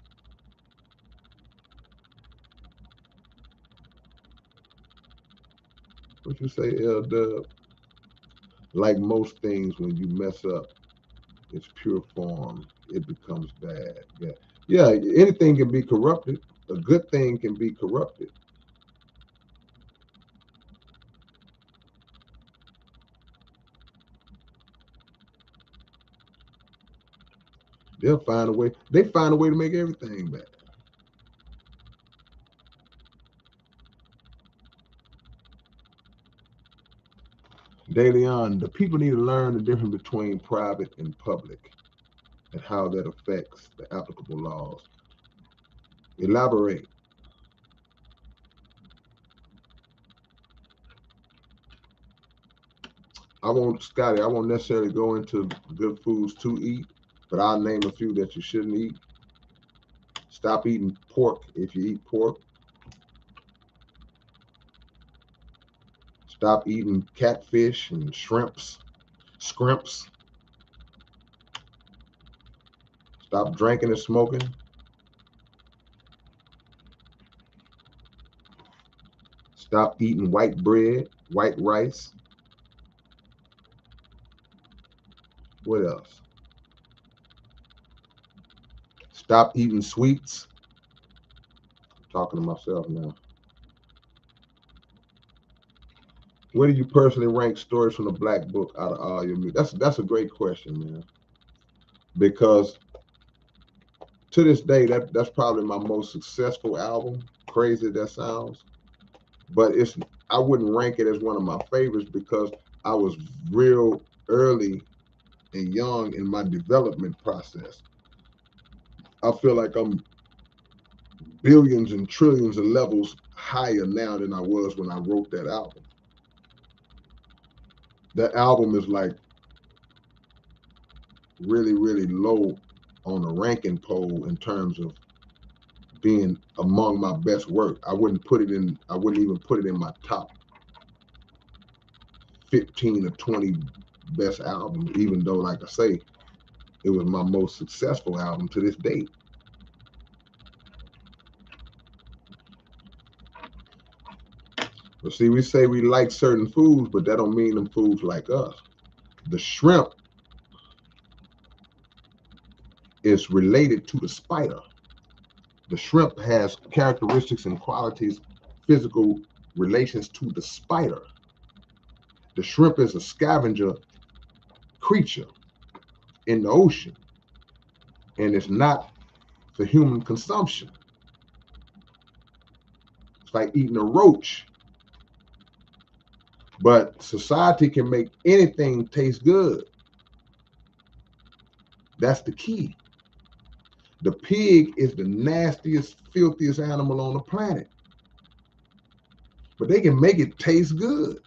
What you say, L-Dub? Like most things, when you mess up its pure form, it becomes bad. Yeah. Yeah, anything can be corrupted. A good thing can be corrupted. They'll find a way. They find a way to make everything bad. Daily on, the people need to learn the difference between private and public and how that affects the applicable laws. Elaborate. Scotty, I won't necessarily go into good foods to eat, but I'll name a few that you shouldn't eat. Stop eating pork if you eat pork. Stop eating catfish and shrimps, scrimps. Stop drinking and smoking. Stop eating white bread, white rice. What else? Stop eating sweets. I'm talking to myself now. Where do you personally rank stories from the Black Book out of all your music? That's a great question, man. Because to this day, that's probably my most successful album. Crazy that sounds, but I wouldn't rank it as one of my favorites because I was real early and young in my development process. I feel like I'm billions and trillions of levels higher now than I was when I wrote that album. That album is like really, really low on the ranking poll in terms of being among my best work. I wouldn't even put it in my top 15 or 20 best albums, even though, like I say, it was my most successful album to this date. But see, we say we like certain foods, but that don't mean them foods like us. The shrimp is related to the spider. The shrimp has characteristics and qualities, physical relations to the spider. The shrimp is a scavenger creature in the ocean, and it's not for human consumption. It's like eating a roach. But society can make anything taste good. That's the key. The pig is the nastiest, filthiest animal on the planet. But they can make it taste good.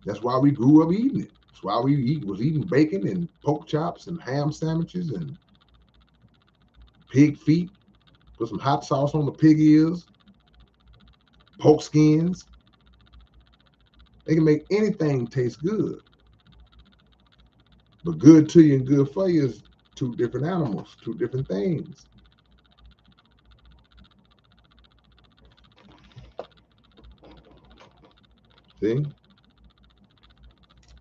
That's why we grew up eating it. That's why we was eating bacon and pork chops and ham sandwiches and pig feet. Put some hot sauce on the pig ears, pork skins. They can make anything taste good. But good to you and good for you is two different animals, two different things. See?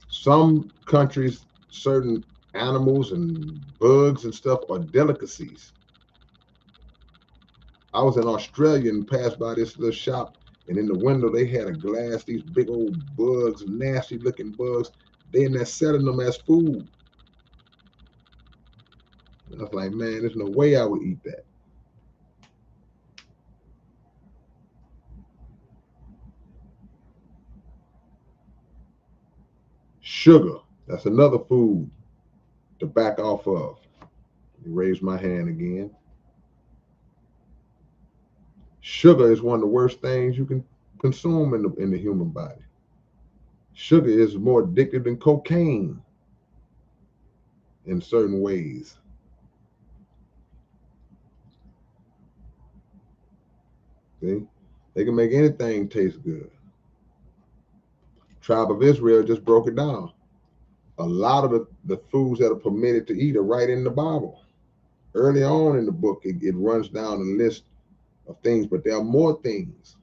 Some countries, certain animals and bugs and stuff are delicacies. I was in Australia and passed by this little shop, and in the window they had a glass, these big old bugs, nasty looking bugs. They in there selling them as food. And I was like, man, there's no way I would eat that. Sugar, that's another food to back off of. Raise my hand again. Sugar is one of the worst things you can consume in the human body. Sugar is more addictive than cocaine in certain ways. See, they can make anything taste good. Tribe of Israel just broke it down. A lot of the foods that are permitted to eat are right in the Bible. Early on in the book, it runs down a list of things, but there are more things.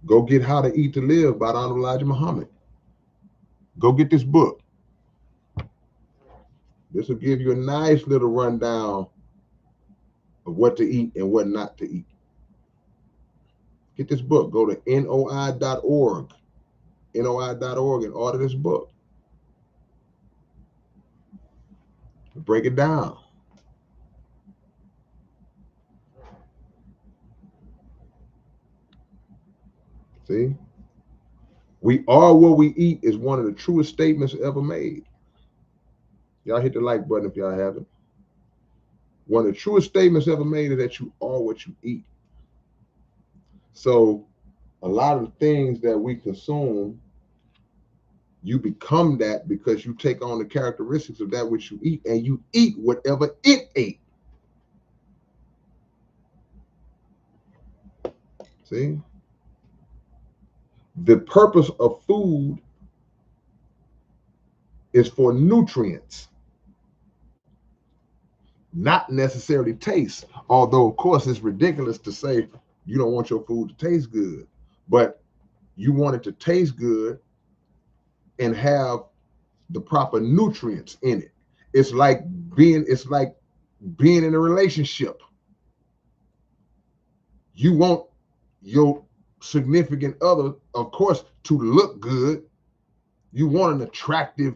Go get How to Eat to Live by Honorable Elijah Muhammad. Go get this book. This will give you a nice little rundown of what to eat and what not to eat. Get this book. Go to noi.org, noi.org, and order this book. Break it down. See? We are what we eat is one of the truest statements ever made. Y'all hit the like button if y'all haven't. One of the truest statements ever made is that you are what you eat. So a lot of the things that we consume, you become that because you take on the characteristics of that which you eat, and you eat whatever it ate. See? The purpose of food is for nutrients, not necessarily taste. Although, of course, it's ridiculous to say you don't want your food to taste good, but you want it to taste good and have the proper nutrients in it. It's like being in a relationship. You want your significant other, of course, to look good. You want an attractive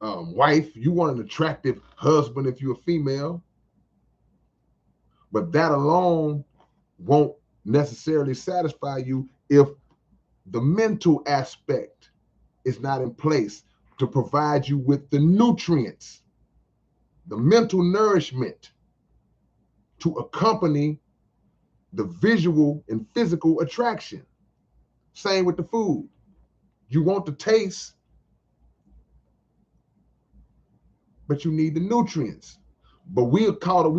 wife. You want an attractive husband if you're a female. But that alone won't necessarily satisfy you if the mental aspect is not in place to provide you with the nutrients, the mental nourishment to accompany the visual and physical attraction. Same with the food. You want the taste, but you need the nutrients. But we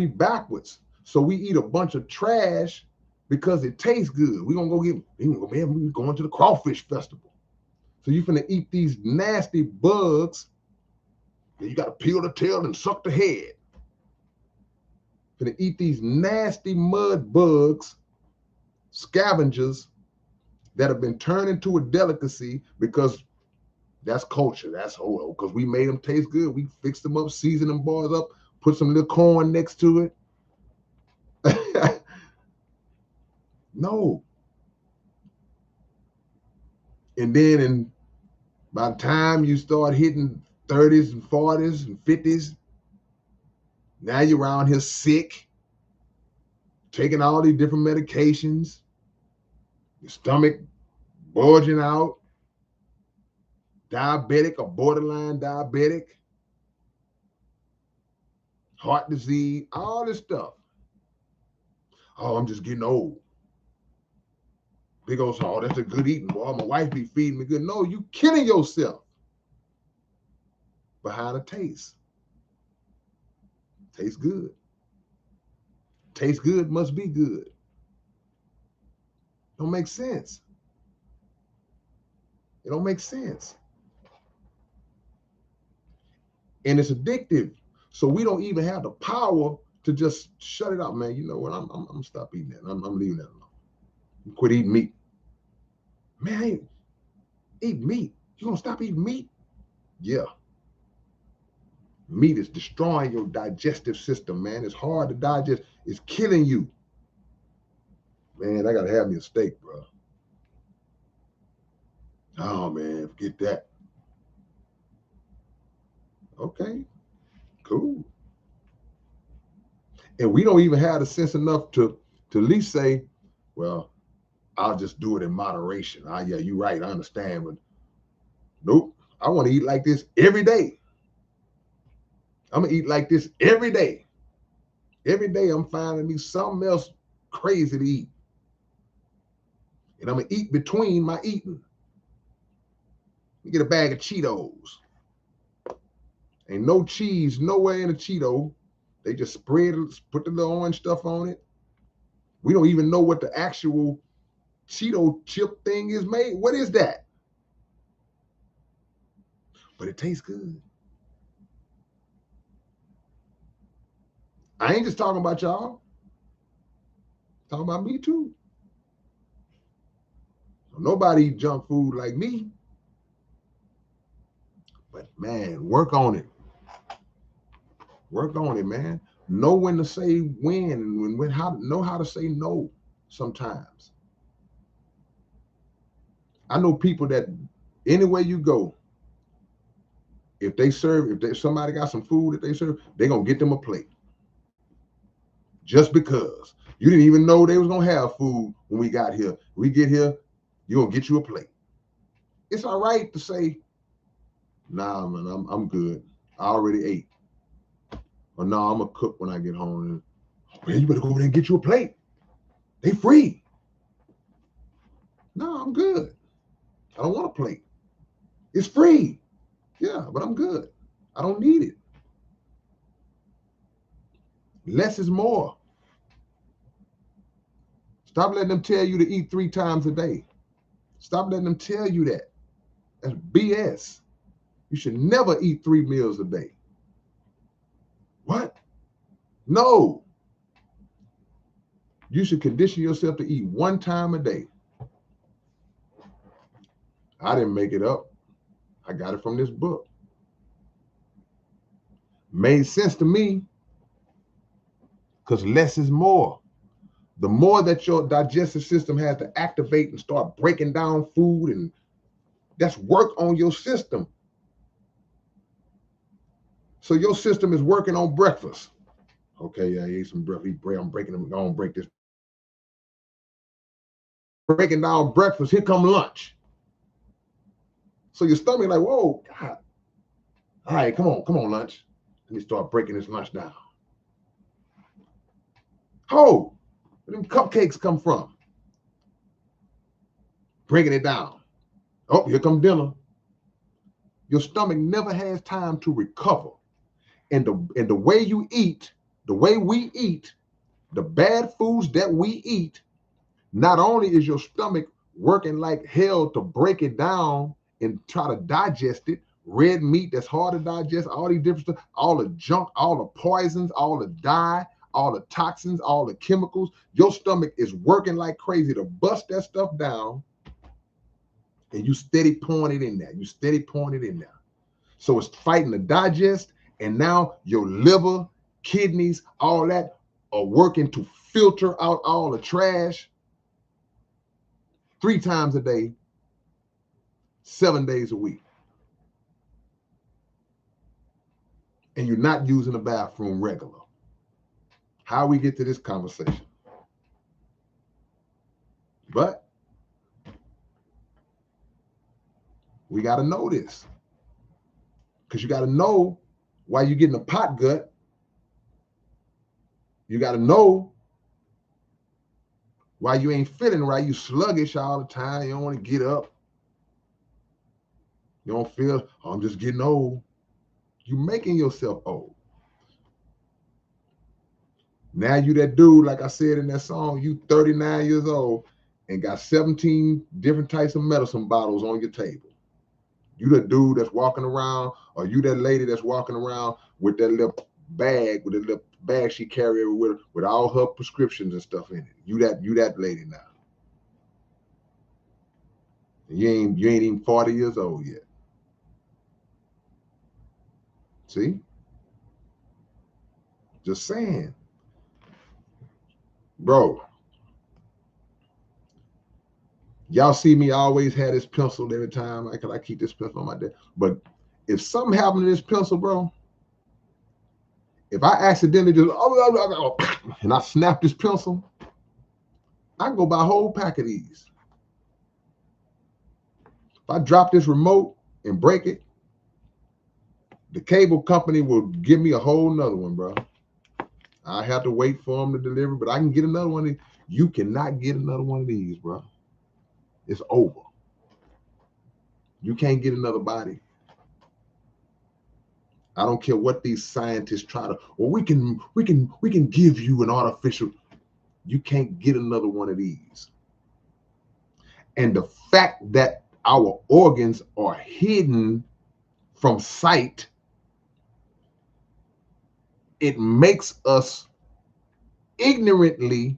backwards. So we eat a bunch of trash because it tastes good. We're going to the crawfish festival. So you're going to eat these nasty bugs, and you got to peel the tail and suck the head. Going to eat these nasty mud bugs, scavengers that have been turned into a delicacy because that's culture. That's because we made them taste good. We fixed them up, seasoned them bars up, put some little corn next to it. No. And then by the time you start hitting 30s and 40s and 50s, now you're around here sick, taking all these different medications, your stomach bulging out, diabetic or borderline diabetic, heart disease, all this stuff. Oh, I'm just getting old. Big old, oh, that's a good eating. Boy, my wife be feeding me good. No, you killing yourself behind a taste. Tastes good. Tastes good must be good. Don't make sense. It don't make sense. And it's addictive. So we don't even have the power to just shut it out, man. You know what? I'm gonna stop eating that. I'm leaving that alone. Quit eating meat. Man, I ain't eat meat. You gonna stop eating meat? Yeah. Meat is destroying your digestive system, man. It's hard to digest. It's killing you. Man, I gotta have me a steak, bro. Oh man, forget that. Okay, cool. And we don't even have the sense enough to at least say, well, I'll just do it in moderation. Yeah, you're right. I understand, but nope. I want to eat like this every day. I'm gonna eat like this every day. Every day I'm finding me something else crazy to eat. And I'm gonna eat between my eating. You get a bag of Cheetos. Ain't no cheese nowhere in a Cheeto. They just spread it, put the little orange stuff on it. We don't even know what the actual Cheeto chip thing is made. What is that? But it tastes good. I ain't just talking about y'all. I'm talking about me too. Nobody eat junk food like me. But man, work on it. Work on it, man. Know when to say when and when how know how to say no sometimes. I know people that anywhere you go, if somebody got some food that they serve, they're gonna get them a plate. Just because. You didn't even know they was gonna have food when we got here. We get here, you're gonna get you a plate. It's all right to say, nah, man, I'm good. I already ate. Or no, I'm gonna cook when I get home. Well, you better go over there and get you a plate. They free. No, I'm good. I don't want a plate. It's free. Yeah, but I'm good. I don't need it. Less is more. Stop letting them tell you to eat 3 times a day. Stop letting them tell you that. That's BS. You should never eat 3 meals a day. What? No. You should condition yourself to eat 1 time a day. I didn't make it up. I got it from this book. Made sense to me because less is more. The more that your digestive system has to activate and start breaking down food, and that's work on your system. So your system is working on breakfast. Okay, yeah, I ate some breakfast. Eat bread. I'm breaking them. I'm gonna break this. Breaking down breakfast. Here come lunch. So your stomach like, whoa, God. All right, come on, lunch. Let me start breaking this lunch down. Oh, where them cupcakes come from? Breaking it down. Oh, here come dinner. Your stomach never has time to recover. And the way you eat, the way we eat, the bad foods that we eat, not only is your stomach working like hell to break it down and try to digest it, red meat that's hard to digest, all these different stuff, all the junk, all the poisons, all the dye, all the toxins, all the chemicals, your stomach is working like crazy to bust that stuff down, and you steady pouring it in there. You steady pouring it in there. So it's fighting to digest, and now your liver, kidneys, all that are working to filter out all the trash 3 times a day, 7 days a week. And you're not using the bathroom regular. How we get to this conversation? But we got to know this, because you got to know why you're getting a pot gut. You got to know why you ain't feeling right. You sluggish all the time. You don't want to get up. You don't feel, oh, I'm just getting old. You're making yourself old. Now you that dude, like I said in that song, you 39 years old and got 17 different types of medicine bottles on your table. You that dude that's walking around, or you that lady that's walking around with that little bag she carry everywhere with all her prescriptions and stuff in it. You that lady now. You ain't even 40 years old yet. See? Just saying. Bro, y'all see me always have this pencil every time. I keep this pencil on my desk. But if something happened to this pencil, bro, if I accidentally just and I snap this pencil, I can go buy a whole pack of these. If I drop this remote and break it, the cable company will give me a whole nother one, bro. I have to wait for them to deliver, but I can get another one of these. You cannot get another one of these, bro. It's over. You can't get another body. I don't care what these scientists try to, well, we can give you an artificial. You can't get another one of these. And the fact that our organs are hidden from sight, it makes us ignorantly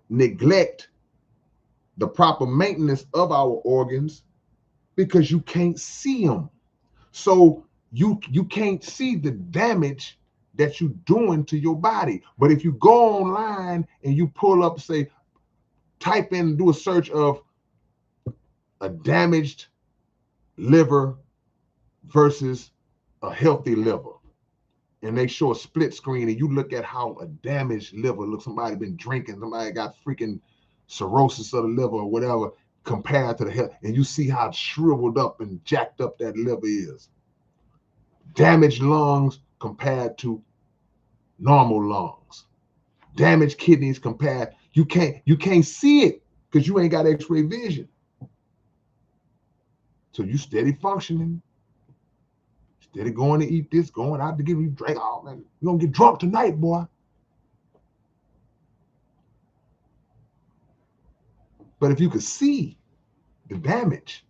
neglect the proper maintenance of our organs because you can't see them. So you can't see the damage that you're doing to your body. But if you go online and you pull up, say, type in, do a search of a damaged liver versus a healthy liver, and they show a split screen, and you look at how a damaged liver looks. Somebody been drinking, somebody got freaking cirrhosis of the liver or whatever, compared to the health, and you see how shriveled up and jacked up that liver is. Damaged lungs compared to normal lungs. Damaged kidneys compared. You can't see it because you ain't got X-ray vision. So you steady functioning, steady going to eat this, going out to give you drink. Oh man, you're gonna get drunk tonight, boy. But if you could see the damage,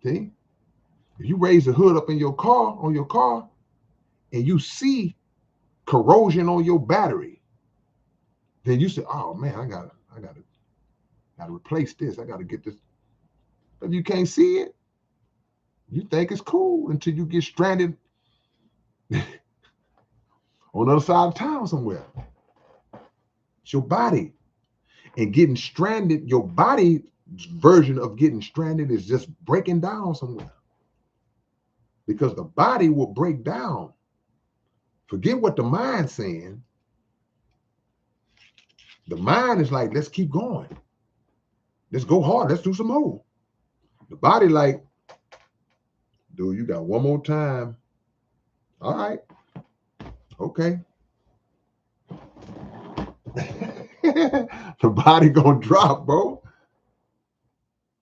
see, if you raise the hood up in your car, and you see corrosion on your battery, then you say, oh man, I gotta replace this. I gotta get this. But if you can't see it, you think it's cool until you get stranded on the other side of town somewhere. It's your body. And getting stranded, your body version of getting stranded is just breaking down somewhere. Because the body will break down. Forget what the mind's saying. The mind is like, let's keep going. Let's go hard. Let's do some more. The body like, dude, you got one more time. All right. Okay. The body gonna drop, bro.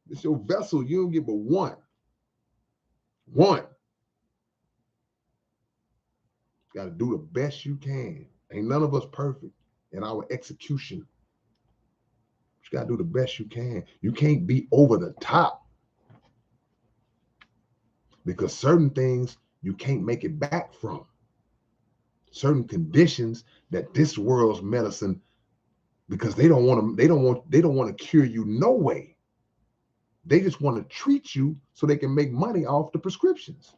It's your vessel. You don't get but one. One. Got to do the best you can. Ain't none of us perfect in our execution. You got to do the best you can. You can't be over the top because certain things you can't make it back from. Certain conditions that this world's medicine, because they don't want to cure you no way. They just want to treat you so they can make money off the prescriptions.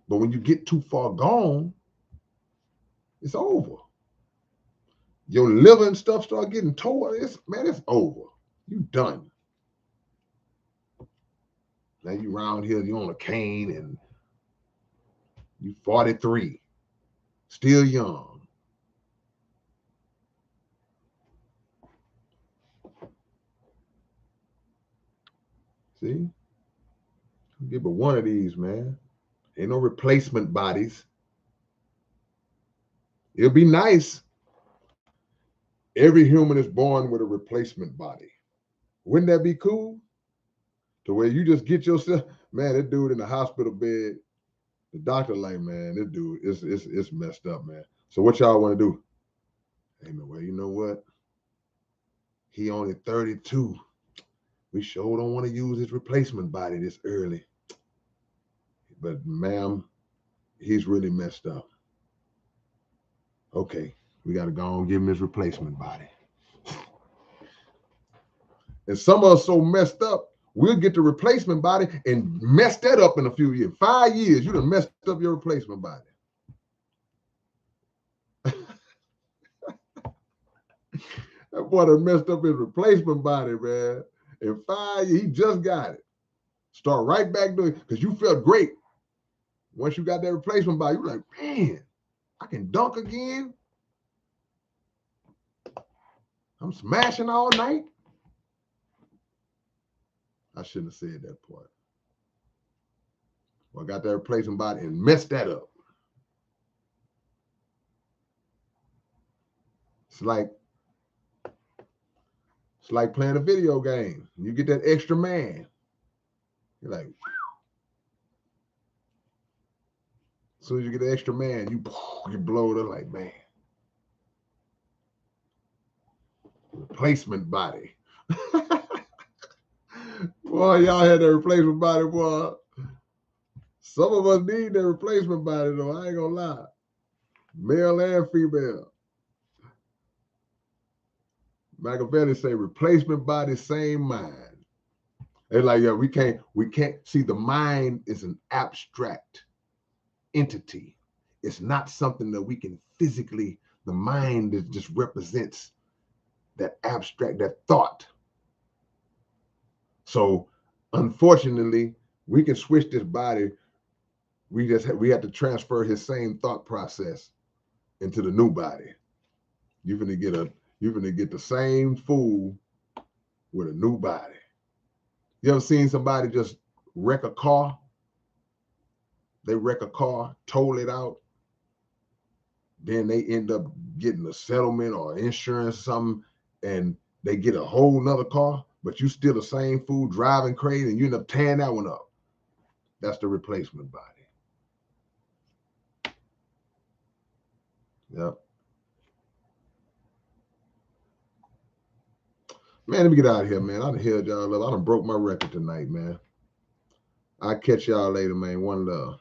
But when you get too far gone, it's over. Your liver and stuff start getting tore. It's over. You done. Now you around here, you on a cane and you 43, still young. See? You get but one of these, man. Ain't no replacement bodies. It'll be nice. Every human is born with a replacement body. Wouldn't that be cool? To where you just get yourself, man, that dude in the hospital bed, the doctor like, man, this dude, it's messed up, man. So what y'all want to do? Hey, man, well, you know what? He only 32. We sure don't want to use his replacement body this early. But ma'am, he's really messed up. Okay, we got to go and give him his replacement body. And some of us so messed up, we'll get the replacement body and mess that up in a few years. 5 years, you done messed up your replacement body. That boy done messed up his replacement body, man. In 5 years, he just got it. Start right back doing it because you felt great. Once you got that replacement body, you're like, man, I can dunk again. I'm smashing all night. I shouldn't have said that part. Well, I got that replacement body and messed that up. It's like playing a video game. You get that extra man. You're like, as soon as you get an extra man, you blow it up like, man. Replacement body. Boy, y'all had that replacement body, boy. Some of us need that replacement body, though. I ain't gonna lie. Male and female. Machiavelli say replacement body, same mind. It's like, yeah, we can't see the mind is an abstract entity. It's not something that we can physically, the mind is just represents that abstract, that thought. So unfortunately, we can switch this body. We have to transfer his same thought process into the new body. You're gonna get the same fool with a new body. You ever seen somebody just wreck a car? They wreck a car, total it out, then they end up getting a settlement or insurance or something, and they get a whole nother car, but you still the same fool driving crazy, and you end up tearing that one up. That's the replacement body. Yep. Man, let me get out of here, man. I done held y'all up. I done broke my record tonight, man. I'll catch y'all later, man. One love.